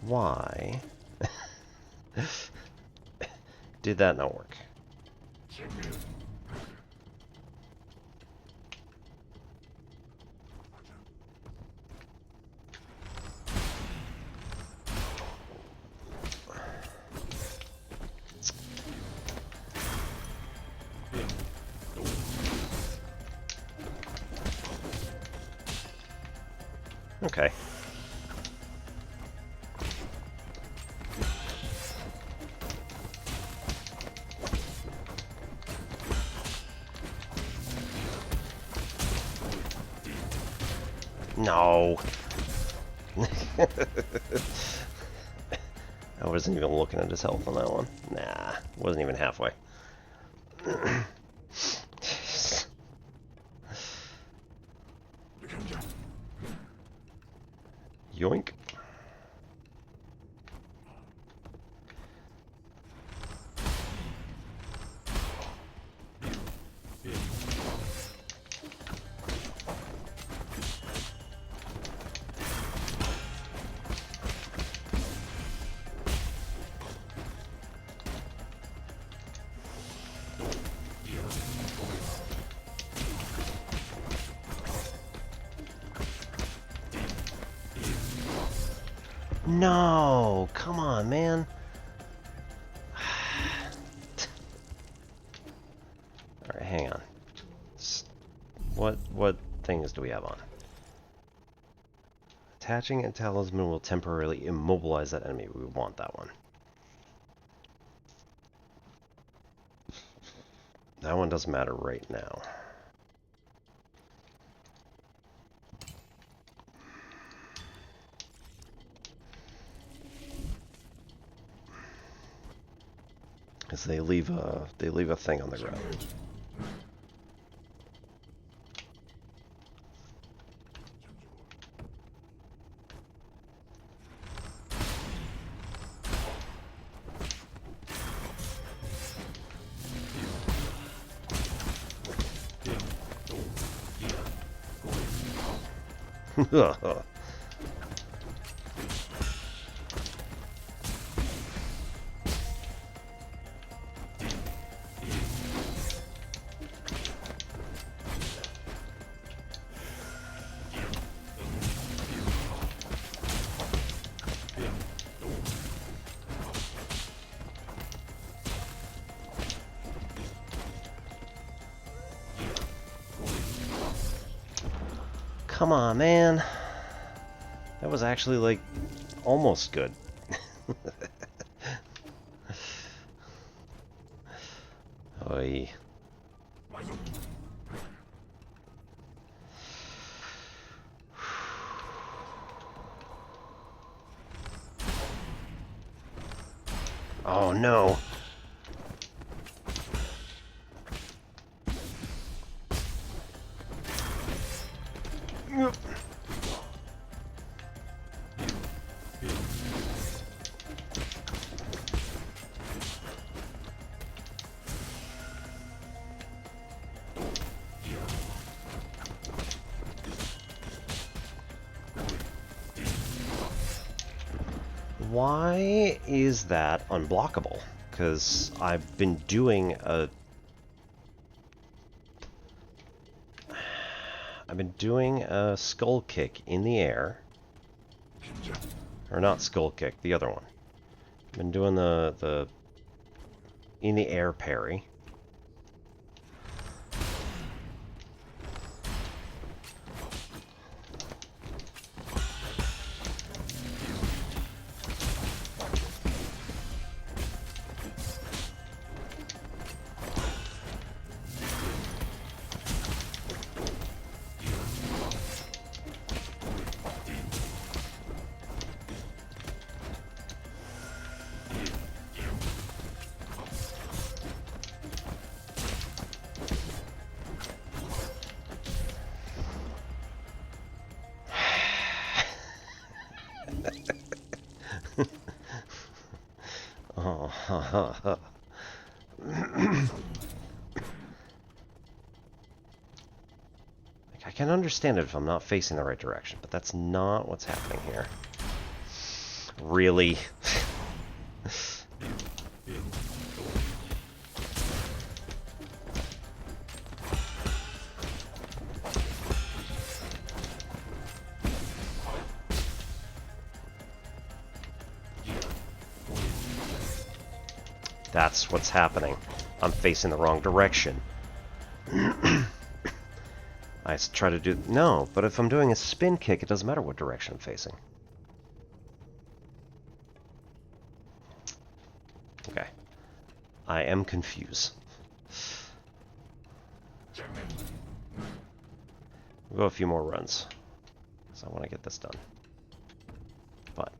Why did that not work? Okay. No. I wasn't even looking at his health on that one. Nah, wasn't even halfway. Yoink. No, come on, man. All right, hang on. What things do we have on? Attaching a talisman will temporarily immobilize that enemy. We want that one. That one doesn't matter right now. Because they leave a thing on the ground. Come on, man. That was actually, like, almost good. Oy. Oh, no. Why is that unblockable? Because I've been doing a I've been doing a skull kick in the air. Or not skull kick, the other one. I've been doing the in the air parry. Oh, I can understand it if I'm not facing the right direction, but that's not what's happening here. Really? That's what's happening. I'm facing the wrong direction. I try to do... No, but if I'm doing a spin kick, it doesn't matter what direction I'm facing. Okay. I am confused. We'll go a few more runs. So I want to get this done. But...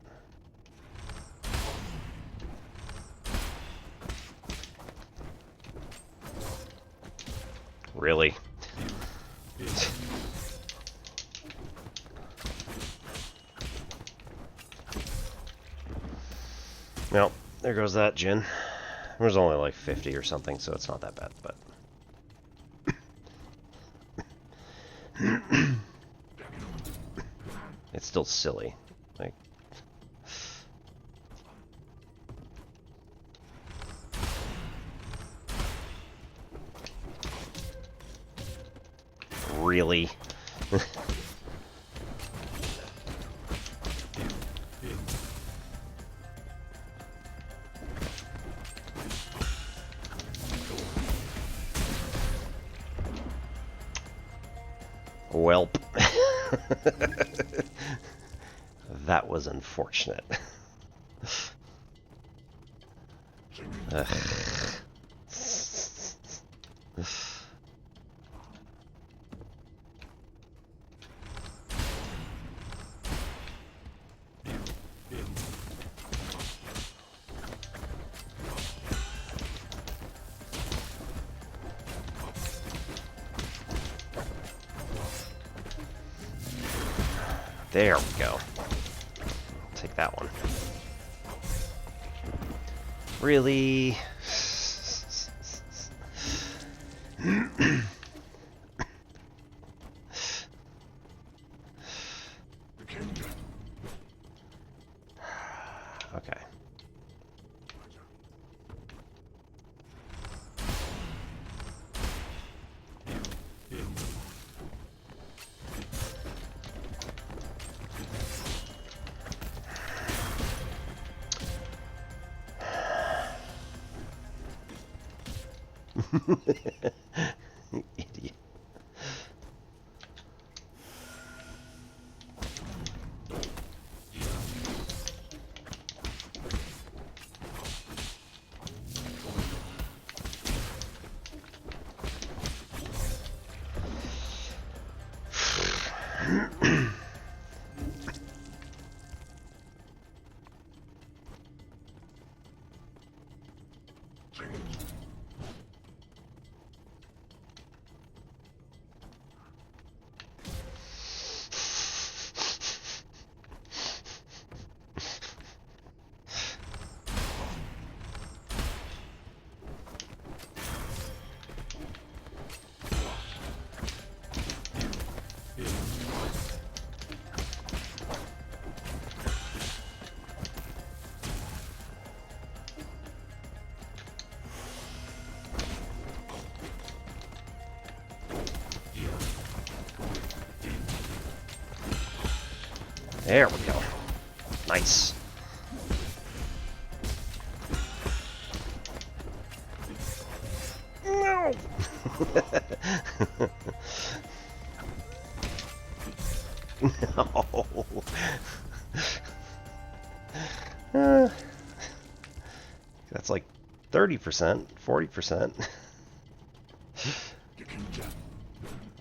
Really? Well, there goes that gin. There's only like 50 or something, so it's not that bad, but... It's still silly. Like... Really? Welp. That was unfortunate. There we go. Take that one. Really? Okay. Idiot. There we go. Nice. No! No. That's like 30%, 40%.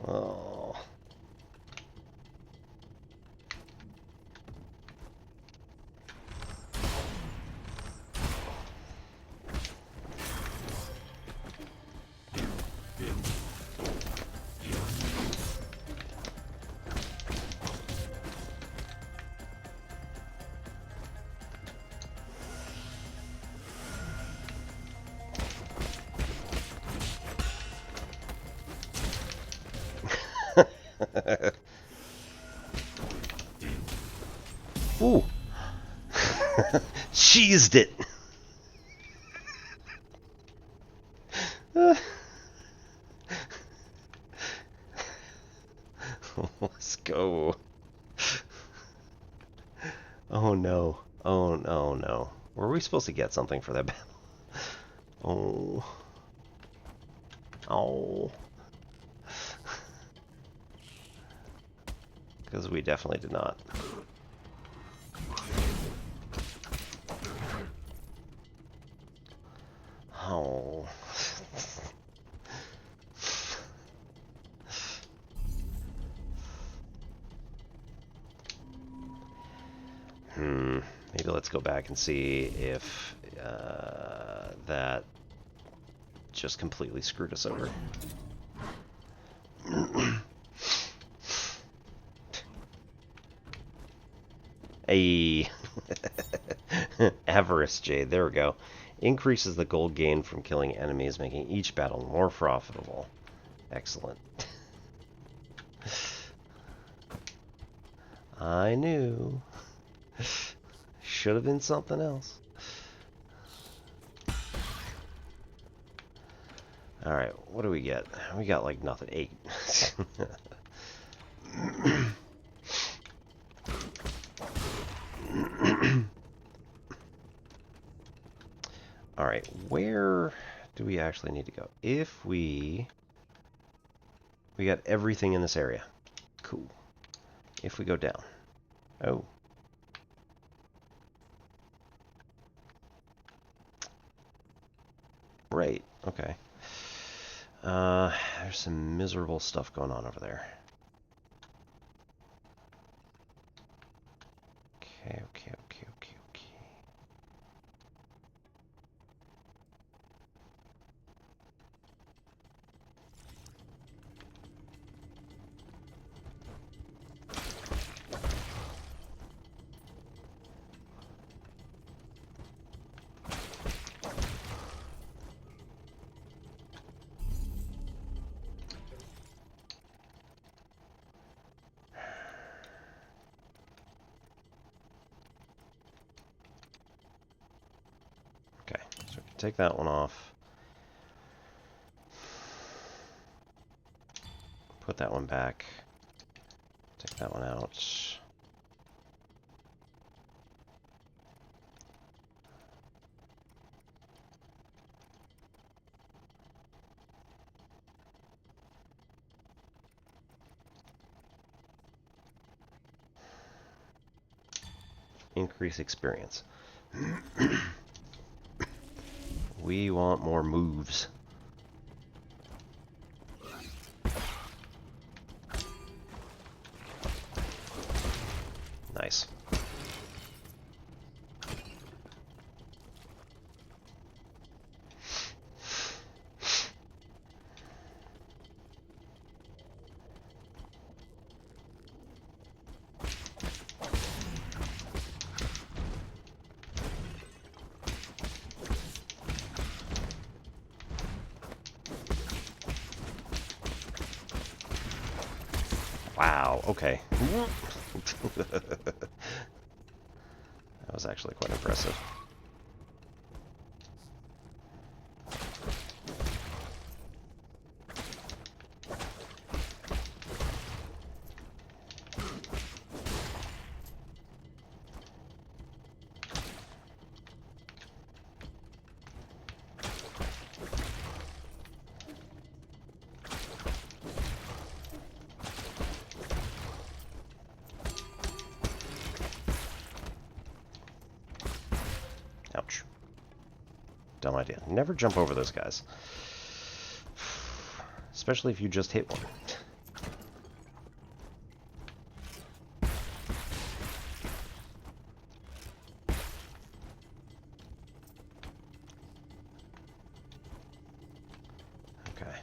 Oh. Ooh. Cheesed it. Let's go. Oh no. Oh no, no. Were we supposed to get something for that battle? Oh. Oh. Because we definitely did not. Oh. Maybe let's go back and see if that just completely screwed us over. Hey. Avarice Jade, there we go. Increases the gold gain from killing enemies, making each battle more profitable. Excellent. I knew. Should have been something else. Alright, what do we get? We got like nothing. 8. Alright, where do we actually need to go? If we got everything in this area. Cool. If we go down. Oh. Right, okay. There's some miserable stuff going on over there. Okay. Take that one off. Put that one back. Take that one out. Increase experience. We want more moves. Nice. Wow, okay. That was actually quite impressive. dumb idea. Never jump over those guys. Especially if you just hit one. Okay.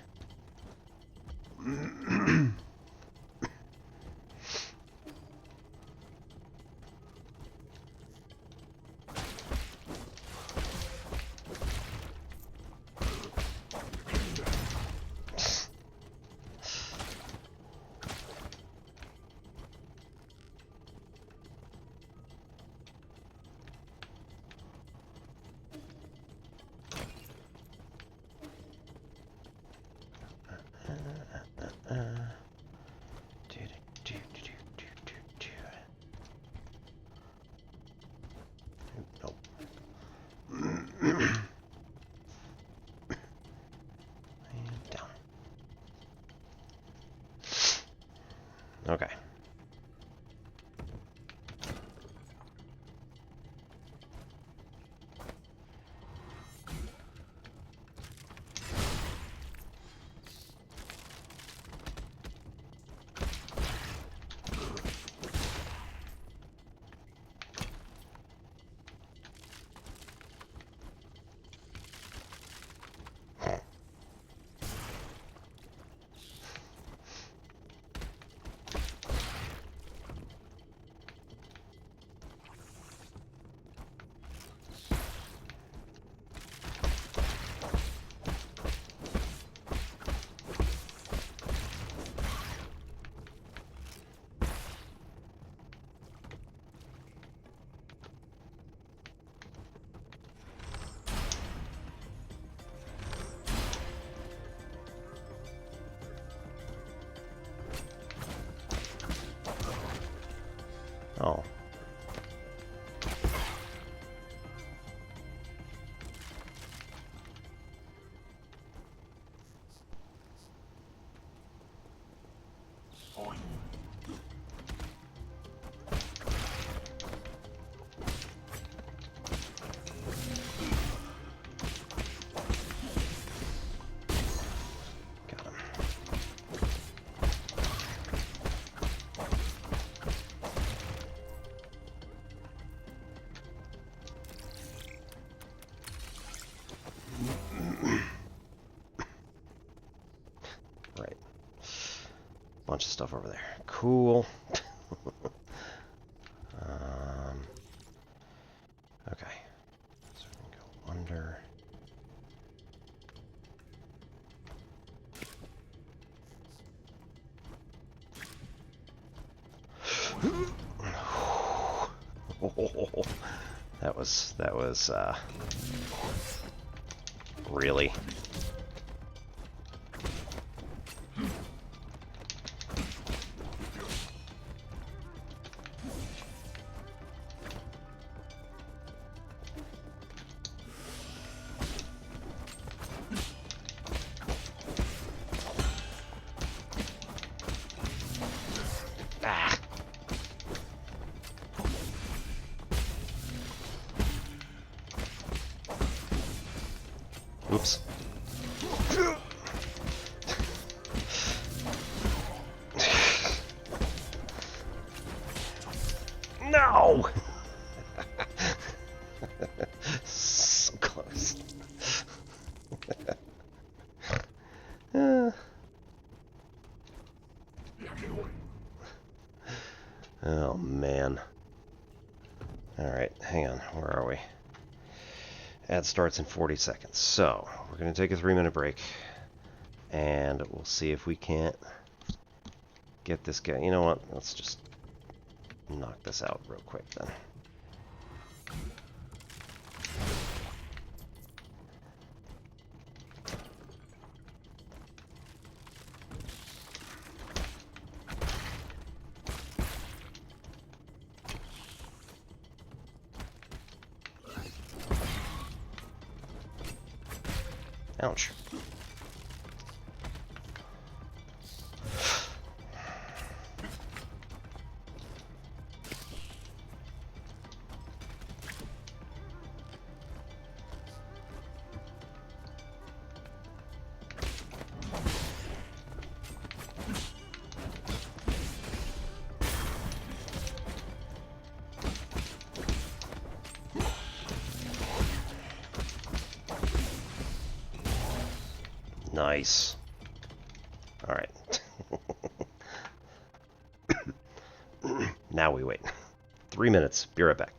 Oh. Got him. Right. Bunch of stuff over there. Cool. Okay. So we can go under. That was really. Oops. No! So close. Oh, man. Alright, hang on. Where are we? Ad starts in 40 seconds. So, we're going to take a 3-minute break. And we'll see if we can't get this guy. You know what? Let's just knock this out real quick then. Ouch. Nice. Alright. Now we wait. 3 minutes. Be right back.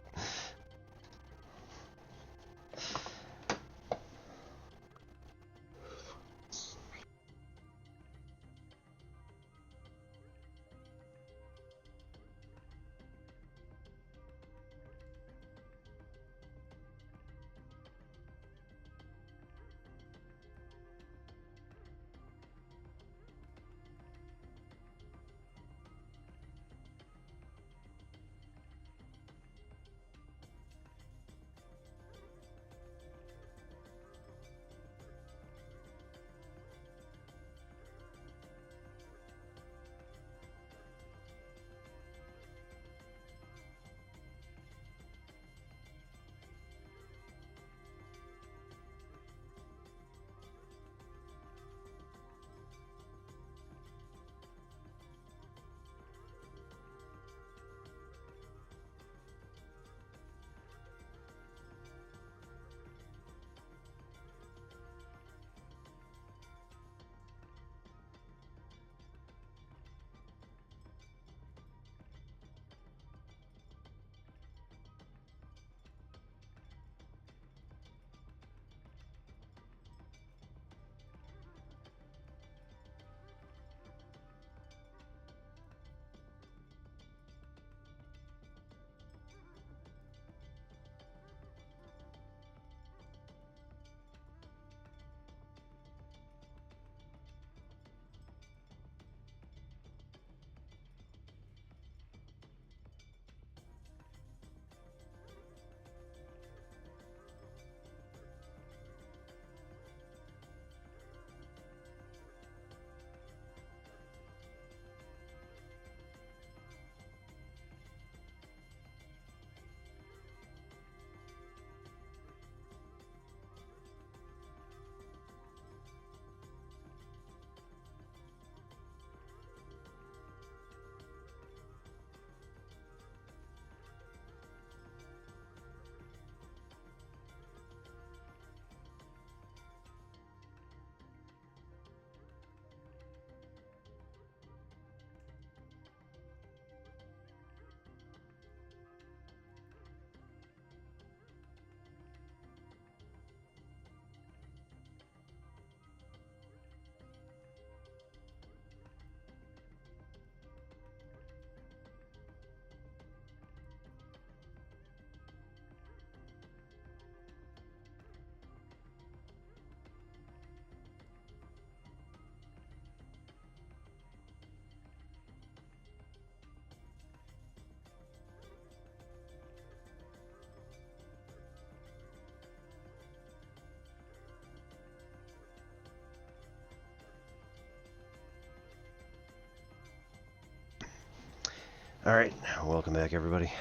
Alright, welcome back everybody.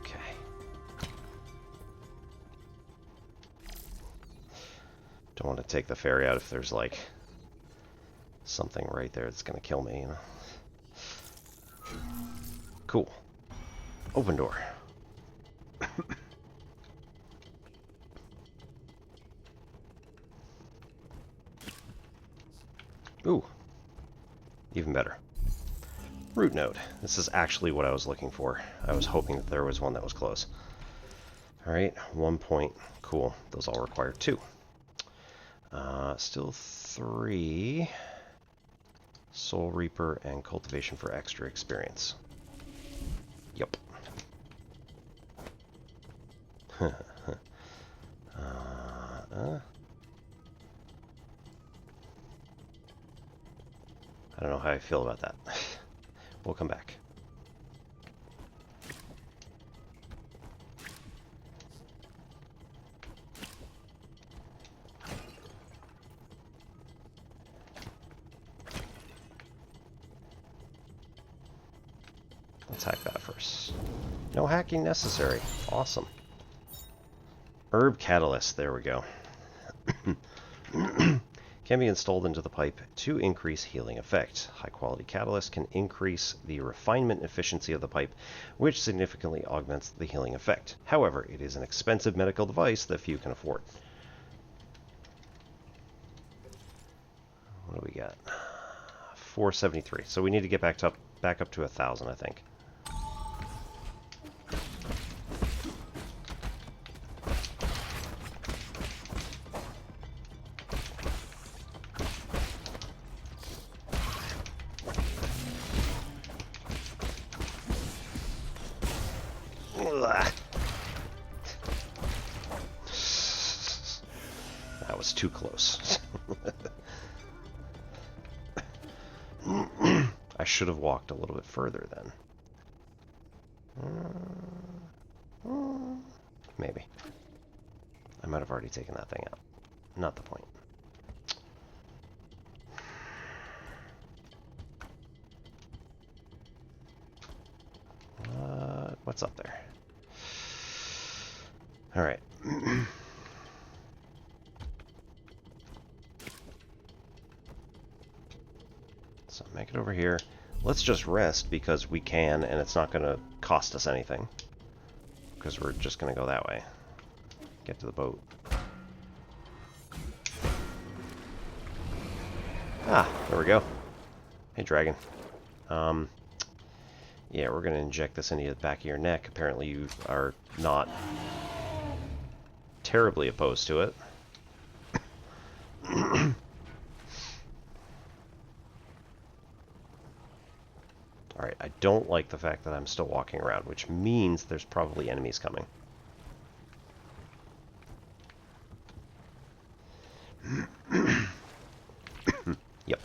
Okay. Don't want to take the ferry out if there's like something right there that's gonna kill me, you know. Cool. Open door. Ooh. Even better. Root node. This is actually what I was looking for. I was hoping that there was one that was close. Alright, 1 point. Cool. Those all require 2. Still 3. Soul Reaper and Cultivation for extra experience. Yep. I don't know how I feel about that. We'll come back. Let's hack that first. No hacking necessary. Awesome. Herb Catalyst. There we go. Can be installed into the pipe to increase healing effect. High quality catalyst can increase the refinement efficiency of the pipe, which significantly augments the healing effect. However, it is an expensive medical device that few can afford. we got? 473. So we need to get back up to 1,000, I think. That was too close. I should have walked a little bit further then. Maybe. I might have already taken that thing out. Not the point. What's up there? Alright. So make it over here. Let's just rest because we can, and it's not going to cost us anything. Because we're just going to go that way. Get to the boat. Ah, there we go. Hey, dragon. Yeah, we're going to inject this into the back of your neck. Apparently you are not terribly opposed to it. Alright, I don't like the fact that I'm still walking around, which means there's probably enemies coming. Yep.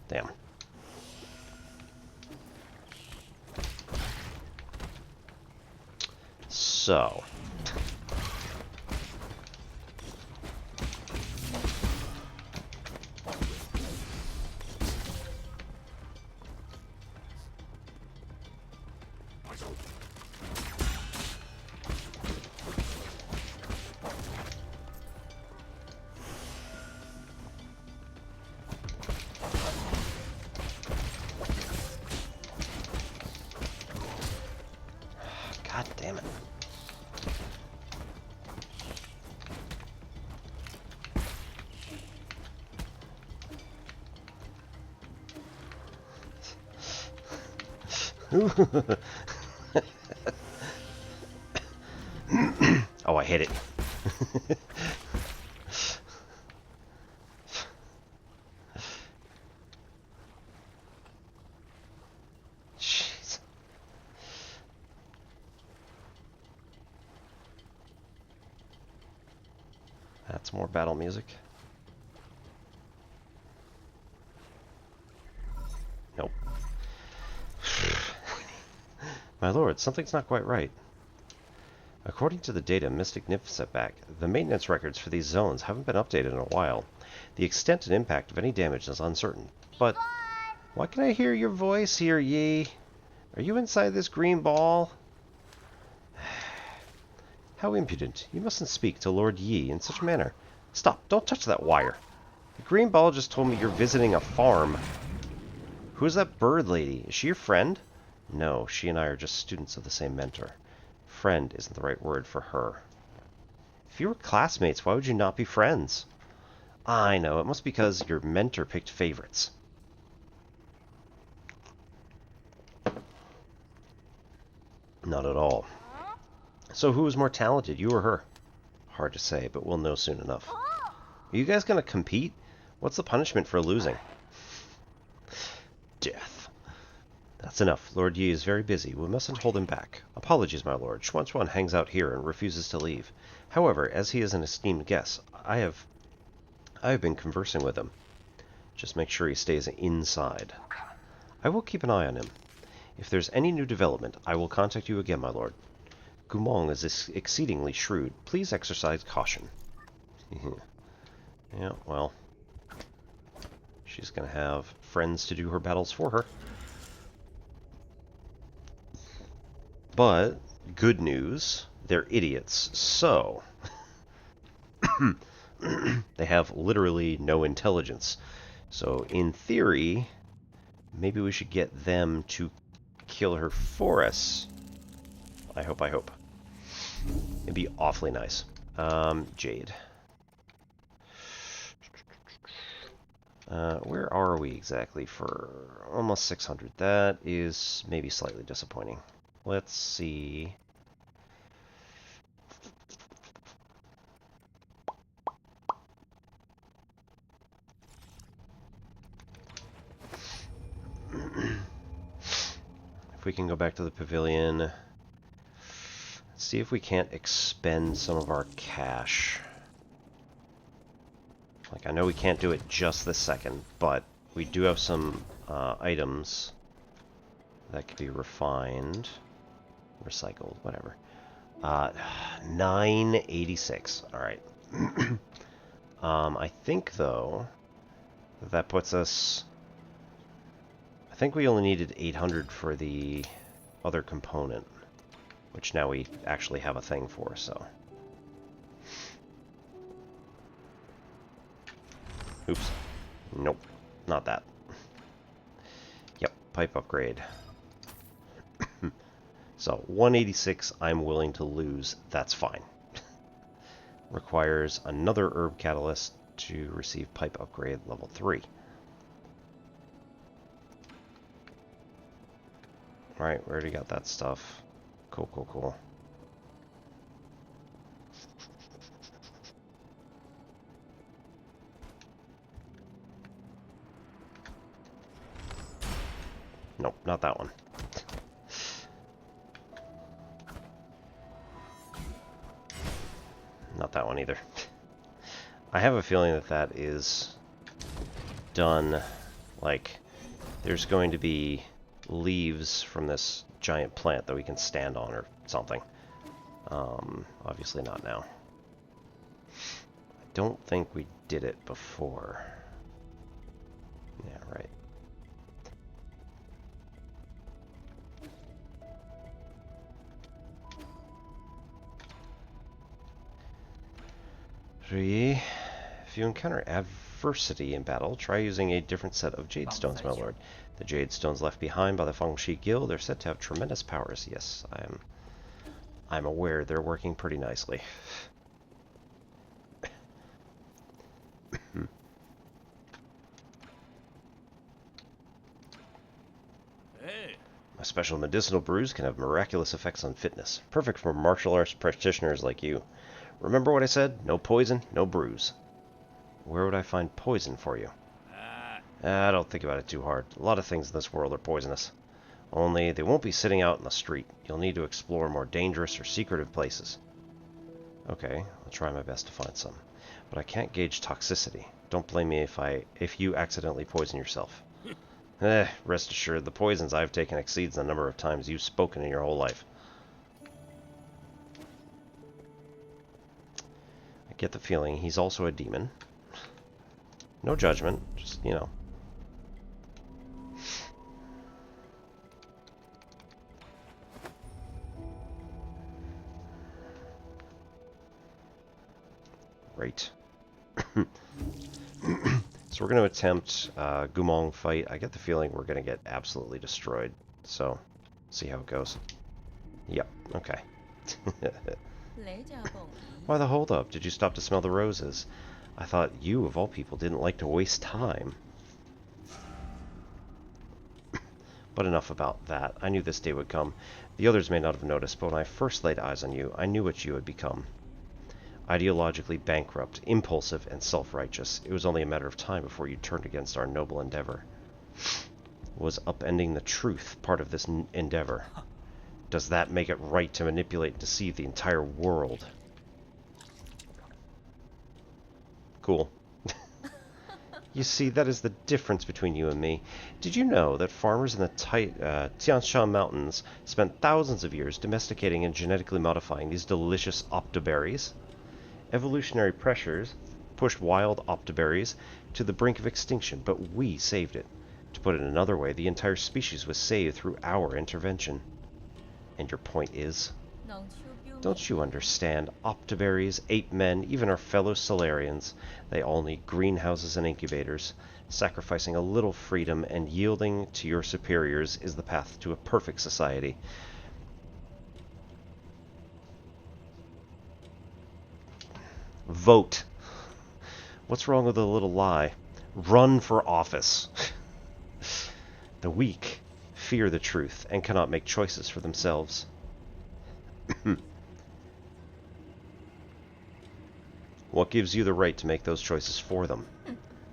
Damn. So. God damn it. Oh, I hit it. Jeez. That's more battle music. Nope. My lord, something's not quite right. According to the data Mystic Nymph set back, the maintenance records for these zones haven't been updated in a while. The extent and impact of any damage is uncertain. But why can I hear your voice here, Yi? Are you inside this green ball? How impudent. You mustn't speak to Lord Yi in such a manner. Stop, don't touch that wire. The green ball just told me you're visiting a farm. Who's that bird lady? Is she your friend? No, she and I are just students of the same mentor. Friend isn't the right word for her. If you were classmates, why would you not be friends? I know, it must be because your mentor picked favorites. Not at all. So who was more talented, you or her? Hard to say, but we'll know soon enough. Are you guys going to compete? What's the punishment for losing? Death. That's enough. Lord Yi is very busy. We mustn't hold him back. Apologies, my lord. Chuan Chuan hangs out here and refuses to leave. However, as he is an esteemed guest, I have been conversing with him. Just make sure he stays inside. I will keep an eye on him. If there's any new development, I will contact you again, my lord. Goumang is exceedingly shrewd. Please exercise caution. Yeah, well, she's going to have friends to do her battles for her. But, good news, they're idiots, so they have literally no intelligence. So, in theory, maybe we should get them to kill her for us. I hope. It'd be awfully nice. Jade. Where are we exactly for almost 600? That is maybe slightly disappointing. Let's see. If we can go back to the pavilion, see if we can't expend some of our cash. Like, I know we can't do it just this second, but we do have some items that could be refined, recycled, whatever. 986. All right. I think, though, that puts us... I think we only needed 800 for the other component, which now we actually have a thing for, so... Oops. Nope. Not that. Yep. Pipe upgrade. So, 186 I'm willing to lose. That's fine. Requires another herb catalyst to receive pipe upgrade level 3. Alright, we already got that stuff. Cool, cool, cool. Nope, not that one. Not that one either. I have a feeling that that is done, like, there's going to be leaves from this giant plant that we can stand on or something. Obviously not now. I don't think we did it before. Yeah, right. If you encounter adversity in battle, try using a different set of jade stones, my lord. The jade stones left behind by the Fengshi Guild are said to have tremendous powers. Yes, I'm aware they're working pretty nicely. A special medicinal brews can have miraculous effects on fitness. Perfect for martial arts practitioners like you. Remember what I said? No poison, no brews. Where would I find poison for you? Don't think about it too hard. A lot of things in this world are poisonous. Only they won't be sitting out in the street. You'll need to explore more dangerous or secretive places. Okay, I'll try my best to find some. But I can't gauge toxicity. Don't blame me if you accidentally poison yourself. Rest assured, the poisons I've taken exceeds the number of times you've spoken in your whole life. I get the feeling he's also a demon. No judgment, just, you know. Right. So we're going to attempt Goumang fight. I get the feeling we're going to get absolutely destroyed. So, see how it goes. Yep, okay. Why the hold up? Did you stop to smell the roses? I thought you, of all people, didn't like to waste time. But enough about that. I knew this day would come. The others may not have noticed, but when I first laid eyes on you, I knew what you had become. Ideologically bankrupt, impulsive, and self-righteous. It was only a matter of time before you turned against our noble endeavor. Was upending the truth part of this endeavor? Does that make it right to manipulate and deceive the entire world? Cool. You see, that is the difference between you and me. Did you know that farmers in the Tianshan Mountains spent thousands of years domesticating and genetically modifying these delicious optoberries? Evolutionary pressures pushed wild optoberries to the brink of extinction, but we saved it. To put it another way, the entire species was saved through our intervention. And your point is? Don't you understand? Optoberries, ape men, even our fellow Solarians, they all need greenhouses and incubators. Sacrificing a little freedom and yielding to your superiors is the path to a perfect society. Vote. What's wrong with a little lie? Run for office. The weak fear the truth and cannot make choices for themselves. What gives you the right to make those choices for them?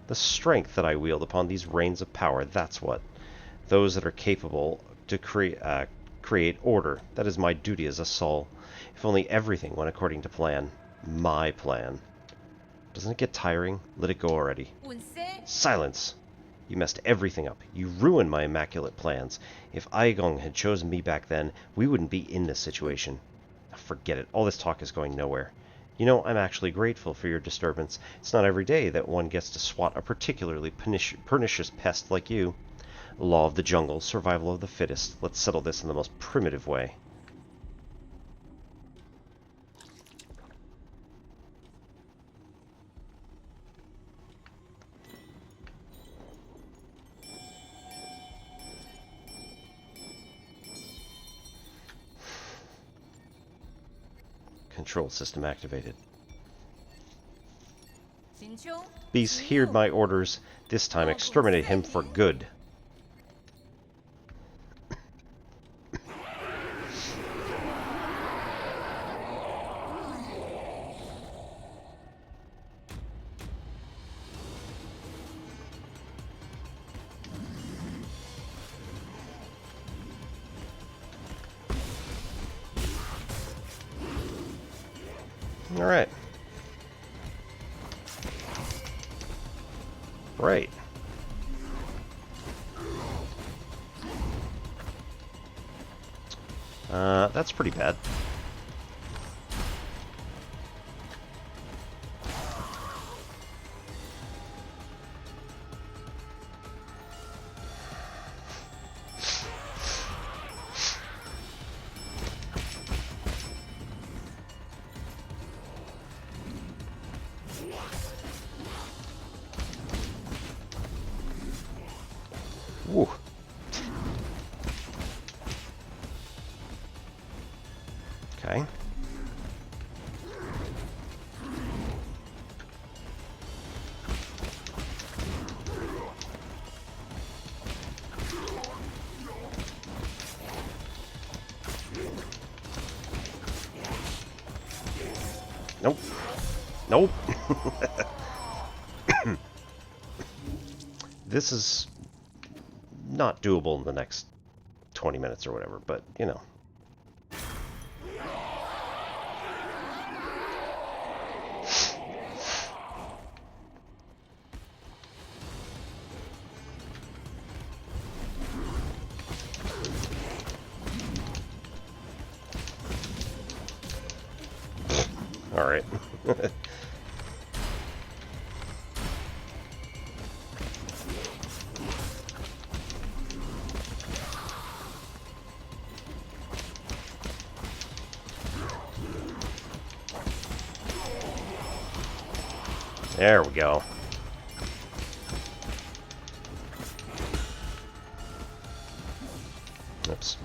The strength that I wield upon these reins of power, that's what. Those that are capable to create order. That is my duty as a soul. If only everything went according to plan. My plan. Doesn't it get tiring? Let it go already. Silence! You messed everything up. You ruined my immaculate plans. If Aigong had chosen me back then, we wouldn't be in this situation. Forget it. All this talk is going nowhere. You know, I'm actually grateful for your disturbance. It's not every day that one gets to swat a particularly pernicious pest like you. Law of the jungle, survival of the fittest. Let's settle this in the most primitive way. Control system activated. Beast, hear my orders. This time exterminate him for good. Alright. Right. That's pretty bad. Woo. Okay. Nope. Nope. This is not doable in the next 20 minutes or whatever, but, you know. All right. There we go. Oops.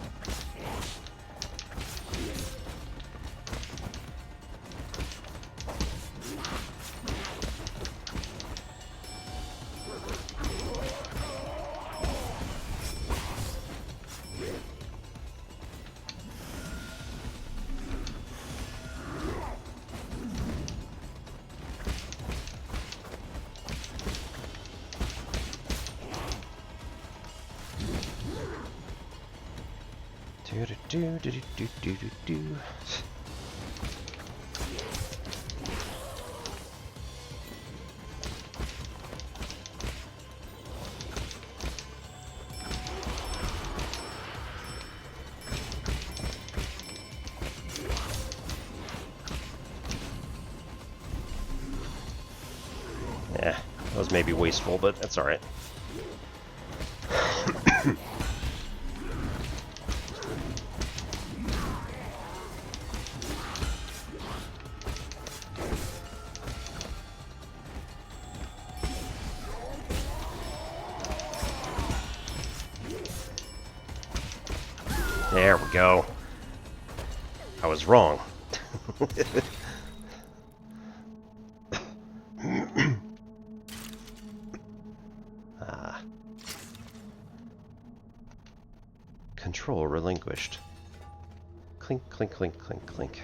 Do. Yeah, that was maybe wasteful, but that's all right. There we go. I was wrong. Clink, clink, clink, clink, clink.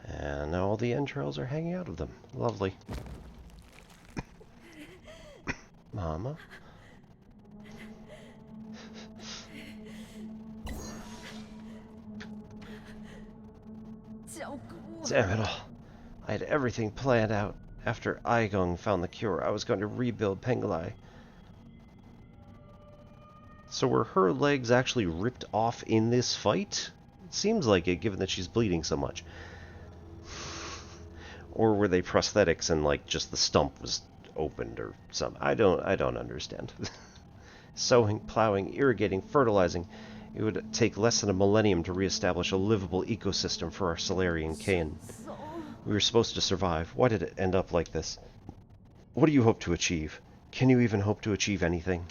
And now all the entrails are hanging out of them. Lovely. Mama? Damn it all. I had everything planned out. After Aigong found the cure, I was going to rebuild Penglai. So were her legs actually ripped off in this fight? It seems like it, given that she's bleeding so much. Or were they prosthetics and, like, just the stump was opened or something? I don't understand. Sowing, plowing, irrigating, fertilizing. It would take less than a millennium to reestablish a livable ecosystem for our Solarian kin. We were supposed to survive. Why did it end up like this? What do you hope to achieve? Can you even hope to achieve anything?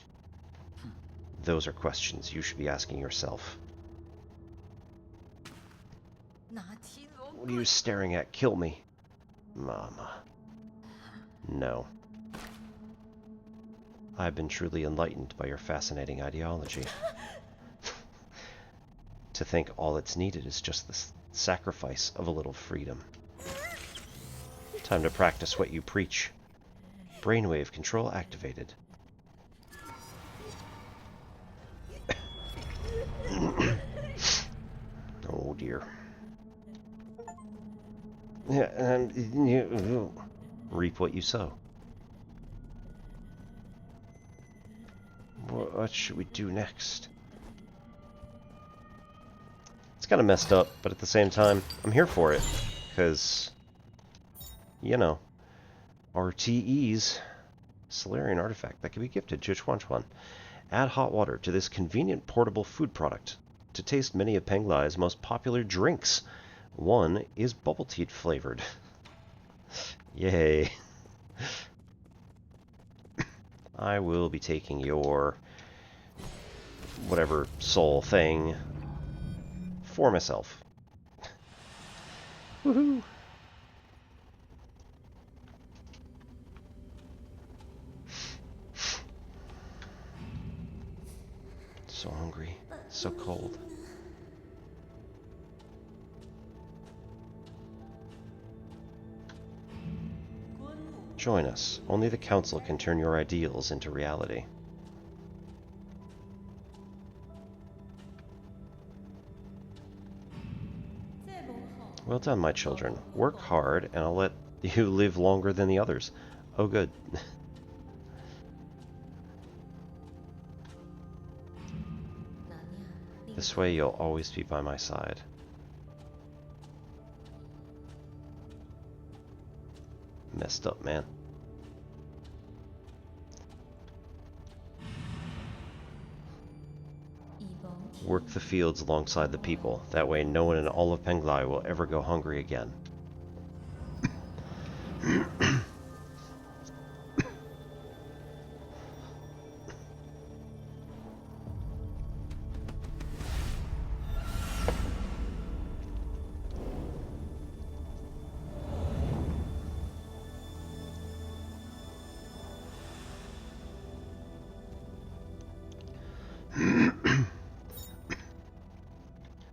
Those are questions you should be asking yourself. What are you staring at? Kill me. Mama. No. I've been truly enlightened by your fascinating ideology. To think all that's needed is just the sacrifice of a little freedom. Time to practice what you preach. Brainwave control activated. Oh dear. Yeah, and you reap what you sow. What should we do next? It's kind of messed up, but at the same time, I'm here for it. Because, you know, RTEs, Solarian artifact that can be gifted to Chuan Chuan. Add hot water to this convenient portable food product to taste many of Penglai's most popular drinks. One is bubble tea flavored. Yay. I will be taking your whatever soul thing for myself. Woohoo! So hungry, so cold. Join us. Only the Council can turn your ideals into reality. Well done, my children. Work hard, and I'll let you live longer than the others. Oh, good. This way you'll always be by my side. Messed up, man. Work the fields alongside the people. That way no one in all of Penglai will ever go hungry again.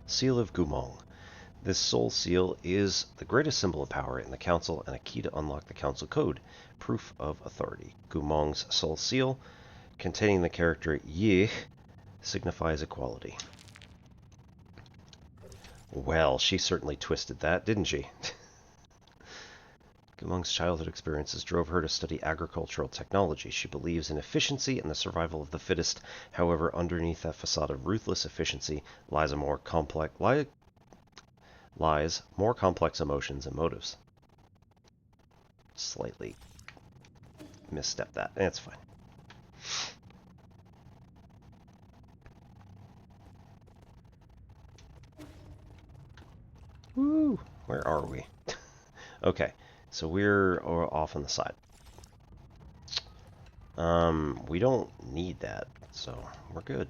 Seal of Goumang. This soul seal is the greatest symbol of power in the Council and a key to unlock the Council Code, proof of authority. Goumang's soul seal, containing the character Yi, signifies equality. Well, she certainly twisted that, didn't she? Goumang's childhood experiences drove her to study agricultural technology. She believes in efficiency and the survival of the fittest. However, underneath that facade of ruthless efficiency lies more complex emotions and motives. Slightly misstepped that. It's fine. Woo! Where are we? Okay. So we're off on the side. We don't need that, so we're good.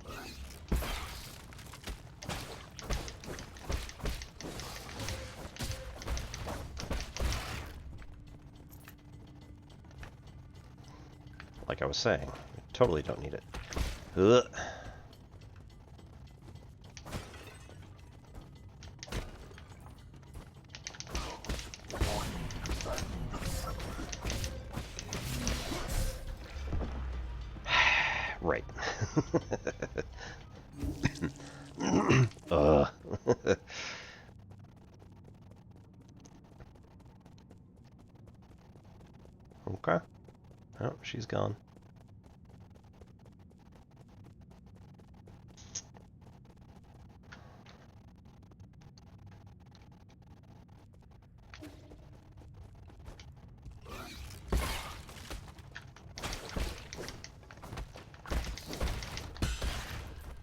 Like I was saying, we totally don't need it. Ugh. Ugh. Okay. Oh, she's gone.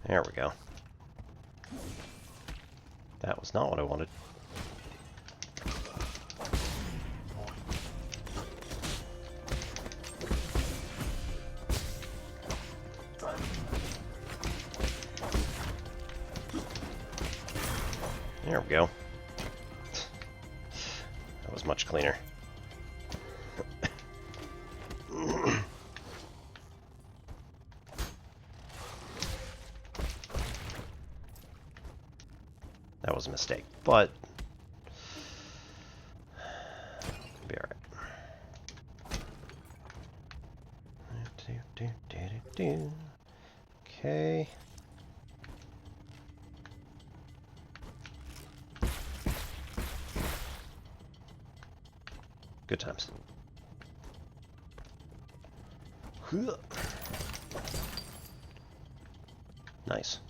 There we go. That was not what I wanted. There we go. That was much cleaner. That was a mistake, but it'll be alright. Okay. Good times. Nice.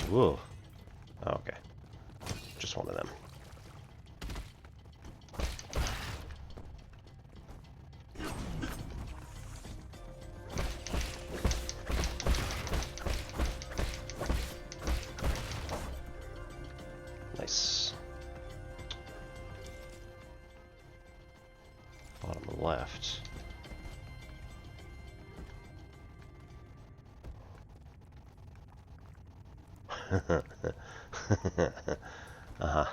Whoa. Oh, okay. Just one of them. Nice. Bottom left. Uh-huh.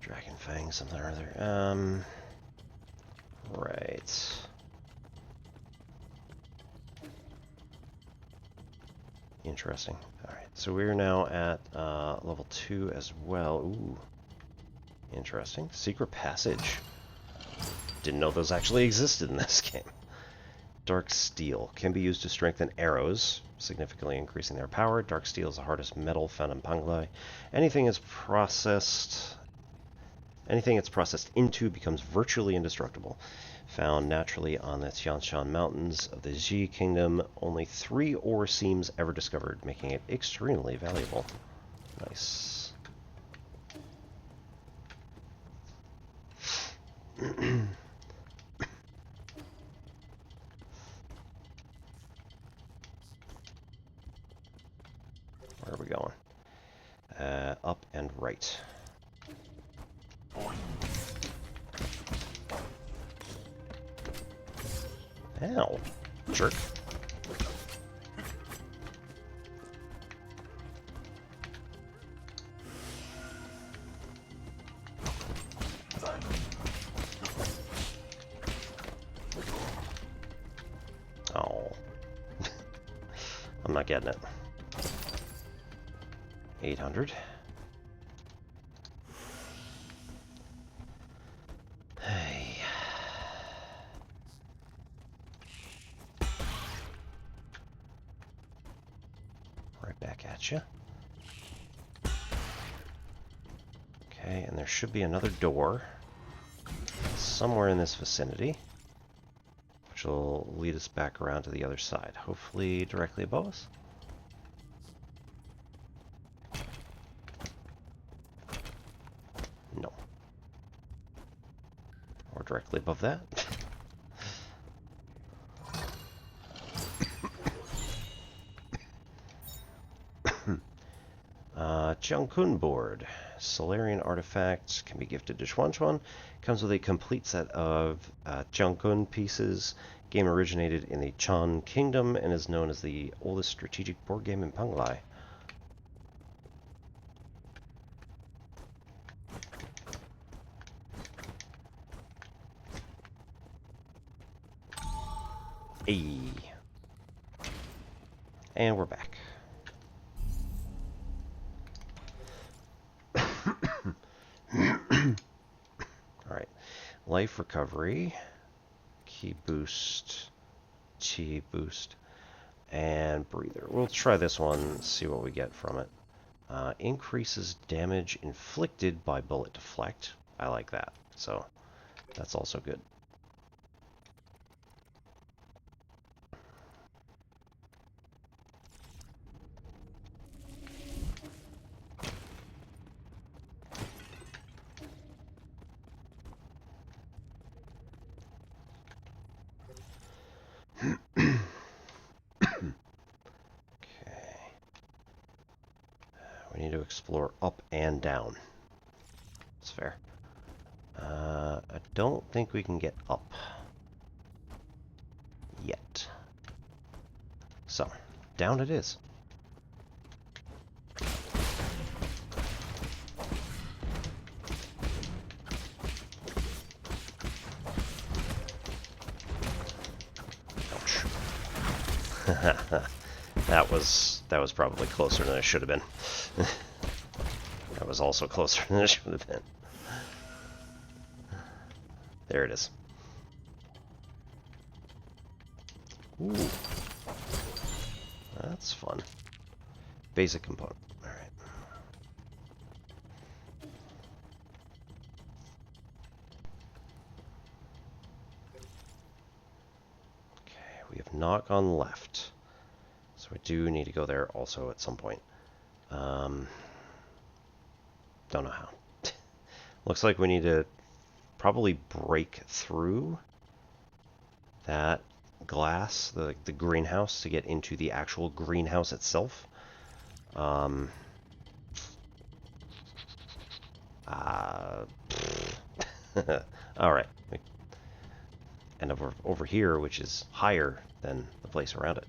Dragon Fang, something or other. Right. Interesting. Alright, so we're now at level 2 as well. Ooh. Interesting. Secret passage. Didn't know those actually existed in this game. Dark steel can be used to strengthen arrows, significantly increasing their power. Dark steel is the hardest metal found in Panglai. Anything it's processed into becomes virtually indestructible. Found naturally on the Tianshan Mountains of the Ji Kingdom, only 3 ore seams ever discovered, making it extremely valuable. Nice. Where are we going? Up and right. Ow, jerk. Oh. I'm not getting it. 800. Hey. Right back at you. Okay, and there should be another door somewhere in this vicinity, which will lead us back around to the other side, hopefully directly above us. No. Or directly above that. Jiangkun board. Solarian artifacts can be gifted to Chuan Chuan. Comes with a complete set of Jiangkun pieces. Game originated in the Chan Kingdom and is known as the oldest strategic board game in Penglai. Hey. And we're back. Alright. Life recovery. Ki boost. Chi boost. And breather. We'll try this one, see what we get from it. Increases damage inflicted by bullet deflect. I like that. So, that's also good. We need to explore up and down. That's fair. I don't think we can get up yet. So, down it is. Ouch. That was probably closer than it should have been. That was also closer than it should have been. There it is. Ooh. That's fun. Basic component. Alright. Okay, we have not gone left. So we do need to go there also at some point. Don't know how. Looks like we need to probably break through that glass, the greenhouse, to get into the actual greenhouse itself. Alright. And over here, which is higher than the place around it.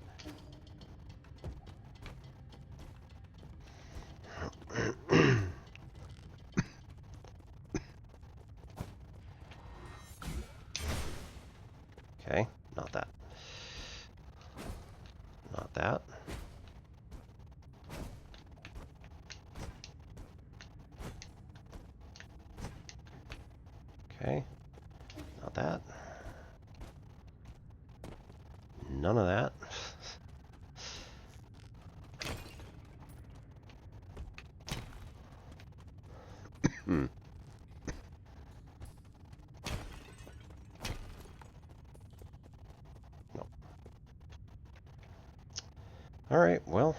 Okay, not that. Not that. Okay, not that. None of that. Hmm. No. All right, well.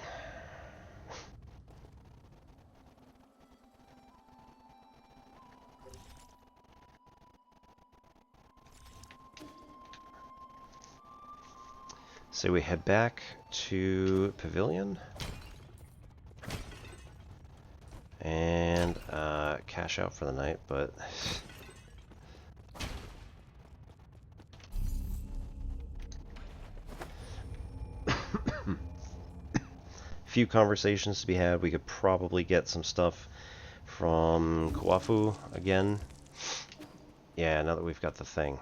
So we head back to Pavilion and cash out for the night, but few conversations to be had. We could probably get some stuff from Kuafu again. Yeah, now that we've got the thing.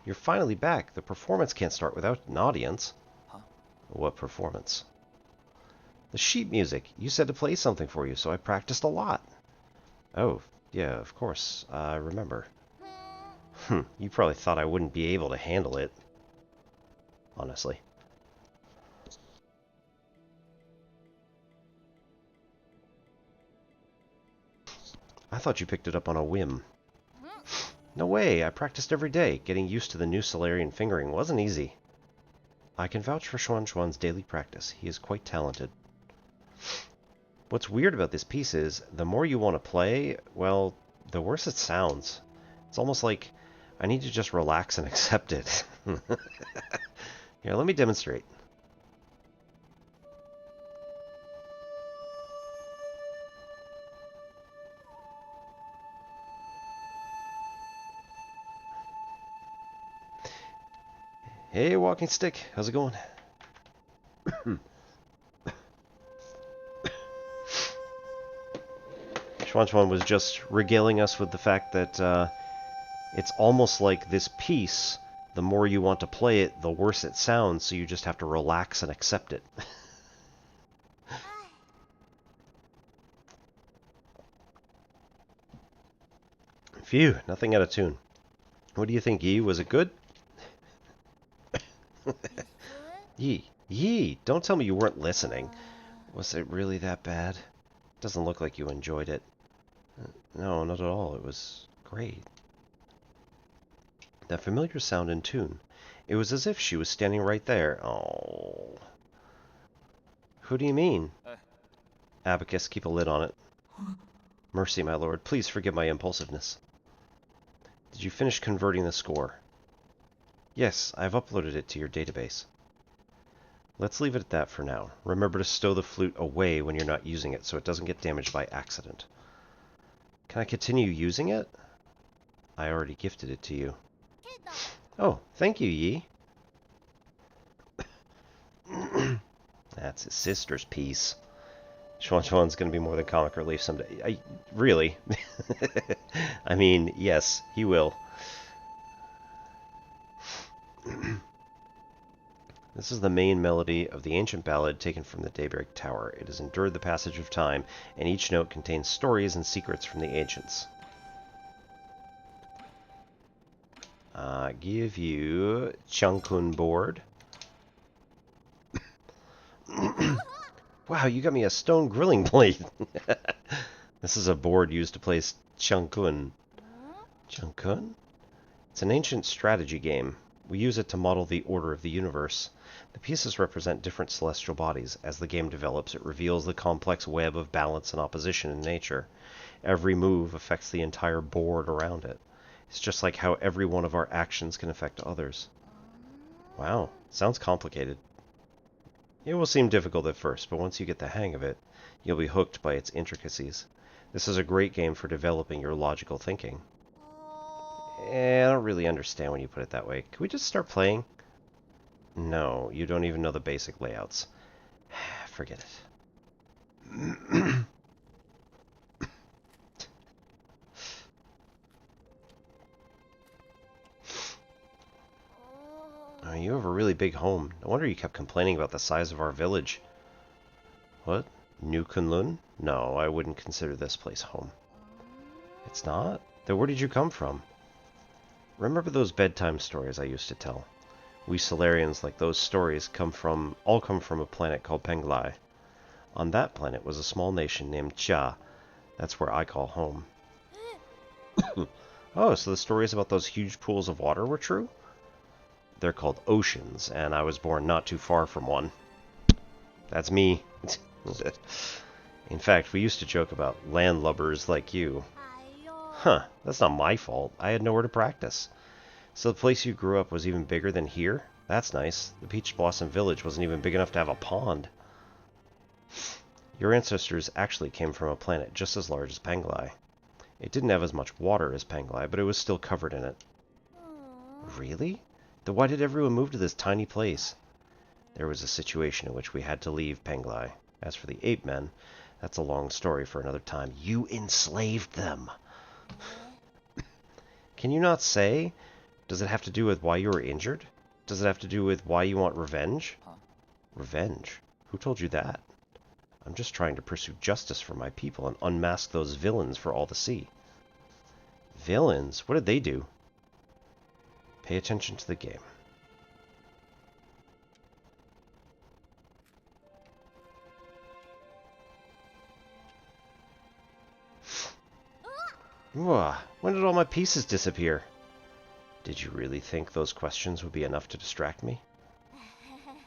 You're finally back. The performance can't start without an audience. Huh? What performance? The sheet music. You said to play something for you, so I practiced a lot. Oh, yeah, of course. I remember. You probably thought I wouldn't be able to handle it. Honestly. I thought you picked it up on a whim. No way, I practiced every day. Getting used to the new Solarian fingering wasn't easy. I can vouch for Chuan Chuan's daily practice. He is quite talented. What's weird about this piece is, the more you want to play, well, the worse it sounds. It's almost like I need to just relax and accept it. Here, let me demonstrate. Hey, walking stick. How's it going? Chuan was just regaling us with the fact that it's almost like this piece, the more you want to play it, the worse it sounds, so you just have to relax and accept it. Phew, nothing out of tune. What do you think, Yi? Was it good? Yi, don't tell me you weren't listening. Was it really that bad? Doesn't look like you enjoyed it. No, not at all. It was great. That familiar sound in tune. It was as if she was standing right there. Oh. Who do you mean? Abacus, keep a lid on it. Mercy, my lord. Please forgive my impulsiveness. Did you finish converting the score? Yes, I've uploaded it to your database. Let's leave it at that for now. Remember to stow the flute away when you're not using it so it doesn't get damaged by accident. Can I continue using it? I already gifted it to you. Oh, thank you, Yi. That's his sister's piece. Chuan's going to be more than comic relief someday. Really? I mean, yes, he will. This is the main melody of the ancient ballad taken from the Daybreak Tower. It has endured the passage of time, and each note contains stories and secrets from the ancients. Give you Changkun board. Wow, you got me a stone grilling plate. This is a board used to play Changkun. Changkun? It's an ancient strategy game. We use it to model the order of the universe. The pieces represent different celestial bodies. As the game develops, it reveals the complex web of balance and opposition in nature. Every move affects the entire board around it. It's just like how every one of our actions can affect others. Wow, sounds complicated. It will seem difficult at first, but once you get the hang of it, you'll be hooked by its intricacies. This is a great game for developing your logical thinking. I don't really understand when you put it that way. Can we just start playing? No, you don't even know the basic layouts. Forget it. Oh, you have a really big home. No wonder you kept complaining about the size of our village. What? New Kunlun? No, I wouldn't consider this place home. It's not? Then where did you come from? Remember those bedtime stories I used to tell? We Solarians, like those stories, all come from a planet called Penglai. On that planet was a small nation named Cha. That's where I call home. Oh, so the stories about those huge pools of water were true? They're called oceans, and I was born not too far from one. That's me. In fact, we used to joke about landlubbers like you. Huh, that's not my fault. I had nowhere to practice. So the place you grew up was even bigger than here? That's nice. The Peach Blossom Village wasn't even big enough to have a pond. Your ancestors actually came from a planet just as large as Penglai. It didn't have as much water as Penglai, but it was still covered in it. Really? Then why did everyone move to this tiny place? There was a situation in which we had to leave Penglai. As for the ape men, that's a long story for another time. You enslaved them! Can you not say? Does it have to do with why you were injured? Does it have to do with why you want revenge? Revenge? Who told you that? I'm just trying to pursue justice for my people and unmask those villains for all to see. Villains? What did they do? Pay attention to the game. When did all my pieces disappear? Did you really think those questions would be enough to distract me?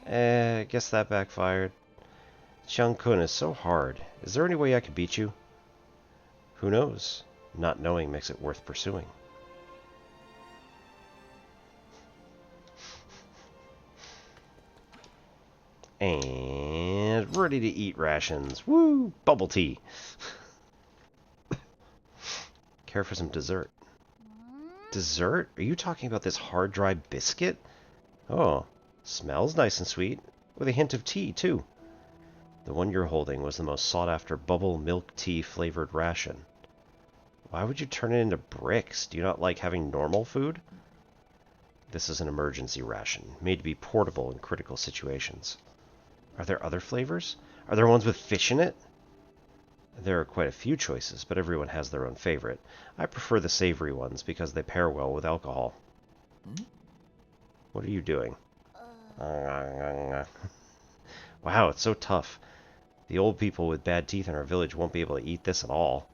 Guess that backfired. Changkun is so hard. Is there any way I could beat you? Who knows? Not knowing makes it worth pursuing. And ready to eat rations. Woo! Bubble tea. Care for some dessert. Dessert? Are you talking about this hard, dry biscuit? Oh, smells nice and sweet, with a hint of tea, too. The one you're holding was the most sought-after bubble milk tea flavored ration. Why would you turn it into bricks? Do you not like having normal food? This is an emergency ration, made to be portable in critical situations. Are there other flavors? Are there ones with fish in it? There are quite a few choices, but everyone has their own favorite. I prefer the savory ones because they pair well with alcohol. What are you doing? Wow, it's so tough. The old people with bad teeth in our village won't be able to eat this at all.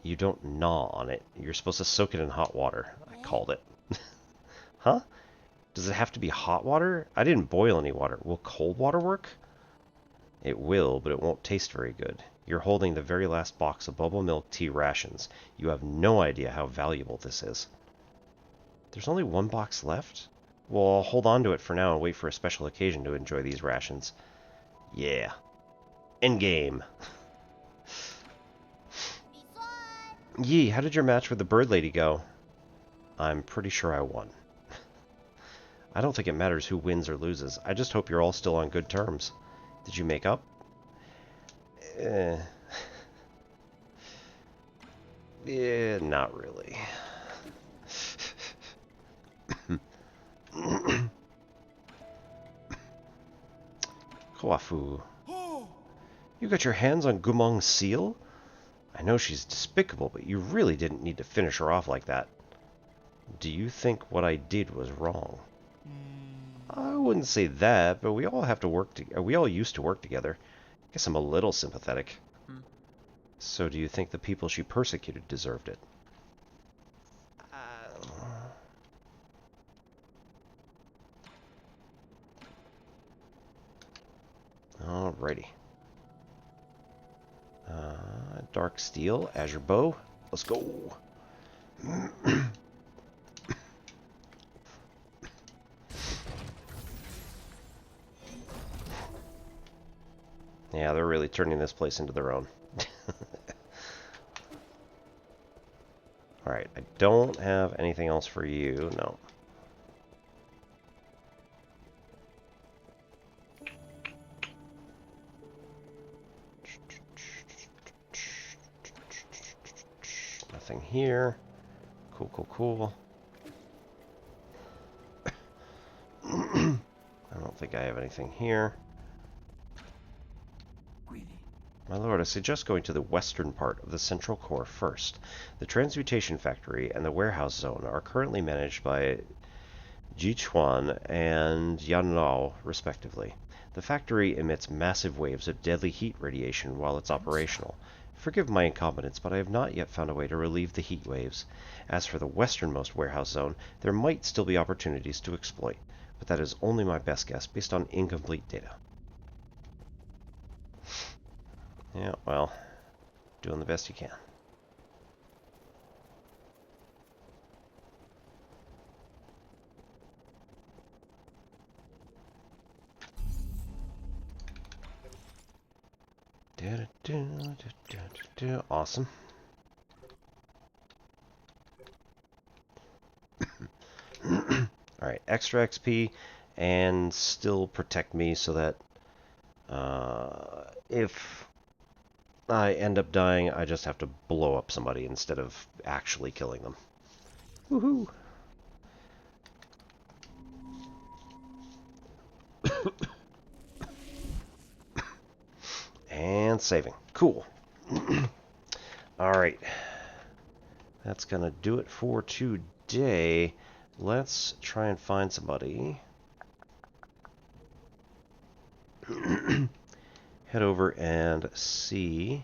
You don't gnaw on it. You're supposed to soak it in hot water. I called it. Huh? Does it have to be hot water? I didn't boil any water. Will cold water work? It will, but it won't taste very good. You're holding the very last box of bubble milk tea rations. You have no idea how valuable this is. There's only one box left? Well, I'll hold on to it for now and wait for a special occasion to enjoy these rations. Yeah. Endgame. Yee, how did your match with the bird lady go? I'm pretty sure I won. I don't think it matters who wins or loses. I just hope you're all still on good terms. Did you make up? Yeah, not really. Koafu. You got your hands on Goumang's seal? I know she's despicable, but you really didn't need to finish her off like that. Do you think what I did was wrong? I wouldn't say that, but we all have to work we all used to work together. I guess I'm a little sympathetic. So do you think the people she persecuted deserved it? Alrighty. Dark steel, azure bow. Let's go. Yeah, they're really turning this place into their own. Alright, I don't have anything else for you. No. Nothing here. Cool, cool, cool. I don't think I have anything here. My lord, I suggest going to the western part of the central core first. The transmutation factory and the warehouse zone are currently managed by Jichuan and Yanlao, respectively. The factory emits massive waves of deadly heat radiation while it's operational. Forgive my incompetence, but I have not yet found a way to relieve the heat waves. As for the westernmost warehouse zone, there might still be opportunities to exploit, but that is only my best guess based on incomplete data. Yeah, well, doing the best you can. Awesome. Alright, extra XP and still protect me so that if I end up dying, I just have to blow up somebody instead of actually killing them. Woohoo! And saving. Cool. Alright. That's gonna do it for today. Let's try and find somebody. Head over and see.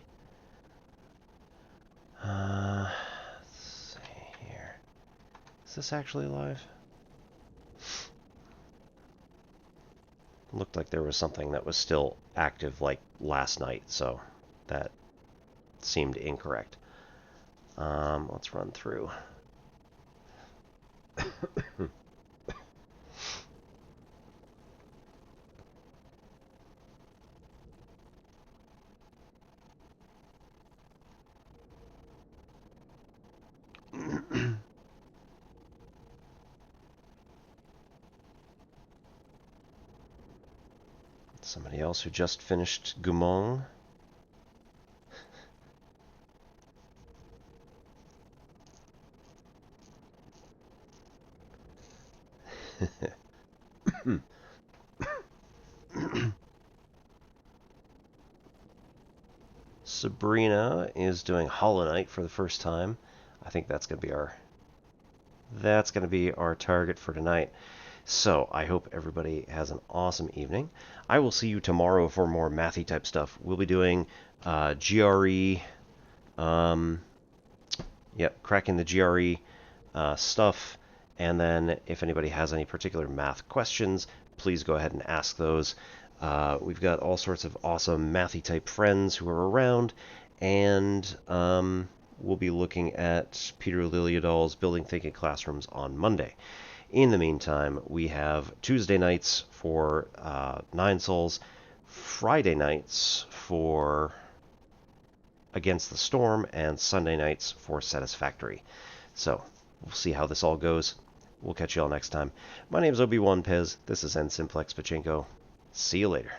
Let's see here. Is this actually alive? Looked like there was something that was still active like last night, so that seemed incorrect. Let's run through. Somebody else who just finished Goumang. Sabrina is doing Hollow Knight for the first time. I think that's going to be our target for tonight. So I hope everybody has an awesome evening. I will see you tomorrow for more mathy type stuff. We'll be doing GRE, cracking the GRE stuff, and then if anybody has any particular math questions, please go ahead and ask those. We've got all sorts of awesome mathy type friends who are around, and we'll be looking at Peter Liljedahl's Building Thinking Classrooms on Monday. In the meantime, we have Tuesday nights for 9 Souls, Friday nights for Against the Storm, and Sunday nights for Satisfactory. So, we'll see how this all goes. We'll catch you all next time. My name is Obi-Wan Pez. This is N Simplex Pachinko. See you later.